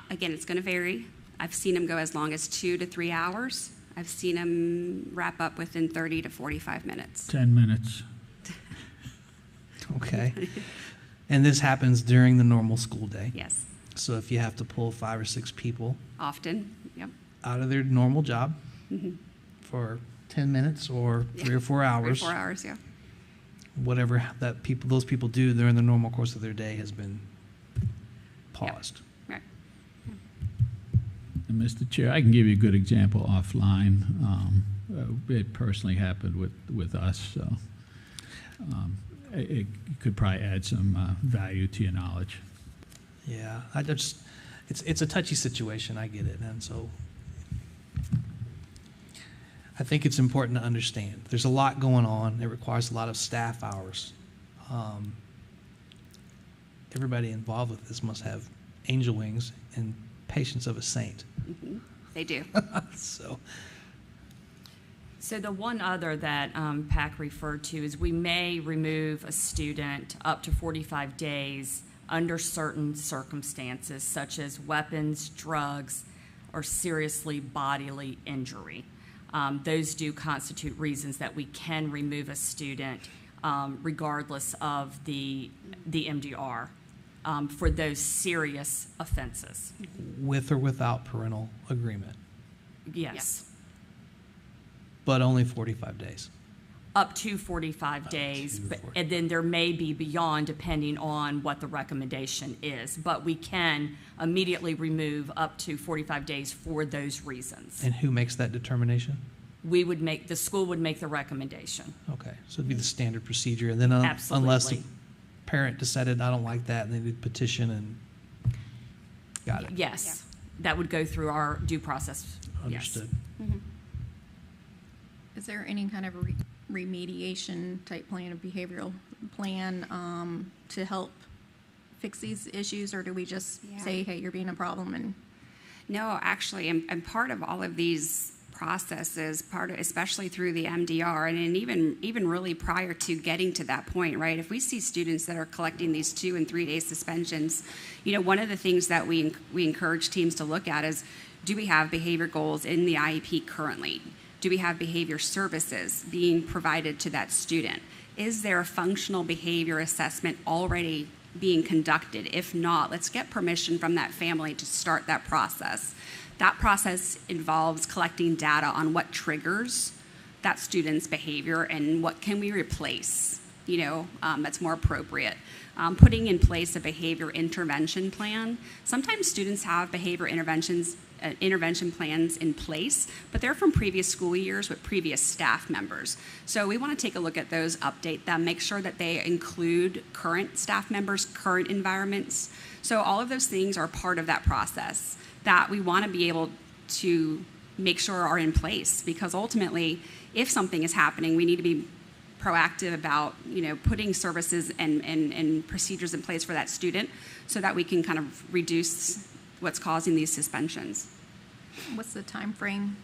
Again, it's going to vary. I've seen them go as long as 2 to 3 hours. I've seen them wrap up within 30 to 45 minutes. 10 minutes. Okay. And this happens during the normal school day? Yes. So if you have to pull 5 or 6 people Often, yep. out of their normal job Mhm. for 10 minutes or 3 or 4 hours. 3 or 4 hours, yeah. Whatever those people do during the normal course of their day has been paused. Right. And Mr. Chair, I can give you a good example offline. It personally happened with us, so it could probably add some value to your knowledge. Yeah, it's a touchy situation. I get it, and so I think it's important to understand. There's a lot going on. It requires a lot of staff hours. Everybody involved with this must have angel wings and patience of a saint. They do. So the one other that PAC referred to is we may remove a student up to 45 days under certain circumstances, such as weapons, drugs, or seriously bodily injury. Those do constitute reasons that we can remove a student regardless of the MDR for those serious offenses. With or without parental agreement, Yes. but only 45 days. Up to 45 days, and then there may be beyond depending on what the recommendation is. But we can immediately remove up to 45 days for those reasons. And who makes that determination? The school would make the recommendation. Okay, so it'd be the standard procedure, and then unless the Absolutely. parent decided, I don't like that, and they would petition and, got it. Yes, that would go through our due process. Understood. Yes. Mhm. Is there any kind of remediation type plan, a behavioral plan to help fix these issues, or do we just say, hey, you're being a problem? And No, actually, and part of all of these processes, especially through the MDR, and even really prior to getting to that point, right? If we see students that are collecting these 2 and 3 day suspensions, one of the things that we encourage teams to look at is, do we have behavior goals in the IEP currently? Do we have behavior services being provided to that student? Is there a functional behavior assessment already being conducted? If not, let's get permission from that family to start that process. That process involves collecting data on what triggers that student's behavior and what can we replace, that's more appropriate. Putting in place a behavior intervention plan. Sometimes students have behavior intervention plans in place, but they're from previous school years with previous staff members. So we want to take a look at those, update them, make sure that they include current staff members, current environments. So all of those things are part of that process that we want to be able to make sure are in place, because ultimately, if something is happening, we need to be proactive about putting services and procedures in place for that student so that we can kind of reduce what's causing these suspensions. what's the time frame?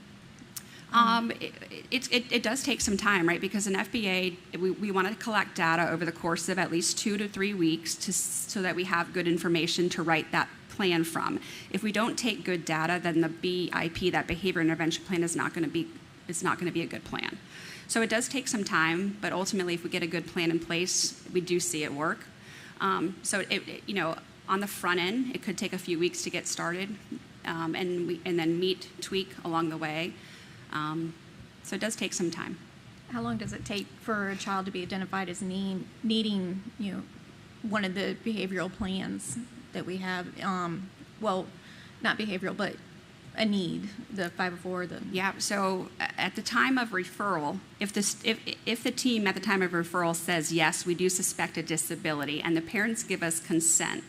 It does take some time, right? Because in FBA, we want to collect data over the course of at least 2 to 3 weeks so that we have good information to write that plan from. If we don't take good data, then the BIP, that behavior intervention plan, is not going to be a good plan. So it does take some time, but ultimately, if we get a good plan in place, we do see it work. So on the front end, it could take a few weeks to get started, and then tweak along the way. So it does take some time. How long does it take for a child to be identified as needing, one of the behavioral plans that we have? Well, not behavioral, but a need, the 504, Yeah, so at the time of referral, if the team at the time of referral says, yes, we do suspect a disability, and the parents give us consent,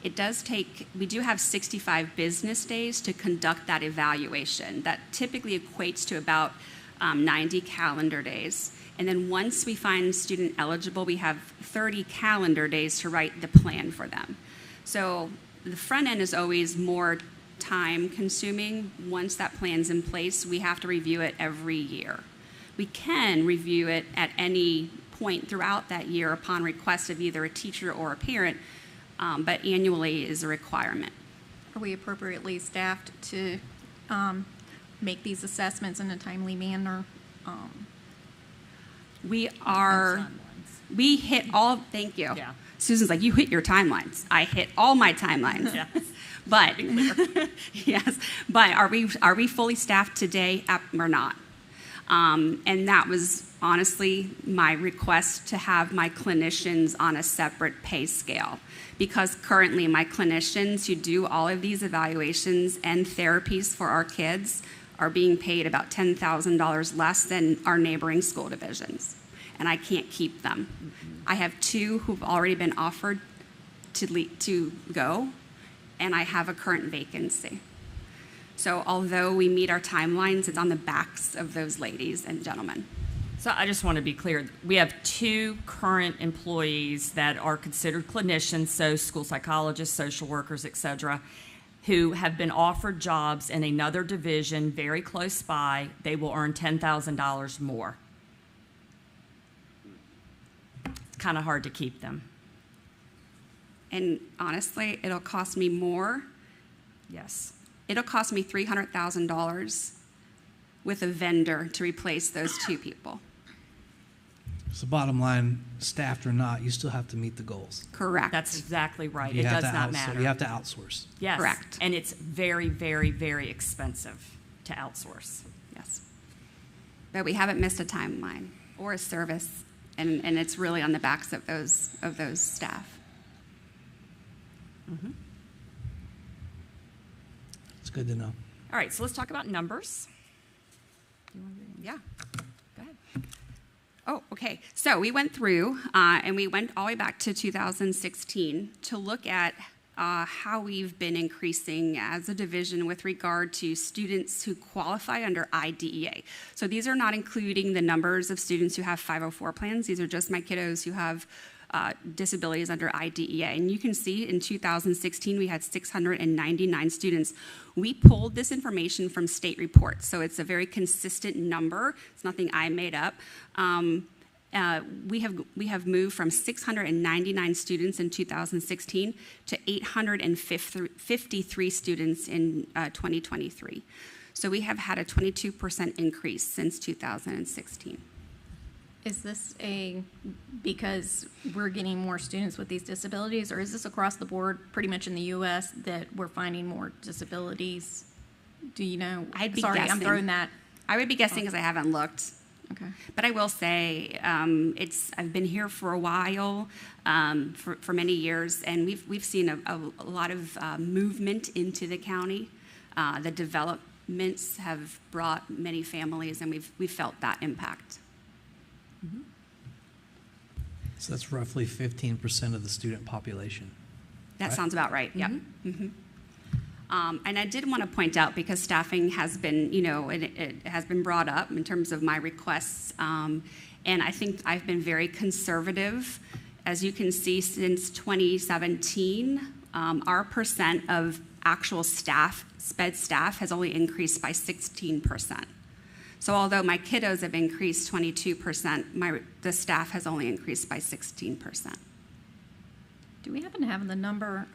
we do have 65 business days to conduct that evaluation. That typically equates to about 90 calendar days. And then once we find student eligible, we have 30 calendar days to write the plan for them. So the front end is always more time consuming. Once that plan's in place, we have to review it every year. We can review it at any point throughout that year upon request of either a teacher or a parent, but annually is a requirement. Are we appropriately staffed to make these assessments in a timely manner? We hit all, thank you. Yeah. Susan's like, you hit your timelines. I hit all my timelines. Yes. But, yes, but are we fully staffed today? We're not. And that was honestly my request, to have my clinicians on a separate pay scale, because currently my clinicians who do all of these evaluations and therapies for our kids are being paid about $10,000 less than our neighboring school divisions, and I can't keep them. I have 2 who've already been offered to go, and I have a current vacancy. So although we meet our timelines, it's on the backs of those ladies and gentlemen. So I just want to be clear. We have 2 current employees that are considered clinicians, so school psychologists, social workers, et cetera, who have been offered jobs in another division very close by. They will earn $10,000 more. It's kind of hard to keep them. And honestly, it'll cost me more. Yes. It'll cost me $300,000 with a vendor to replace those 2 people. So bottom line, staffed or not, you still have to meet the goals. Correct. That's exactly right. You It have does to not outsource. matter. You have to outsource. Yes. Correct. And it's very, very, very expensive to outsource. Yes. But we haven't missed a timeline. or a service, and it's really on the backs of those staff. Mm-hmm. It's good to know. All right, so let's talk about numbers. Yeah, go ahead. Oh, okay. So we went through, and we went all the way back to 2016 to look at how we've been increasing as a division with regard to students who qualify under IDEA. So these are not including the numbers of students who have 504 plans. These are just my kiddos who have disabilities under IDEA. And you can see in 2016, we had 699 students. We pulled this information from state reports, so it's a very consistent number. It's nothing I made up. We have moved from 699 students in 2016 to 853 students in 2023. So we have had a 22% increase since 2016. Is this because we're getting more students with these disabilities, or is this across the board pretty much in the U.S. that we're finding more disabilities? Do you know? I'd be Sorry, guessing. I'm throwing that. I would be guessing because I haven't looked. Okay. But I will say I've been here for a while, for many years, and we've seen a lot of movement into the county. The developments have brought many families, and we've felt that impact. Mm-hmm. So that's roughly 15% of the student population. That right? sounds about right. Yep. Mm-hmm. And I did want to point out, because staffing has been, it has been brought up in terms of my requests, and I think I've been very conservative. As you can see, since 2017, our percent of actual staff, SPED staff, has only increased by 16%. So although my kiddos have increased 22%, the staff has only increased by 16%. Do we happen to have the number?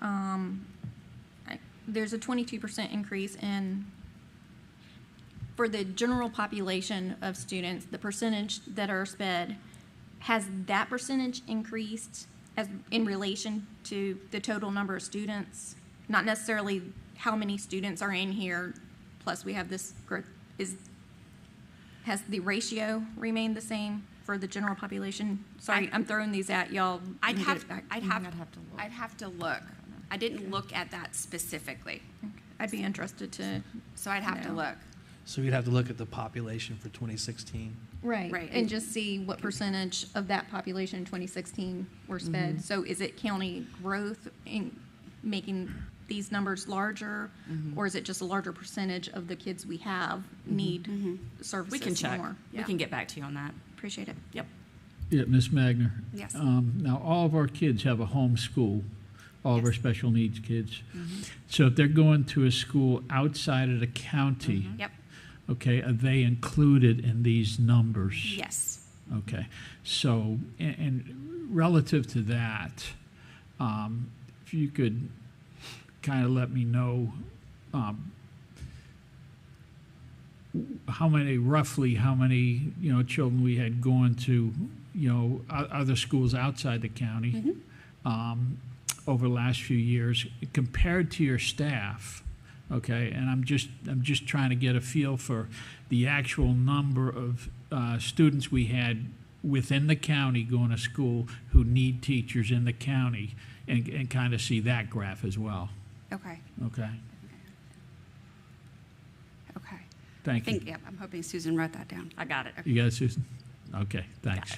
There's a 22% increase for the general population of students, the percentage that are SPED. Has that percentage increased in relation to the total number of students? Not necessarily how many students are in here, plus we have this growth. Has the ratio remained the same for the general population? Sorry, I'm throwing these at y'all. I'd have to look. I didn't look at that specifically. Okay. I'd be interested to. So I'd have to look. So we'd have to look at the population for 2016. Right. Right. And just see what percentage of that population in 2016 were SPED. Mm-hmm. So is it county growth in making these numbers larger, or is it just a larger percentage of the kids we have need services We can check. more? We can get back to you on that. Appreciate it. Yep. Yeah, Ms. Magner. Yes. Now, all of our kids have a home school, all of our special needs kids. So if they're going to a school outside of the county, Yep. okay, are they included in these numbers? Yes. Okay. So, and relative to that, if you could kind of let me know roughly how many children we had going to other schools outside the county over the last few years compared to your staff. Okay, and I'm just trying to get a feel for the actual number of students we had within the county going to school who need teachers in the county, and kind of see that graph as well. Okay. Okay. Okay. Thank you. Yeah, I'm hoping Susan wrote that down. I got it. You got it, Susan? Okay, thanks.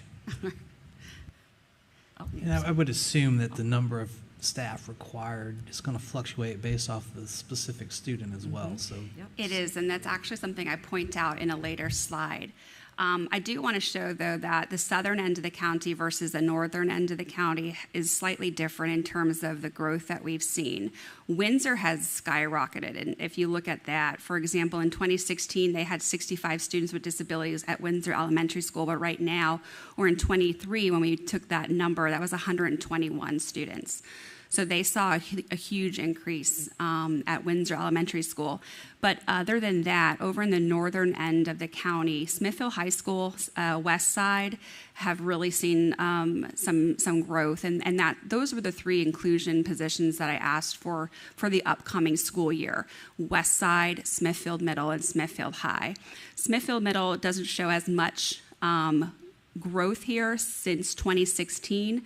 And I would assume that the number of staff required is going to fluctuate based off the specific student as well. So It is, and that's actually something I point out in a later slide. I do want to show, though, that the southern end of the county versus the northern end of the county is slightly different in terms of the growth that we've seen. Windsor has skyrocketed, and if you look at that, for example, in 2016, they had 65 students with disabilities at Windsor Elementary School, but right now, or in 23, when we took that number, that was 121 students. So they saw a huge increase at Windsor Elementary School. But other than that, over in the northern end of the county, Smithfield High School, west side, have really seen some growth. And those were the three inclusion positions that I asked for the upcoming school year: West Side, Smithfield Middle, and Smithfield High. Smithfield Middle doesn't show as much growth here since 2016.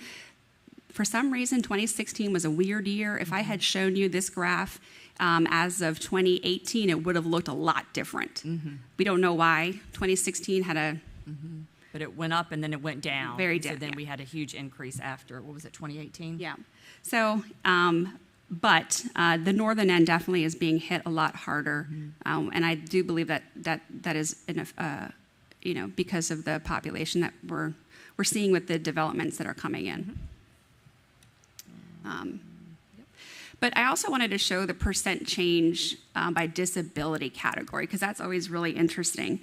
For some reason, 2016 was a weird year. If I had shown you this graph as of 2018, it would have looked a lot different. We don't know why. 2016 had a... But it went up and then it went down. Very So down, then yeah. we had a huge increase after, what was it, 2018? Yeah. So, but the northern end definitely is being hit a lot harder, and I do believe that is because of the population that we're seeing with the developments that are coming in. But I also wanted to show the percent change by disability category, because that's always really interesting.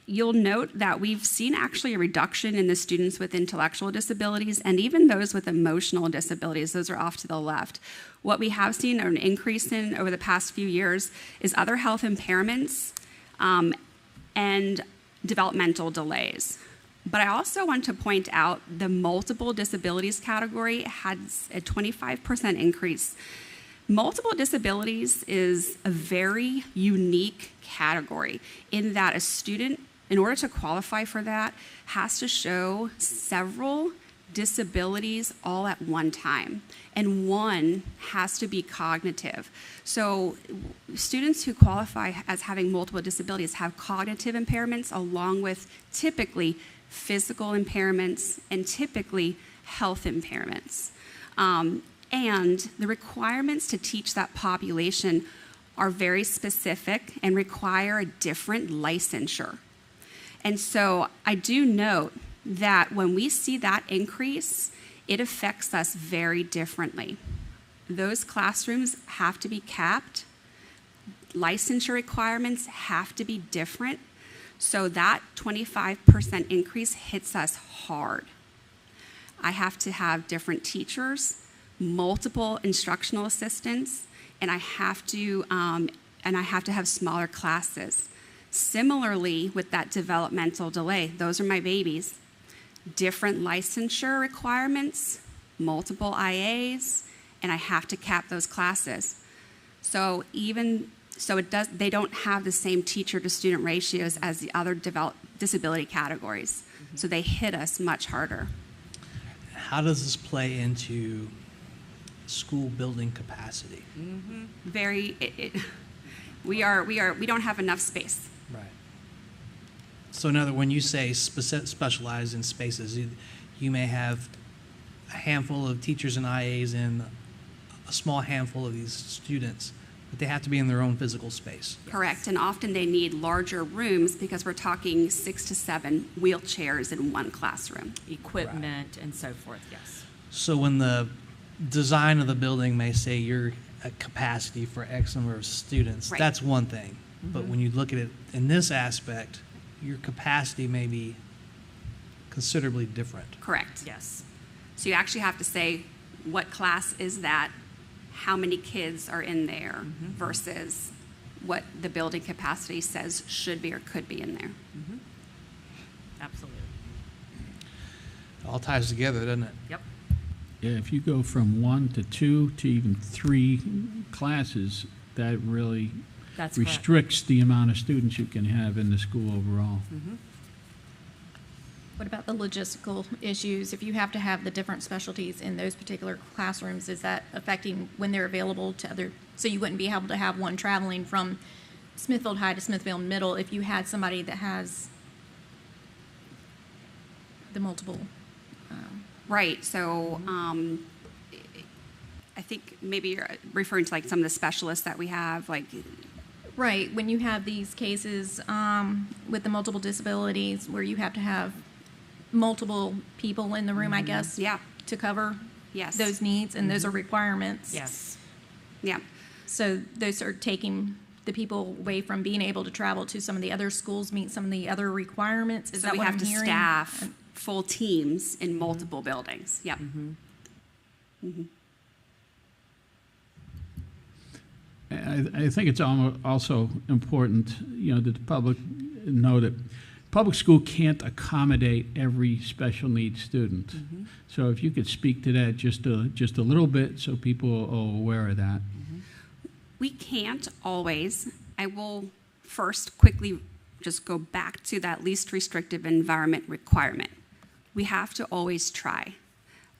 You'll note that we've seen actually a reduction in the students with intellectual disabilities and even those with emotional disabilities. Those are off to the left. What we have seen an increase in over the past few years is other health impairments and developmental delays. But I also want to point out the multiple disabilities category has a 25% increase. Multiple disabilities is a very unique category in that a student, in order to qualify for that, has to show several disabilities all at one time, and one has to be cognitive. So students who qualify as having multiple disabilities have cognitive impairments along with typically physical impairments and typically health impairments. And the requirements to teach that population are very specific and require a different licensure. And so I do note that when we see that increase, it affects us very differently. Those classrooms have to be capped. Licensure requirements have to be different. So that 25% increase hits us hard. I have to have different teachers, multiple instructional assistants, and I have to have smaller classes. Similarly, with that developmental delay, those are my babies. Different licensure requirements, multiple IAs, and I have to cap those classes. So they don't have the same teacher to student ratios as the other disability categories. So they hit us much harder. How does this play into school building capacity? We don't have enough space. Right. So when you say specialize in spaces, you may have a handful of teachers and IAs in a small handful of these students, but they have to be in their own physical space. Correct, and often they need larger rooms because we're talking 6 to 7 wheelchairs in one classroom. Equipment and so forth, yes. So when the design of the building may say you're at capacity for X number of students, Right. that's one thing. But when you look at it in this aspect, your capacity may be considerably different. Correct. Yes. So you actually have to say, what class is that? How many kids are in there versus what the building capacity says should be or could be in there. Absolutely. It all ties together, doesn't it? Yep. Yeah, if you go from 1 to 2 to even 3 classes, that really That's restricts the amount of students you can have in the school overall. What about the logistical issues? If you have to have the different specialties in those particular classrooms, is that affecting when they're available to other? So you wouldn't be able to have one traveling from Smithfield High to Smithfield Middle if you had somebody that has the multiple. Right. So I think maybe you're referring to like some of the specialists that we have, like. Right. When you have these cases with the multiple disabilities where you have to have multiple people in the room, I guess, to cover those needs, and those are requirements. Yes. Yeah. So those are taking the people away from being able to travel to some of the other schools, meet some of the other requirements. Is So that we what have I'm to hearing? staff full teams in multiple buildings. Yep. I think it's also important, that the public know that public school can't accommodate every special needs student. So if you could speak to that just a little bit, so people are aware of that. We can't always. I will first quickly just go back to that least restrictive environment requirement. We have to always try.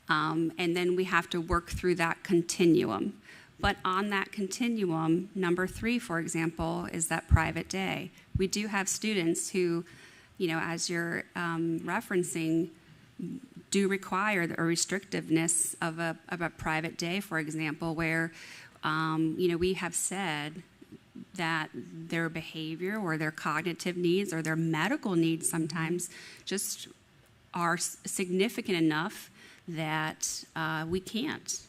And then we have to work through that continuum. But on that continuum, number 3, for example, is that private day. We do have students who, you know, as you're referencing, do require a restrictiveness of a private day, for example, where, you know, we have said that their behavior or their cognitive needs or their medical needs sometimes just are significant enough that we can't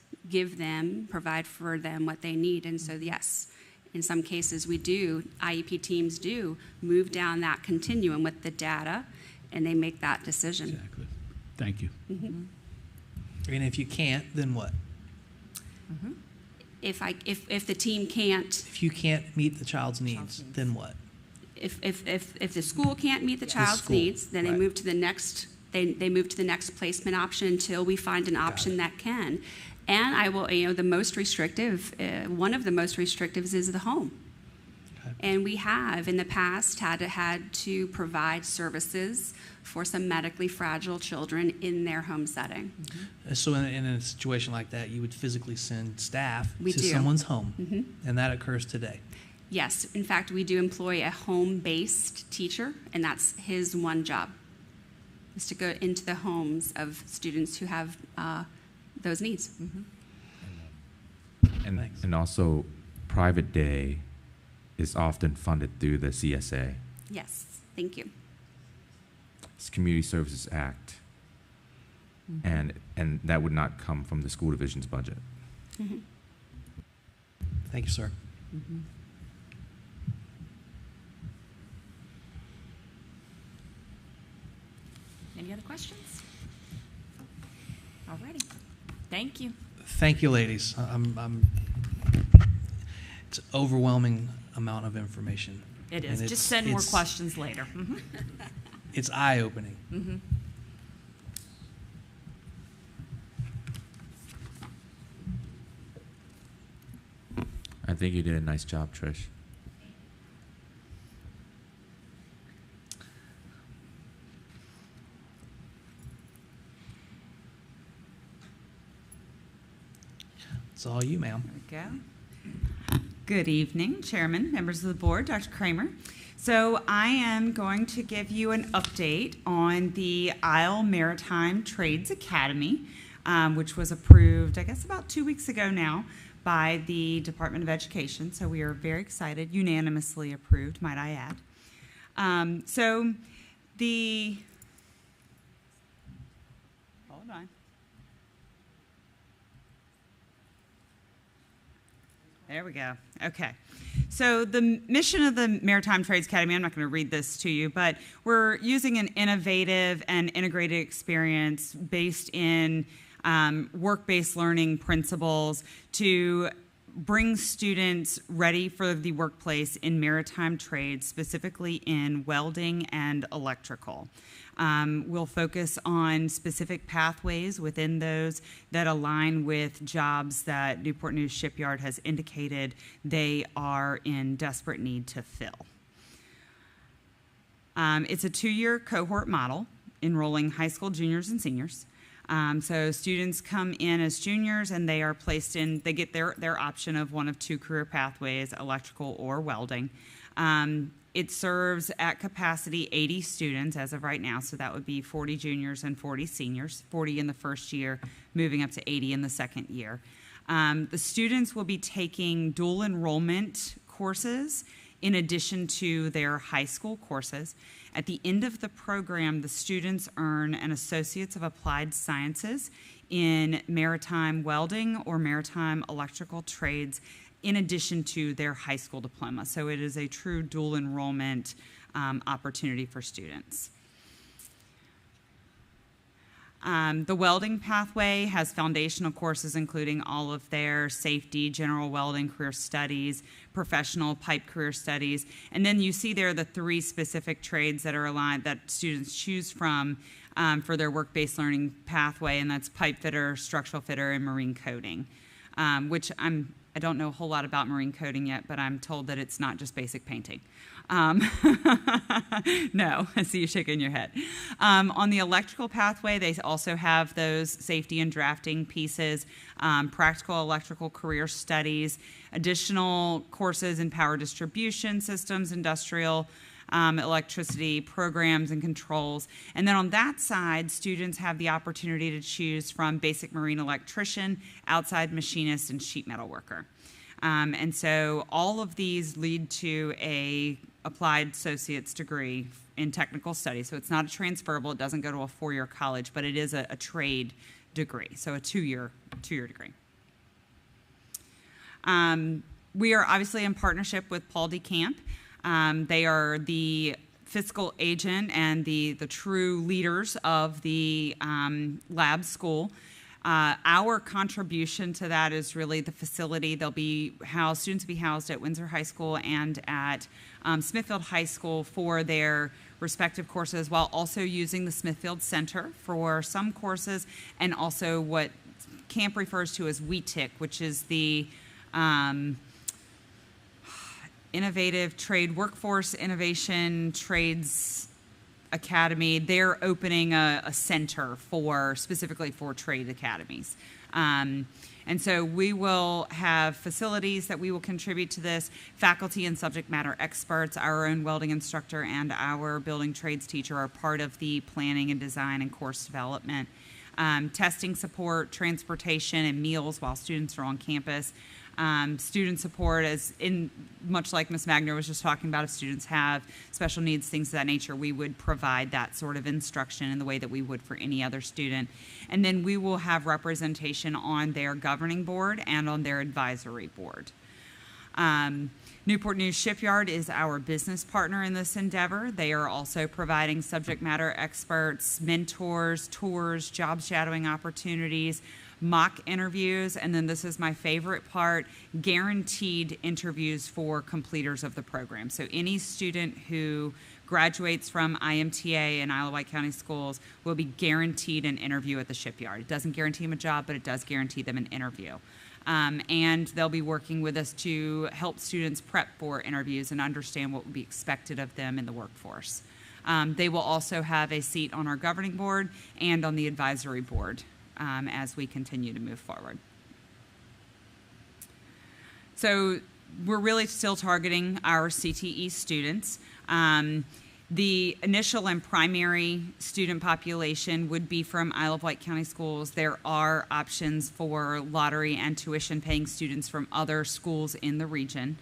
provide for them what they need. And so, yes, in some cases IEP teams do move down that continuum with the data, and they make that decision. Exactly. Thank you. And if you can't, then what? If the team can't, If you can't meet the child's needs, then what? if the school can't meet the child's needs, then they move to the next. They move to the next placement option until we find an option that can. And I will, you know, the most restrictive, one of the most restrictives is the home. And we have in the past had to provide services for some medically fragile children in their home setting. So in a situation like that, you would physically send staff to do. someone's home, and that occurs today. Yes, in fact, we do employ a home-based teacher, and that's his one job, is to go into the homes of students who have those needs. And also, private day is often funded through the CSA. Yes, thank you. It's Community Services Act. And that would not come from the school division's budget. Thank you, sir. Any other questions? Alrighty. Thank you. Thank you, ladies. It's an overwhelming amount of information. It is. Just send more questions later. It's eye-opening. I think you did a nice job, Trish. It's all you, ma'am. There we go. Good evening, Chairman, members of the board, Dr. Kramer. So I am going to give you an update on the Isle Maritime Trades Academy, which was approved, I guess, about 2 weeks ago now by the Department of Education. So we are very excited, unanimously approved, might I add. Hold on. There we go. Okay. So the mission of the Maritime Trades Academy, I'm not going to read this to you, but we're using an innovative and integrated experience based in work-based learning principles to bring students ready for the workplace in maritime trades, specifically in welding and electrical. We'll focus on specific pathways within those that align with jobs that Newport News Shipyard has indicated they are in desperate need to fill. It's a 2-year cohort model enrolling high school juniors and seniors. So students come in as juniors and they are placed in, they get their option of one of 2 career pathways, electrical or welding. It serves at capacity 80 students as of right now, so that would be 40 juniors and 40 seniors, 40 in the first year, moving up to 80 in the second year. The students will be taking dual enrollment courses in addition to their high school courses. At the end of the program, the students earn an Associates of Applied Sciences in maritime welding or maritime electrical trades in addition to their high school diploma. So it is a true dual enrollment opportunity for students. The welding pathway has foundational courses including all of their safety, general welding, career studies, professional pipe career studies. And then you see there the 3 specific trades that are aligned that students choose from for their work-based learning pathway, and that's pipe fitter, structural fitter, and marine coating, which I'm I don't know a whole lot about marine coding yet, but I'm told that it's not just basic painting. No, I see you shaking your head. On the electrical pathway, they also have those safety and drafting pieces, practical electrical career studies, additional courses in power distribution systems, industrial electricity programs and controls. And then on that side, students have the opportunity to choose from basic marine electrician, outside machinist, and sheet metal worker. And so all of these lead to a applied associate's degree in technical studies. So it's not a transferable, it doesn't go to a four-year college, but it is a trade degree, so a two-year degree. We are obviously in partnership with Paul D. Camp. They are the fiscal agent and the true leaders of the lab school. Our contribution to that is really the facility. They'll be housed, students will be housed at Windsor High School and at Smithfield High School for their respective courses, while also using the Smithfield Center for some courses, and also what Camp refers to as WETIC, which is the Innovative Trade Workforce Innovation Trades Academy. They're opening a center specifically for trade academies. And so we will have facilities that we will contribute to this, faculty and subject matter experts. Our own welding instructor and our building trades teacher are part of the planning and design and course development. Testing support, transportation, and meals while students are on campus. Student support, much like Ms. Magner was just talking about, if students have special needs, things of that nature, we would provide that sort of instruction in the way that we would for any other student. And then we will have representation on their governing board and on their advisory board. Newport News Shipyard is our business partner in this endeavor. They are also providing subject matter experts, mentors, tours, job shadowing opportunities, mock interviews, and then this is my favorite part, guaranteed interviews for completers of the program. So any student who graduates from IMTA and Isle of Wight County Schools will be guaranteed an interview at the shipyard. It doesn't guarantee them a job, but it does guarantee them an interview. And they'll be working with us to help students prep for interviews and understand what will be expected of them in the workforce. They will also have a seat on our governing board and on the advisory board as we continue to move forward. So we're really still targeting our CTE students. The initial and primary student population would be from Isle of Wight County Schools. There are options for lottery and tuition paying students from other schools in the region.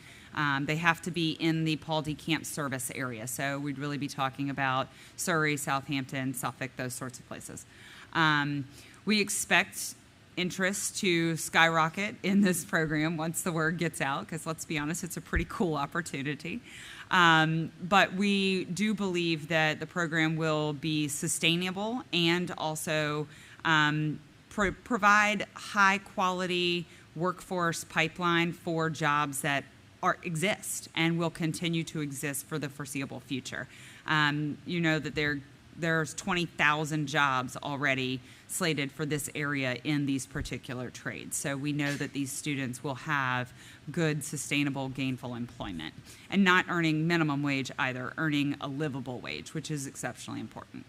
They have to be in the Paul D. Camp service area. So we'd really be talking about Surrey, Southampton, Suffolk, those sorts of places. We expect interest to skyrocket in this program once the word gets out, because let's be honest, it's a pretty cool opportunity. But we do believe that the program will be sustainable and also provide high quality workforce pipeline for jobs that exist and will continue to exist for the foreseeable future. You know that there's 20,000 jobs already slated for this area in these particular trades. So we know that these students will have good, sustainable, gainful employment and not earning minimum wage either, earning a livable wage, which is exceptionally important.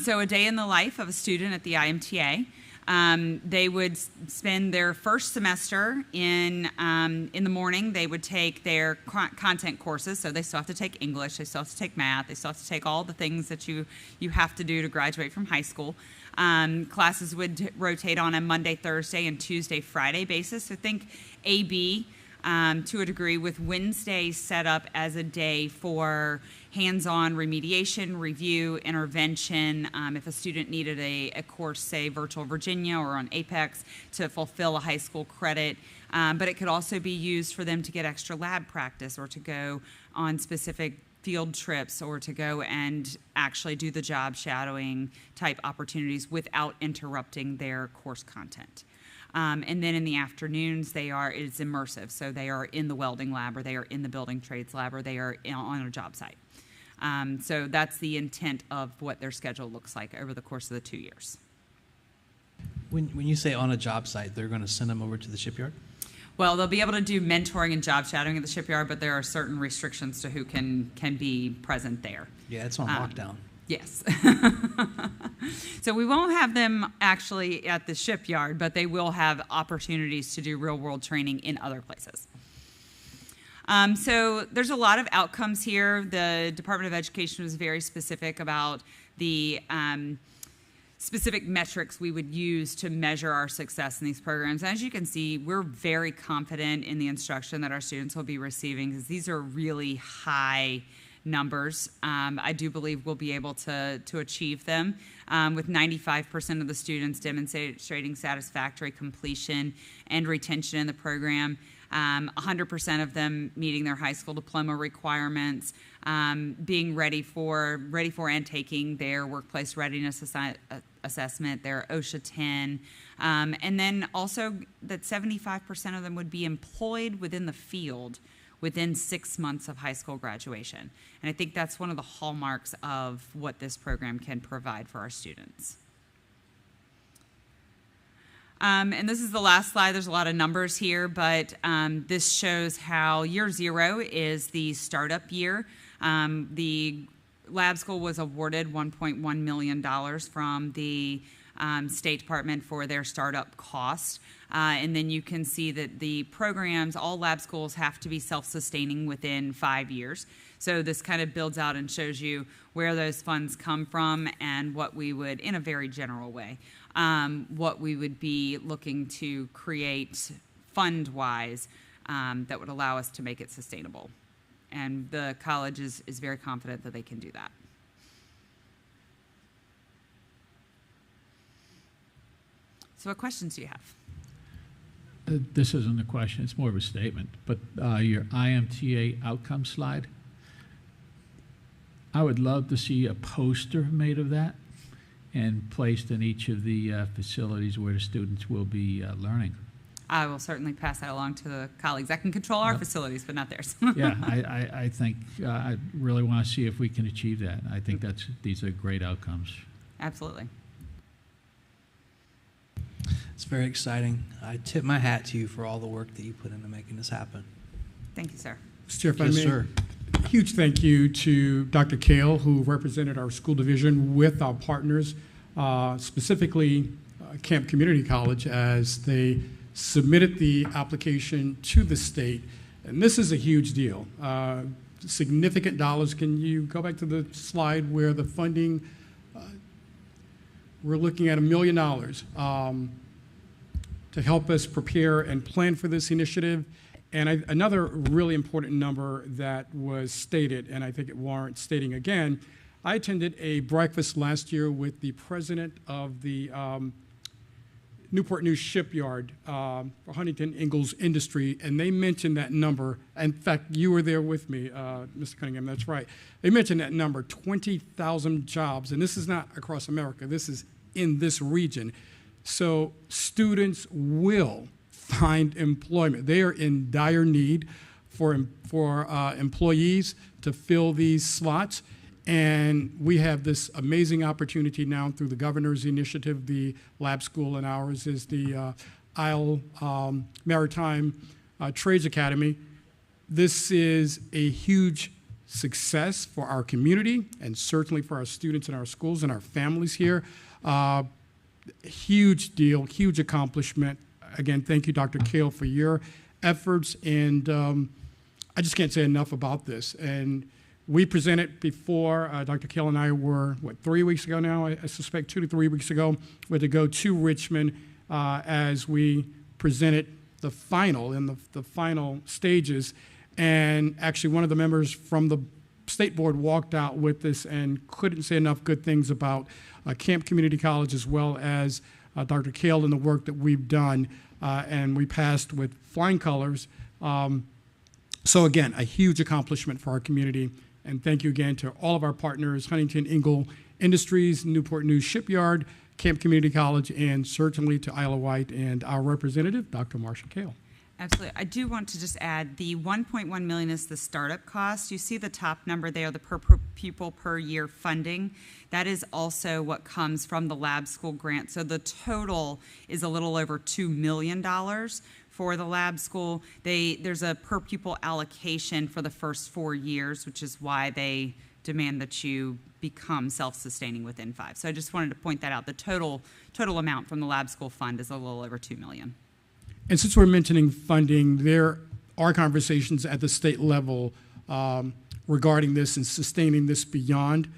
So a day in the life of a student at the IMTA. They would spend their first semester in the morning. They would take their content courses, so they still have to take English, they still have to take math, they still have to take all the things that you have to do to graduate from high school. Classes would rotate on a Monday, Thursday, and Tuesday, Friday basis. So think AB to a degree, with Wednesday set up as a day for hands-on remediation, review, intervention. If a student needed a course, say Virtual Virginia or on Apex, to fulfill a high school credit. But it could also be used for them to get extra lab practice or to go on specific field trips or to go and actually do the job shadowing type opportunities without interrupting their course content. And then in the afternoons, it's immersive. So they are in the welding lab, or they are in the building trades lab, or they are on a job site. So that's the intent of what their schedule looks like over the course of the 2 years. When you say on a job site, they're going to send them over to the shipyard? Well, they'll be able to do mentoring and job shadowing at the shipyard, but there are certain restrictions to who can be present there. Yeah, it's on lockdown. Yes. So we won't have them actually at the shipyard, but they will have opportunities to do real-world training in other places. So there's a lot of outcomes here. The Department of Education was very specific about the specific metrics we would use to measure our success in these programs. As you can see, we're very confident in the instruction that our students will be receiving because these are really high numbers. I do believe we'll be able to achieve them with 95% of the students demonstrating satisfactory completion and retention in the program. 100% of them meeting their high school diploma requirements, being ready for and taking their workplace readiness assessment, their OSHA 10, and then also that 75% of them would be employed within the field within 6 months of high school graduation. And I think that's one of the hallmarks of what this program can provide for our students. And this is the last slide. There's a lot of numbers here, but this shows how year 0 is the startup year. The lab school was awarded $1.1 million from the State Department for their startup cost. And then you can see that the programs, all lab schools have to be self-sustaining within 5 years. So this kind of builds out and shows you where those funds come from and what we would, in a very general way, what we would be looking to create fund-wise that would allow us to make it sustainable. And the college is very confident that they can do that. So what questions do you have? This isn't a question, it's more of a statement, but your IMTA outcome slide, I would love to see a poster made of that and placed in each of the facilities where the students will be learning. I will certainly pass that along to the colleagues. I can control our facilities, but not theirs. Yeah, I think I really want to see if we can achieve that. I think these are great outcomes. Absolutely. It's very exciting. I tip my hat to you for all the work that you put into making this happen. Thank you, sir. Mr. Chair, if I Yes, may, sir. huge thank you to Dr. Kale, who represented our school division with our partners, specifically Camp Community College, as they submitted the application to the state. And this is a huge deal. Significant dollars. Can you go back to the slide where the funding, we're looking at $1 million to help us prepare and plan for this initiative. And another really important number that was stated, and I think it warrants stating again, I attended a breakfast last year with the president of the Newport News Shipyard for Huntington Ingalls Industry, and they mentioned that number. In fact, you were there with me, Mr. Cunningham, that's right. They mentioned that number, 20,000 jobs, and this is not across America, this is in this region. So students will find employment. They are in dire need for employees to fill these slots. And we have this amazing opportunity now through the governor's initiative, the lab school, and ours is the Maritime Trades Academy. This is a huge success for our community and certainly for our students in our schools and our families here. Huge deal, huge accomplishment. Again, thank you, Dr. Kale, for your efforts. And I just can't say enough about this. And we presented before, Dr. Kale and I were, 3 weeks ago now? I suspect 2 to 3 weeks ago. We had to go to Richmond as we presented the final, in the final stages. And actually one of the members from the state board walked out with this and couldn't say enough good things about Camp Community College as well as Dr. Kale and the work that we've done. And we passed with flying colors. So again, a huge accomplishment for our community. And thank you again to all of our partners, Huntington Ingalls Industries, Newport News Shipyard, Camp Community College, and certainly to Isla Wight and our representative, Dr. Marcia Kale. Absolutely. I do want to just add the 1.1 million is the startup cost. You see the top number there, the per pupil per year funding. That is also what comes from the lab school grant. So the total is a little over $2 million for the lab school. There's a per pupil allocation for the first 4 years, which is why they demand that you become self-sustaining within 5. So I just wanted to point that out. The total amount from the lab school fund is a little over $2 million. And since we're mentioning funding, there are conversations at the state level regarding this and sustaining this beyond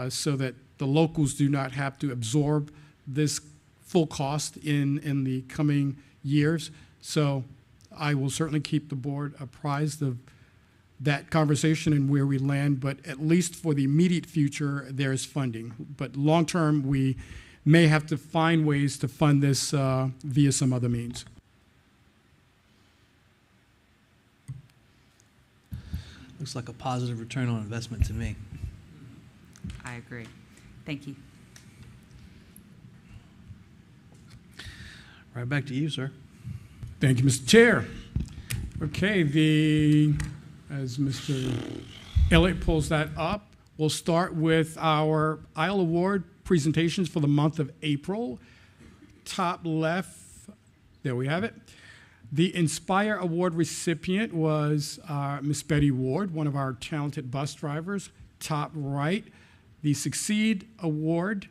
so that the locals do not have to absorb this full cost in the coming years. So I will certainly keep the board apprised of that conversation and where we land, but at least for the immediate future, there's funding. But long term, we may have to find ways to fund this via some other means. Looks like a positive return on investment to me. I agree. Thank you. Right back to you, sir. Thank you, Mr. Chair. Okay, as Mr. Elliott pulls that up, we'll start with our ISLE Award presentations for the month of April. Top left, there we have it. The Inspire Award recipient was Miss Betty Ward, one of our talented bus drivers. Top right, the Succeed Award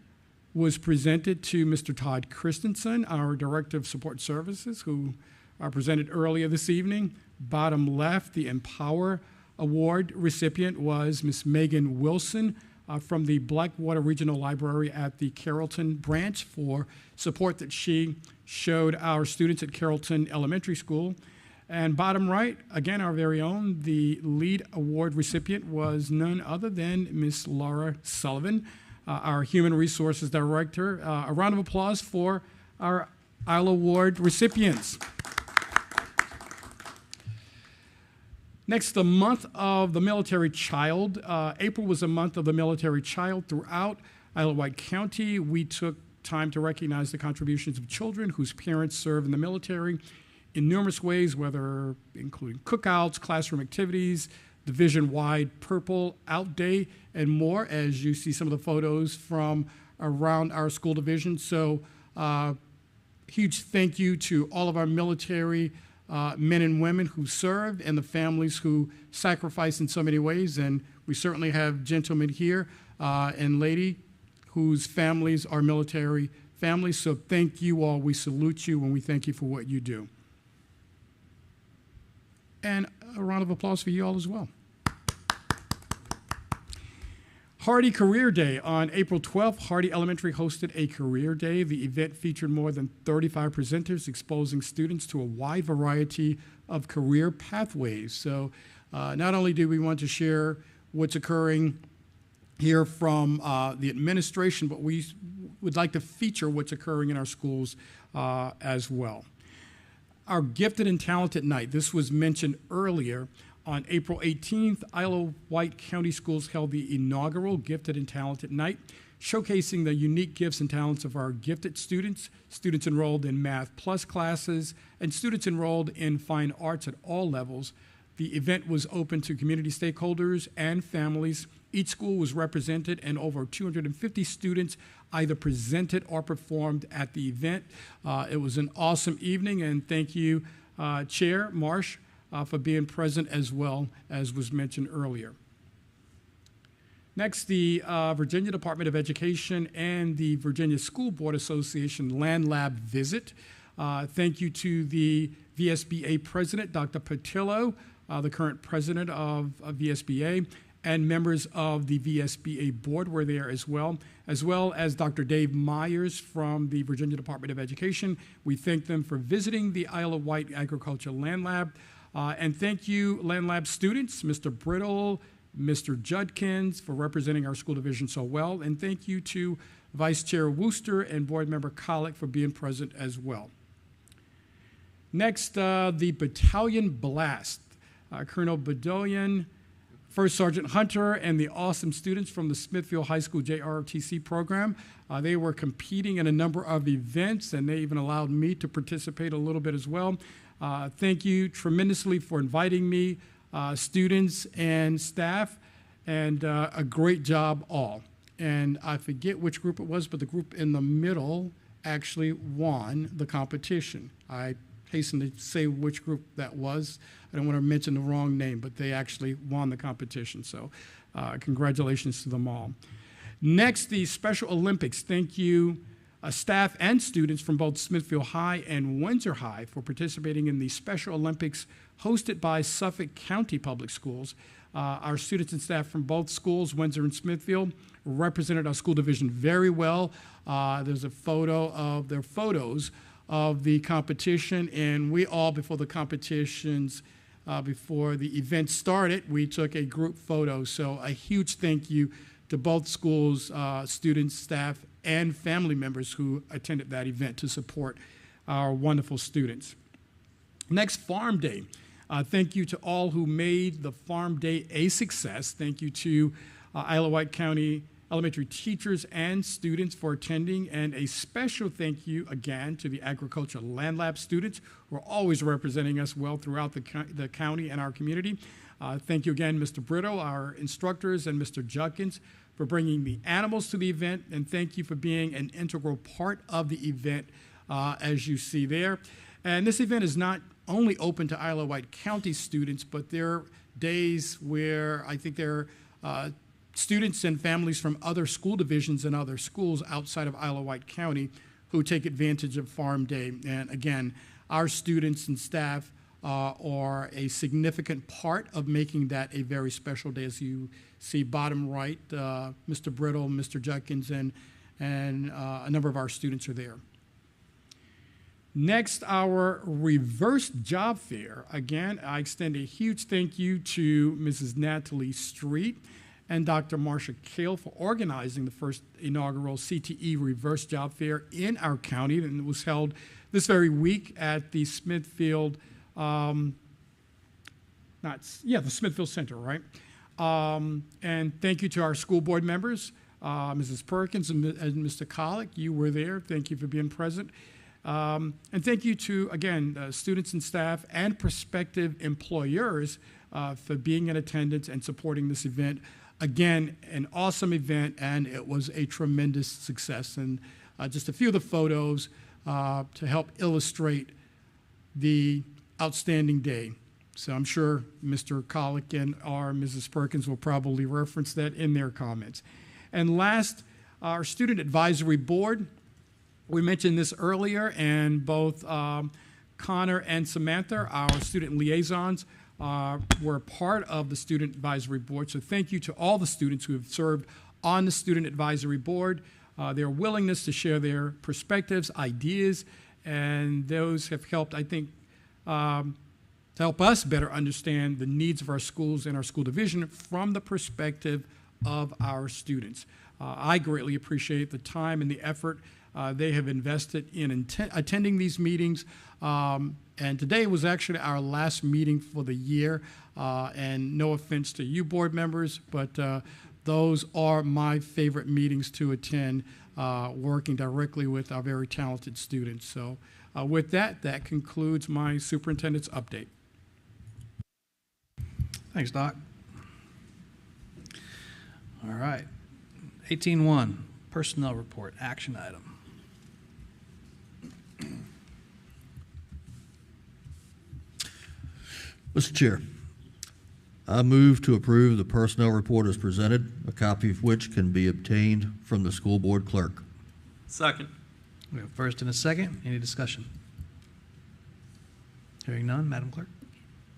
was presented to Mr. Todd Christensen, our Director of Support Services, who presented earlier this evening. Bottom left, the Empower Award recipient was Miss Megan Wilson from the Blackwater Regional Library at the Carrollton branch for support that she showed our students at Carrollton Elementary School. And bottom right, again, our very own, the lead award recipient was none other than Miss Laura Sullivan, our Human Resources Director. A round of applause for our ISLE Award recipients. Next, the month of the military child. April was a month of the military child throughout Wight County. We took time to recognize the contributions of children whose parents serve in the military in numerous ways, whether including cookouts, classroom activities, division-wide Purple Out Day, and more, as you see some of the photos from around our school division. So huge thank you to all of our military men and women who served and the families who sacrificed in so many ways. And we certainly have gentlemen here and lady whose families are military families. So thank you all. We salute you and we thank you for what you do. And a round of applause for you all as well. Hardy Career Day. On April 12th, Hardy Elementary hosted a career day. The event featured more than 35 presenters exposing students to a wide variety of career pathways. So not only do we want to share what's occurring here from the administration, but we would like to feature what's occurring in our schools as well. Our Gifted and Talented Night. This was mentioned earlier. On April 18th, Wight County Schools held the inaugural Gifted and Talented Night, showcasing the unique gifts and talents of our gifted students, students enrolled in Math Plus classes, and students enrolled in fine arts at all levels. The event was open to community stakeholders and families. Each school was represented, and over 250 students either presented or performed at the event. It was an awesome evening, and thank you, Chair Marsh, for being present as well, as was mentioned earlier. Next, the Virginia Department of Education and the Virginia School Board Association Land Lab visit. Thank you to the VSBA President, Dr. Patillo, the current president of VSBA, and members of the VSBA Board were there as well as Dr. Dave Myers from the Virginia Department of Education. We thank them for visiting the Isle of Wight Agriculture Land Lab. And thank you, Land Lab students, Mr. Brittle, Mr. Judkins, for representing our school division so well. And thank you to Vice Chair Wooster and Board Member Collick for being present as well. Next, the Battalion Blast. Colonel Bedoyan, First Sergeant Hunter, and the awesome students from the Smithfield High School JROTC program. They were competing in a number of events, and they even allowed me to participate a little bit as well. Thank you tremendously for inviting me, students and staff, and a great job all. And I forget which group it was, but the group in the middle actually won the competition. I hasten to say which group that was. I don't want to mention the wrong name, but they actually won the competition. So congratulations to them all. Next, the Special Olympics. Thank you, staff and students from both Smithfield High and Windsor High for participating in the Special Olympics hosted by Suffolk County Public Schools. Our students and staff from both schools, Windsor and Smithfield, represented our school division very well. There's a photo of their photos of the competition, and we all, before the competitions, before the event started, we took a group photo. So a huge thank you to both schools, students, staff, and family members who attended that event to support our wonderful students. Next, Farm Day. Thank you to all who made the Farm Day a success. Thank you to Wight County elementary teachers and students for attending, and a special thank you again to the Agricultural Land Lab students who are always representing us well throughout the county and our community. Thank you again, Mr. Brito, our instructors, and Mr. Judkins for bringing the animals to the event, and thank you for being an integral part of the event, as you see there. And this event is not only open to Wight County students, but there are days where I think there are students and families from other school divisions and other schools outside of Wight County who take advantage of Farm Day. And again, our students and staff are a significant part of making that a very special day. As you see bottom right, Mr. Brittle, Mr. Judkins, and a number of our students are there. Next, our reverse job fair. Again, I extend a huge thank you to Mrs. Natalie Street and Dr. Marsha Kale for organizing the first inaugural CTE reverse job fair in our county, and it was held this very week at the Smithfield, the Smithfield Center, right? And thank you to our school board members, Mrs. Perkins and Mr. Collick. You were there. Thank you for being present. And thank you to, again, students and staff and prospective employers for being in attendance and supporting this event. Again, an awesome event, and it was a tremendous success. And just a few of the photos to help illustrate the outstanding day. So I'm sure Mr. Collick and Mrs. Perkins will probably reference that in their comments. And last, our Student Advisory Board. We mentioned this earlier, and both Connor and Samantha, our student liaisons, were part of the Student Advisory Board. So thank you to all the students who have served on the Student Advisory Board, their willingness to share their perspectives, ideas, and those have helped, I think, to help us better understand the needs of our schools and our school division from the perspective of our students. I greatly appreciate the time and the effort they have invested in attending these meetings. And today was actually our last meeting for the year. And no offense to you board members, but those are my favorite meetings to attend, working directly with our very talented students. So with that, that concludes my superintendent's update. Thanks, Doc. All right. 18.1, personnel report, action item. Mr. Chair, I move to approve the personnel report as presented, a copy of which can be obtained from the school board clerk. Second. We have a first and a second. Any discussion? Hearing none, Madam Clerk.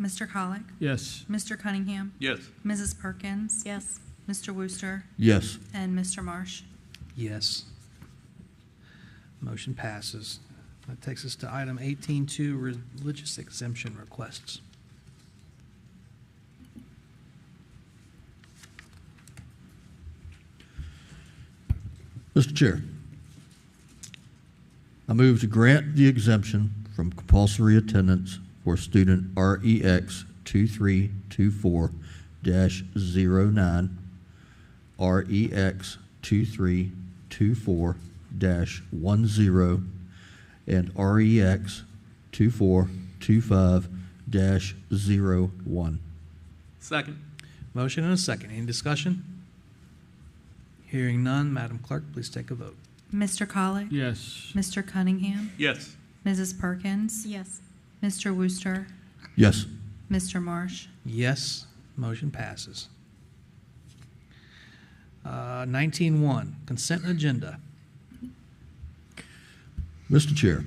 Mr. Collick? Yes. Mr. Cunningham? Yes. Mrs. Perkins? Yes. Mr. Wooster? Yes. And Mr. Marsh? Yes. Motion passes. That takes us to item 18.2, religious exemption requests. Mr. Chair, I move to grant the exemption from compulsory attendance for student REX 2324-09, REX 2324-10, and REX 25-01. Second. Motion and a second. Any discussion? Hearing none, Madam Clerk, please take a vote. Mr. Colick? Yes. Mr. Cunningham? Yes. Mrs. Perkins? Yes. Mr. Wooster? Yes. Mr. Marsh? Yes, motion passes. 19-1, consent agenda. Mr. Chair,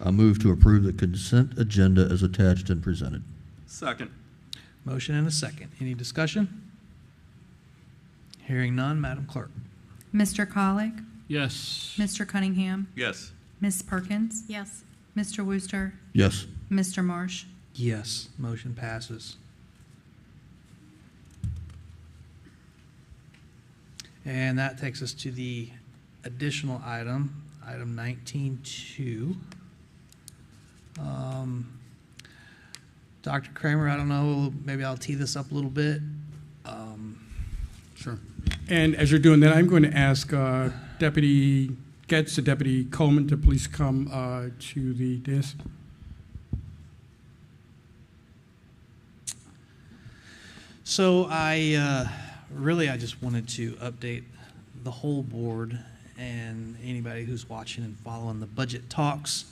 I move to approve the consent agenda as attached and presented. Second. Motion and a second. Any discussion? Hearing none, Madam Clerk. Mr. Colick? Yes. Mr. Cunningham? Yes. Ms. Perkins? Yes. Mr. Wooster? Yes. Mr. Marsh? Yes, motion passes. And that takes us to the additional item, item 19-2. Dr. Kramer, I don't know, maybe I'll tee this up a little bit. Sure. And as you're doing that, I'm going to ask Deputy Getz and Deputy Coleman to please come to the dais. So I just wanted to update the whole board and anybody who's watching and following the budget talks.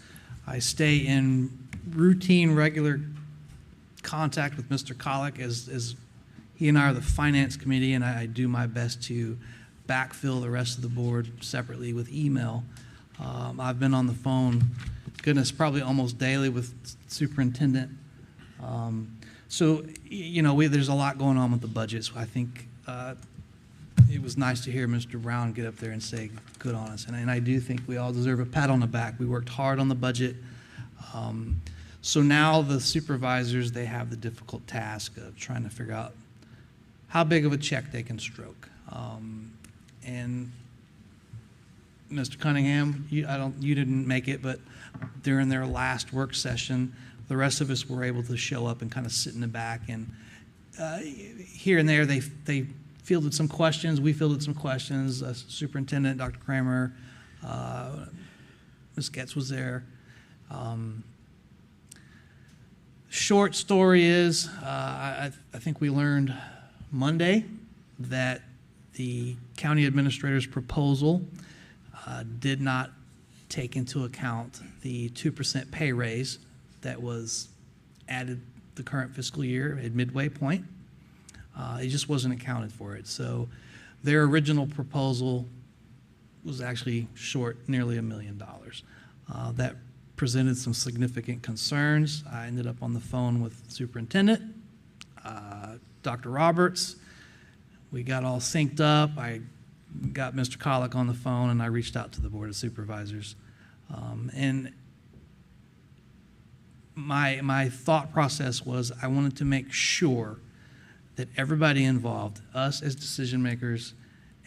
I stay in routine, regular contact with Mr. Colick as he and I are the finance committee, and I do my best to backfill the rest of the board separately with email. I've been on the phone, goodness, probably almost daily with Superintendent. So, you know, there's a lot going on with the budget, so I think it was nice to hear Mr. Brown get up there and say good on us. And I do think we all deserve a pat on the back. We worked hard on the budget. So now the supervisors, they have the difficult task of trying to figure out how big of a check they can stroke. And Mr. Cunningham, you didn't make it, but during their last work session, the rest of us were able to show up and kind of sit in the back. And here and there, they fielded some questions. We fielded some questions. Superintendent, Dr. Kramer, Ms. Getz was there. Short story is, I think we learned Monday that the county administrator's proposal did not take into account the 2% pay raise that was added the current fiscal year at midway point. It just wasn't accounted for it. So their original proposal was actually short nearly $1 million. That presented some significant concerns. I ended up on the phone with Superintendent, Dr. Roberts. We got all synced up. I got Mr. Colick on the phone, and I reached out to the Board of Supervisors. And my thought process was I wanted to make sure that everybody involved, us as decision makers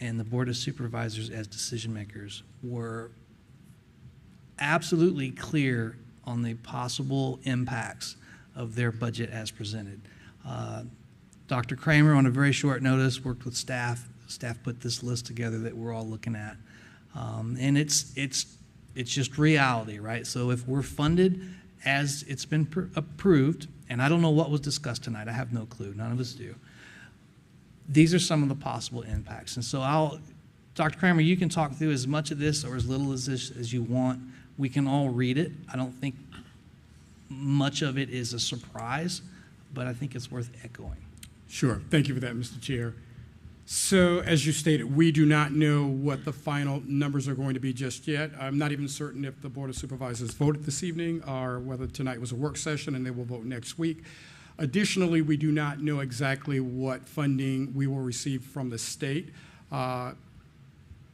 and the Board of Supervisors as decision makers, were absolutely clear on the possible impacts of their budget as presented. Dr. Kramer, on a very short notice, worked with staff. Staff put this list together that we're all looking at. And it's just reality, right? So if we're funded as it's been approved, and I don't know what was discussed tonight, I have no clue, none of us do. These are some of the possible impacts. And so Dr. Kramer, you can talk through as much of this or as little as this as you want. We can all read it. I don't think much of it is a surprise, but I think it's worth echoing. Sure. Thank you for that, Mr. Chair. So, as you stated, we do not know what the final numbers are going to be just yet. I'm not even certain if the Board of Supervisors voted this evening or whether tonight was a work session and they will vote next week. Additionally, we do not know exactly what funding we will receive from the state. The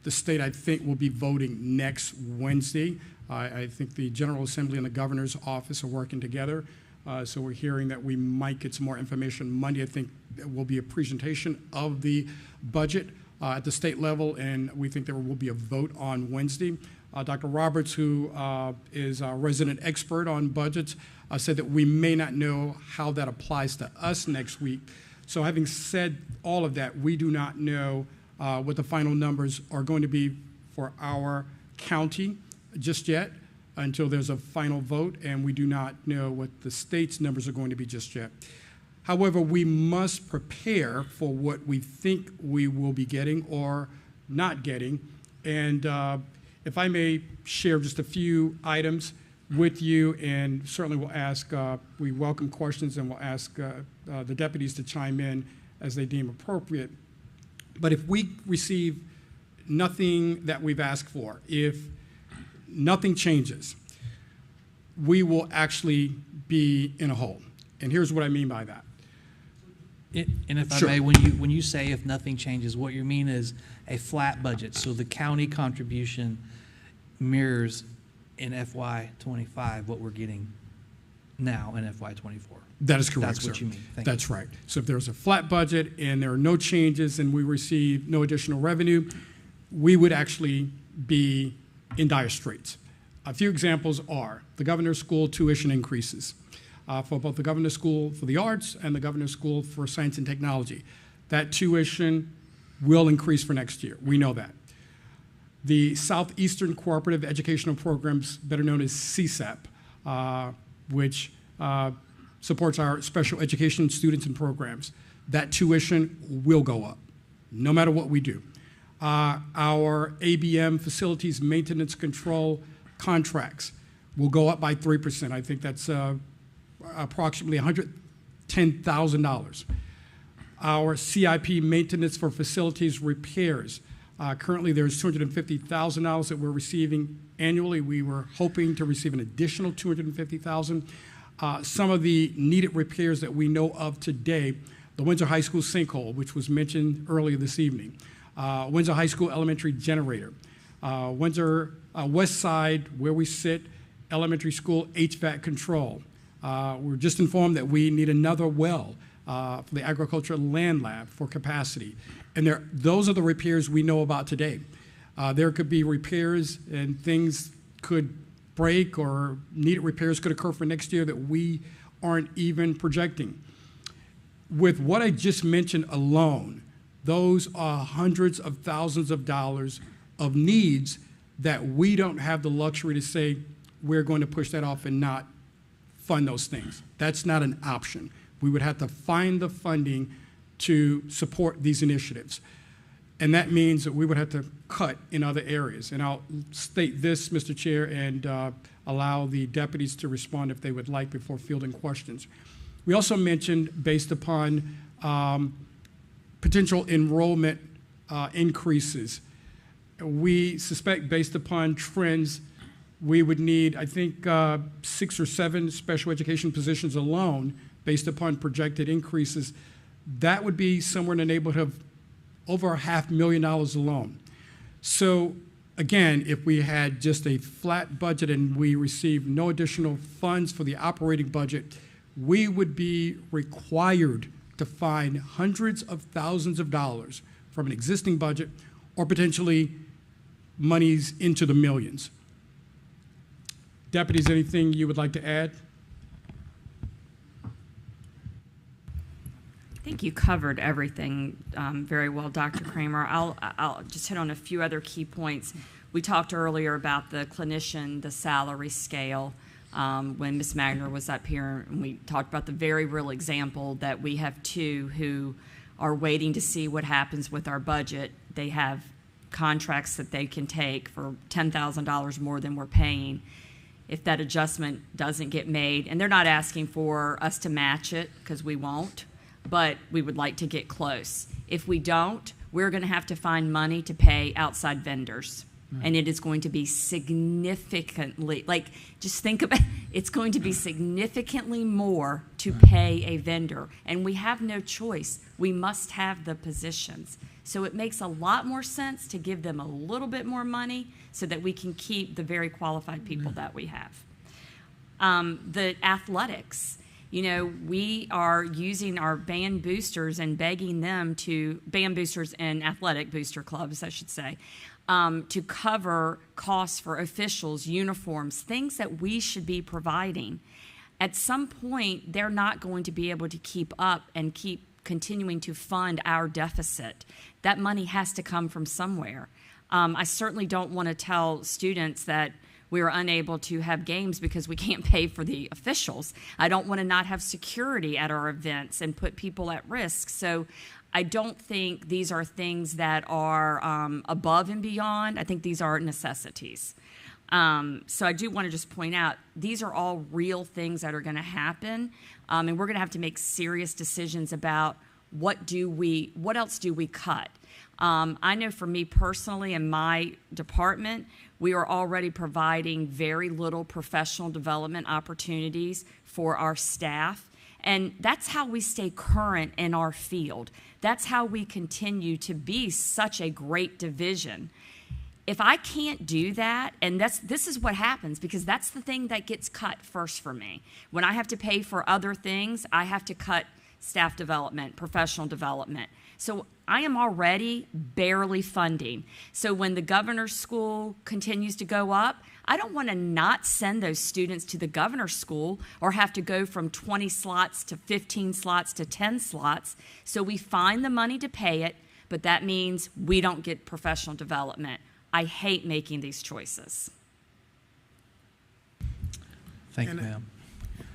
state, I think, will be voting next Wednesday. I think the General Assembly and the Governor's Office are working together. So we're hearing that we might get some more information Monday. I think there will be a presentation of the budget at the state level, and we think there will be a vote on Wednesday. Dr. Roberts, who is our resident expert on budgets, said that we may not know how that applies to us next week. So having said all of that, we do not know what the final numbers are going to be for our county just yet. until there's a final vote, and we do not know what the state's numbers are going to be just yet. However, we must prepare for what we think we will be getting or not getting. And if I may share just a few items with you, and certainly we'll ask, we welcome questions, and we'll ask the deputies to chime in as they deem appropriate. But if we receive nothing that we've asked for, if nothing changes, we will actually be in a hole. And here's what I mean by that. And if Sure. I may, when you say if nothing changes, what you mean is a flat budget. So the county contribution mirrors in FY25 what we're getting now in FY24. That is correct, That's what sir. you mean. Thank That's right. So if there's a flat budget and there are no changes and we receive no additional revenue, we would actually be in dire straits. A few examples are the governor's school tuition increases for both the governor's school for the arts and the governor's school for science and technology. That tuition will increase for next year. We know that. The Southeastern Cooperative Educational Programs, better known as CSEP, which supports our special education students and programs, that tuition will go up, no matter what we do. Our ABM facilities maintenance control contracts will go up by 3%. I think that's approximately $110,000. Our CIP maintenance for facilities repairs, currently there's $250,000 that we're receiving annually. We were hoping to receive an additional $250,000. Some of the needed repairs that we know of today, the Windsor High School sinkhole, which was mentioned earlier this evening, Windsor High School elementary generator, Windsor West Side, where we sit, elementary school HVAC control. We're just informed that we need another well for the agricultural land lab for capacity. And those are the repairs we know about today. There could be repairs and things could break or needed repairs could occur for next year that we aren't even projecting. With what I just mentioned alone, those are hundreds of thousands of dollars of needs that we don't have the luxury to say we're going to push that off and not fund those things. That's not an option. We would have to find the funding to support these initiatives. And that means that we would have to cut in other areas. And I'll state this, Mr. Chair, and allow the deputies to respond if they would like before fielding questions. We also mentioned, based upon potential enrollment increases, we suspect, based upon trends, we would need, I think, 6 or 7 special education positions alone, based upon projected increases. That would be somewhere in the neighborhood of over $500,000 alone. So again, if we had just a flat budget and we received no additional funds for the operating budget, we would be required to find hundreds of thousands of dollars from an existing budget or potentially monies into the millions. Deputies, anything you would like to add? I think you covered everything very well, Dr. Kramer. I'll just hit on a few other key points. We talked earlier about the clinician, the salary scale, when Ms. Magner was up here, and we talked about the very real example that we have 2 who are waiting to see what happens with our budget. They have contracts that they can take for $10,000 more than we're paying. If that adjustment doesn't get made, and they're not asking for us to match it, because we won't, but we would like to get close. If we don't, we're going to have to find money to pay outside vendors. And it is going to be significantly, just think about, it's going to be significantly more to pay a vendor. And we have no choice. We must have the positions. So it makes a lot more sense to give them a little bit more money so that we can keep the very qualified people that we have. The athletics. You know, we are using our band boosters and begging them to, band boosters and athletic booster clubs, I should say, to cover costs for officials, uniforms, things that we should be providing. At some point, they're not going to be able to keep up and keep continuing to fund our deficit. That money has to come from somewhere. I certainly don't want to tell students that we are unable to have games because we can't pay for the officials. I don't want to not have security at our events and put people at risk. So I don't think these are things that are above and beyond. I think these are necessities. So I do want to just point out, these are all real things that are going to happen, and we're going to have to make serious decisions about what else do we cut. I know for me personally in my department, we are already providing very little professional development opportunities for our staff, and that's how we stay current in our field. That's how we continue to be such a great division. If I can't do that, and this is what happens, because that's the thing that gets cut first for me. When I have to pay for other things, I have to cut staff development, professional development. So I am already barely funding. So when the governor's school continues to go up, I don't want to not send those students to the governor's school or have to go from 20 slots to 15 slots to 10 slots. So we find the money to pay it, but that means we don't get professional development. I hate making these choices. Thank you, ma'am.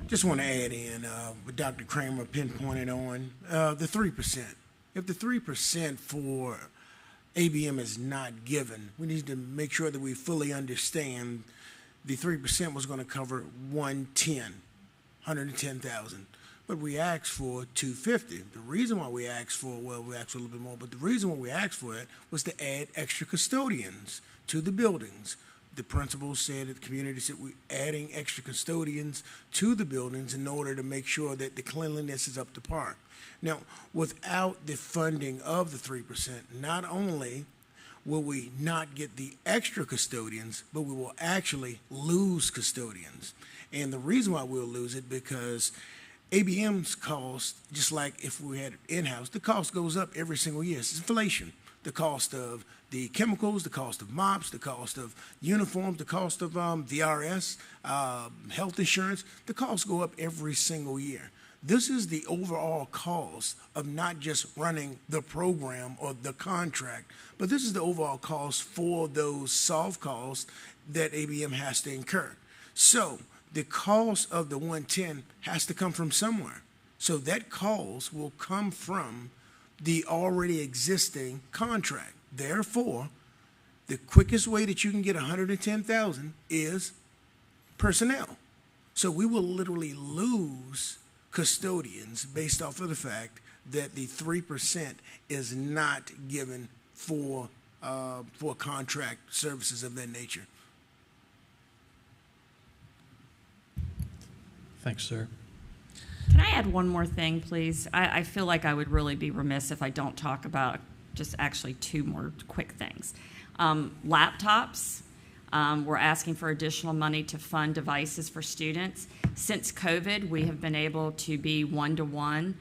Just want to add in what Dr. Kramer pinpointed on the 3%. If the 3% for ABM is not given, we need to make sure that we fully understand the 3% was going to cover 110,000. But we asked for 250. The reason why we asked for, well, we asked for a little bit more, but the reason why we asked for it was to add extra custodians to the buildings. The principal said, the community said, we're adding extra custodians to the buildings in order to make sure that the cleanliness is up to par. Now, without the funding of the 3%, not only will we not get the extra custodians, but we will actually lose custodians. And the reason why we'll lose it, because ABM's cost, just like if we had it in-house, the cost goes up every single year. It's inflation. The cost of the chemicals, the cost of mops, the cost of uniforms, the cost of VRS, health insurance, the costs go up every single year. This is the overall cost of not just running the program or the contract, but this is the overall cost for those soft costs that ABM has to incur. So the cost of the 110 has to come from somewhere. So that cost will come from the already existing contract. Therefore, the quickest way that you can get 110,000 is personnel. So we will literally lose custodians based off of the fact that the 3% is not given for contract services of that nature. Thanks, sir. Can I add one more thing, please? I feel like I would really be remiss if I don't talk about just actually two more quick things. Laptops. We're asking for additional money to fund devices for students. Since COVID, we have been able to be one-to-one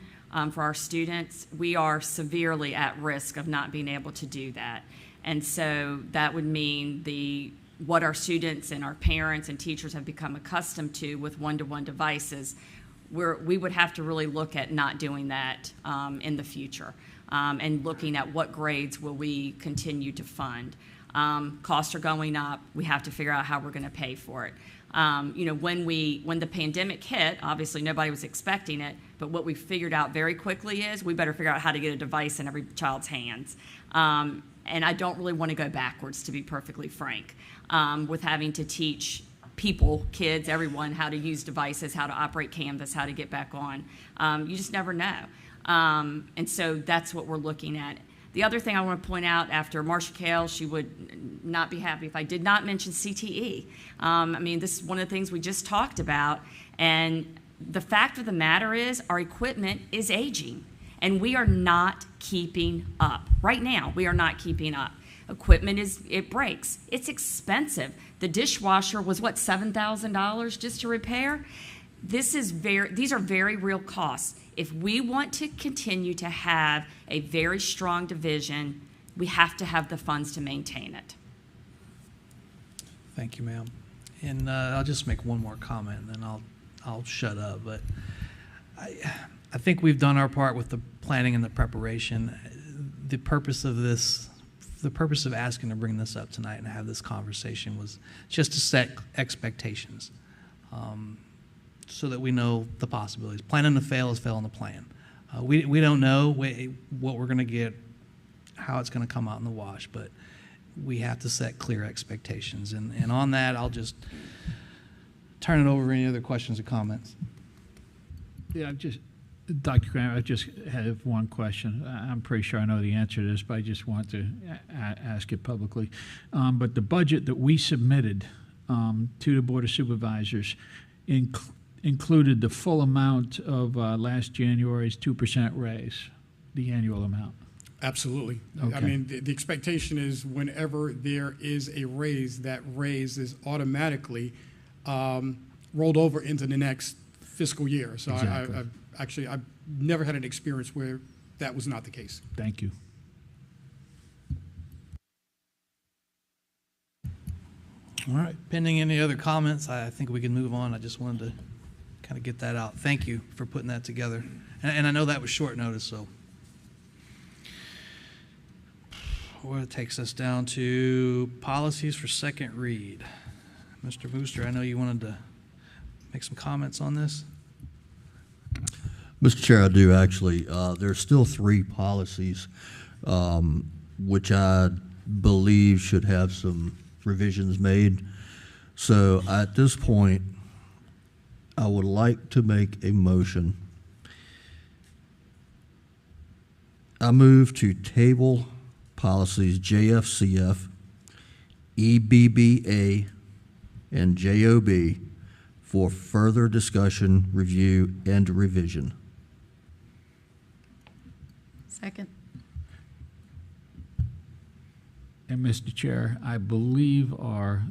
for our students. We are severely at risk of not being able to do that. And so that would mean what our students and our parents and teachers have become accustomed to with one-to-one devices, we would have to really look at not doing that in the future and looking at what grades will we continue to fund. Costs are going up. We have to figure out how we're going to pay for it. When the pandemic hit, obviously nobody was expecting it, but what we figured out very quickly is we better figure out how to get a device in every child's hands. And I don't really want to go backwards, to be perfectly frank, with having to teach people, kids, everyone, how to use devices, how to operate Canvas, how to get back on. You just never know. And so that's what we're looking at. The other thing I want to point out, after Marcia Kale, she would not be happy if I did not mention CTE. This is one of the things we just talked about, and the fact of the matter is our equipment is aging, and we are not keeping up. Right now, we are not keeping up. Equipment it breaks. It's expensive. The dishwasher was, what, $7,000 just to repair? These are very real costs. If we want to continue to have a very strong division, we have to have the funds to maintain it. Thank you, ma'am. And I'll just make one more comment, and then I'll shut up. But I think we've done our part with the planning and the preparation. The purpose of this the purpose of asking to bring this up tonight and have this conversation was just to set expectations, so that we know the possibilities. Planning to fail is failing to plan. We don't know what we're going to get, how it's going to come out in the wash, but we have to set clear expectations. And on that, I'll just turn it over for any other questions or comments. Yeah, Dr. Kramer, I just have one question. I'm pretty sure I know the answer to this, but I just want to ask it publicly. But the budget that we submitted to the Board of Supervisors included the full amount of last January's 2% raise, the annual amount. Absolutely. Okay. I mean, the expectation is whenever there is a raise, that raise is automatically rolled over into the next fiscal year. So Exactly. I've never had an experience where that was not the case. Thank you. All right, pending any other comments, I think we can move on. I just wanted to kind of get that out. Thank you for putting that together. And I know that was short notice, so. Well, it takes us down to policies for second read. Mr. Booster, I know you wanted to make some comments on this. Mr. Chair, I do actually. There's still 3 policies which I believe should have some revisions made. So at this point, I would like to make a motion. I move to table policies JFCF, EBBA, and JOB for further discussion, review, and revision. Second. And Mr. Chair, I believe our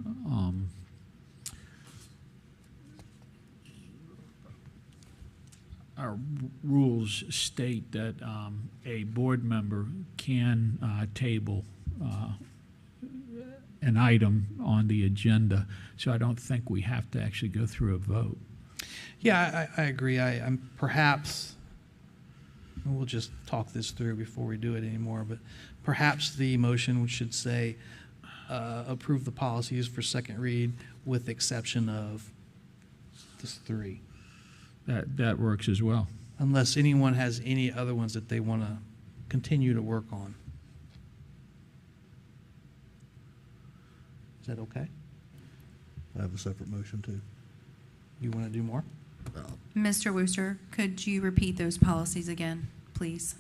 rules state that a board member can table an item on the agenda, so I don't think we have to actually go through a vote. Yeah, I agree. I'm perhaps, and we'll just talk this through before we do it anymore, but perhaps the motion should say approve the policies for second read with exception of this 3. That works as well. Unless anyone has any other ones that they want to continue to work on. Is that okay? I have a separate motion too. You want to do more? Mr. Wooster, could you repeat those policies again, please?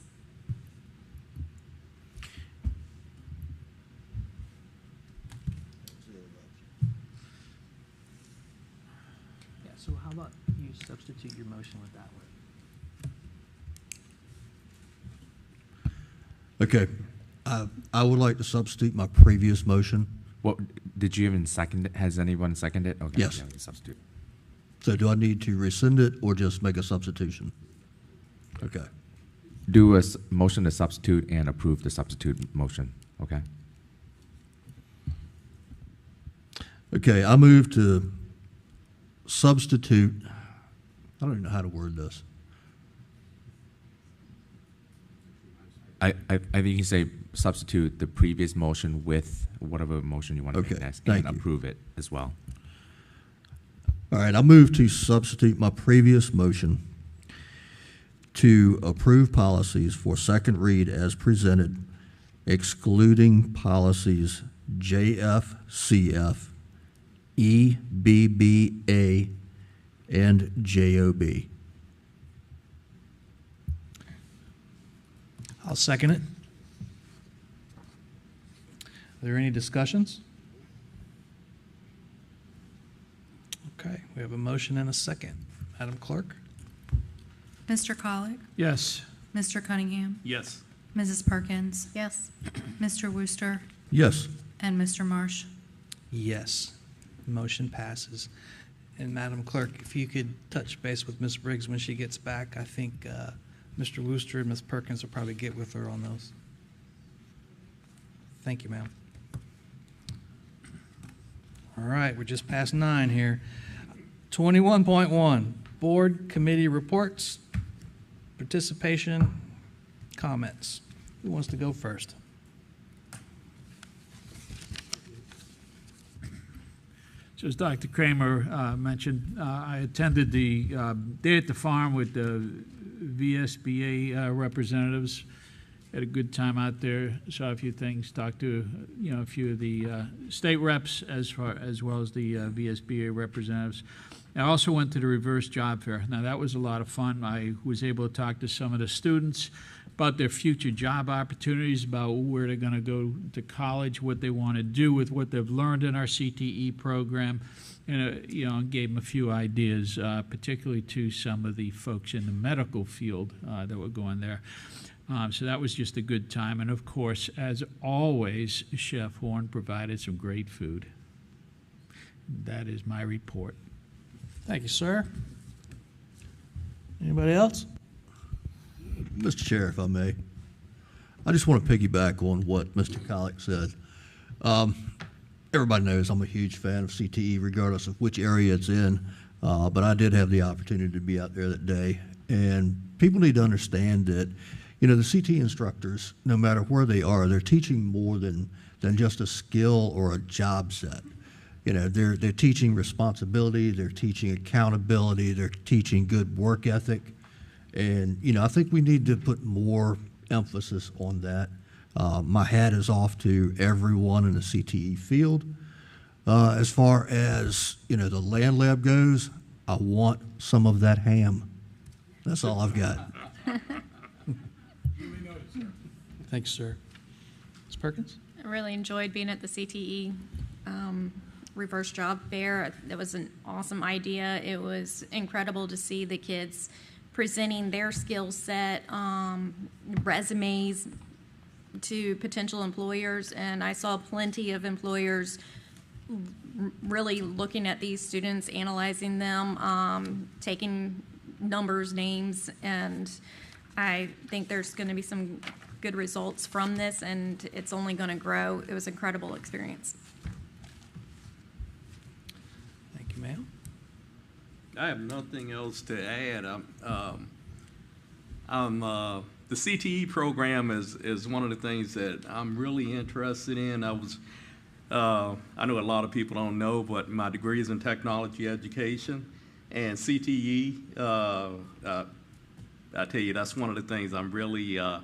Yeah, so how about you substitute your motion with that one? Okay. I would like to substitute my previous motion. What, did you even second it? Has anyone seconded it? Okay, Yes. yeah, we can substitute. So do I need to rescind it or just make a substitution? Okay. Do a motion to substitute and approve the substitute motion, okay? Okay, I move to substitute, I don't even know how to word this. I think you can say substitute the previous motion with whatever motion you want to Okay, make next thank and you. approve it as well. All right, I move to substitute my previous motion to approve policies for second read as presented, excluding policies JFCF, EBBA, and JOB. I'll second it. Are there any discussions? Okay, we have a motion and a second. Madam Clerk? Mr. Collick? Yes. Mr. Cunningham? Yes. Mrs. Perkins? Yes. Mr. Wooster? Yes. And Mr. Marsh? Yes. Motion passes. And Madam Clerk, if you could touch base with Ms. Briggs when she gets back, I think Mr. Wooster and Ms. Perkins will probably get with her on those. Thank you, ma'am. All right, we're just past 9 here. 21.1, Board Committee Reports, Participation, Comments. Who wants to go first? So as Dr. Kramer mentioned, I attended the Day at the Farm with the VSBA representatives. Had a good time out there, saw a few things, talked to a few of the state reps as well as the VSBA representatives. I also went to the reverse job fair. Now that was a lot of fun. I was able to talk to some of the students about their future job opportunities, about where they're going to go to college, what they want to do with what they've learned in our CTE program, and gave them a few ideas, particularly to some of the folks in the medical field that were going there. So that was just a good time. And of course, as always, Chef Horn provided some great food. That is my report. Thank you, sir. Anybody else? Mr. Chair, if I may, I just want to piggyback on what Mr. Collick said. Everybody knows I'm a huge fan of CTE, regardless of which area it's in, but I did have the opportunity to be out there that day. And people need to understand that, the CTE instructors, no matter where they are, they're teaching more than just a skill or a job set. They're teaching responsibility, they're teaching accountability, they're teaching good work ethic. And, I think we need to put more emphasis on that. My hat is off to everyone in the CTE field. As far as, the land lab goes, I want some of that ham. That's all I've got. Thanks, sir. Ms. Perkins? I really enjoyed being at the CTE reverse job fair. That was an awesome idea. It was incredible to see the kids presenting their skill set, resumes to potential employers, and I saw plenty of employers really looking at these students, analyzing them, taking numbers, names, and I think there's going to be some good results from this, and it's only going to grow. It was an incredible experience. Thank you, ma'am. I have nothing else to add. The CTE program is one of the things that I'm really interested in. I know a lot of people don't know, but my degree is in technology education, and CTE, I tell you, that's one of the things I'm really I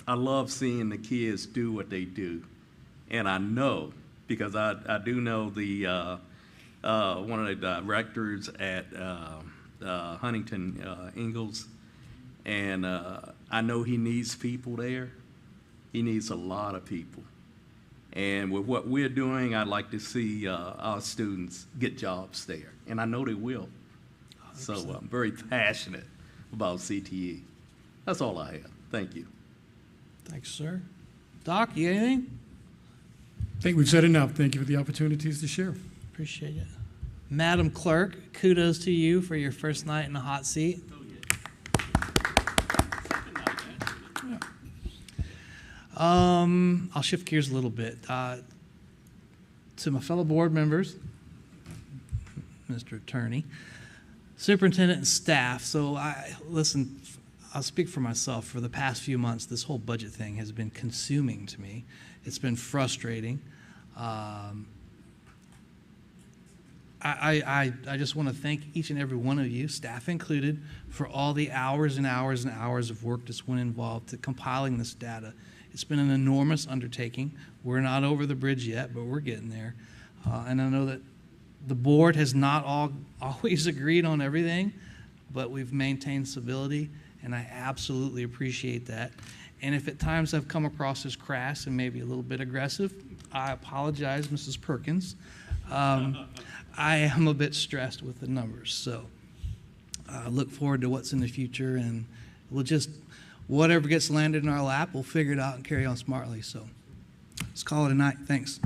love seeing the kids do what they do. And I know, because I do know the one of the directors at Huntington Ingalls, and I know he needs people there. He needs a lot of people. And with what we're doing, I'd like to see our students get jobs there, and I know they will. 100%. So I'm very passionate about CTE. That's all I have. Thank you. Thanks, sir. Doc, you got anything? I think we've said enough. Thank you for the opportunities to share. Appreciate it. Madam Clerk, kudos to you for your first night in the hot seat. I'll shift gears a little bit. To my fellow board members, Mr. Attorney, Superintendent and staff. So I'll speak for myself. For the past few months, this whole budget thing has been consuming to me. It's been frustrating. I just want to thank each and every one of you, staff included, for all the hours and hours and hours of work that's went involved to compiling this data. It's been an enormous undertaking. We're not over the bridge yet, but we're getting there. And I know that the board has not always agreed on everything, but we've maintained civility, and I absolutely appreciate that. And if at times I've come across as crass and maybe a little bit aggressive, I apologize, Mrs. Perkins. I am a bit stressed with the numbers, so I look forward to what's in the future, and we'll just, whatever gets landed in our lap, we'll figure it out and carry on smartly. So let's call it a night. Thanks.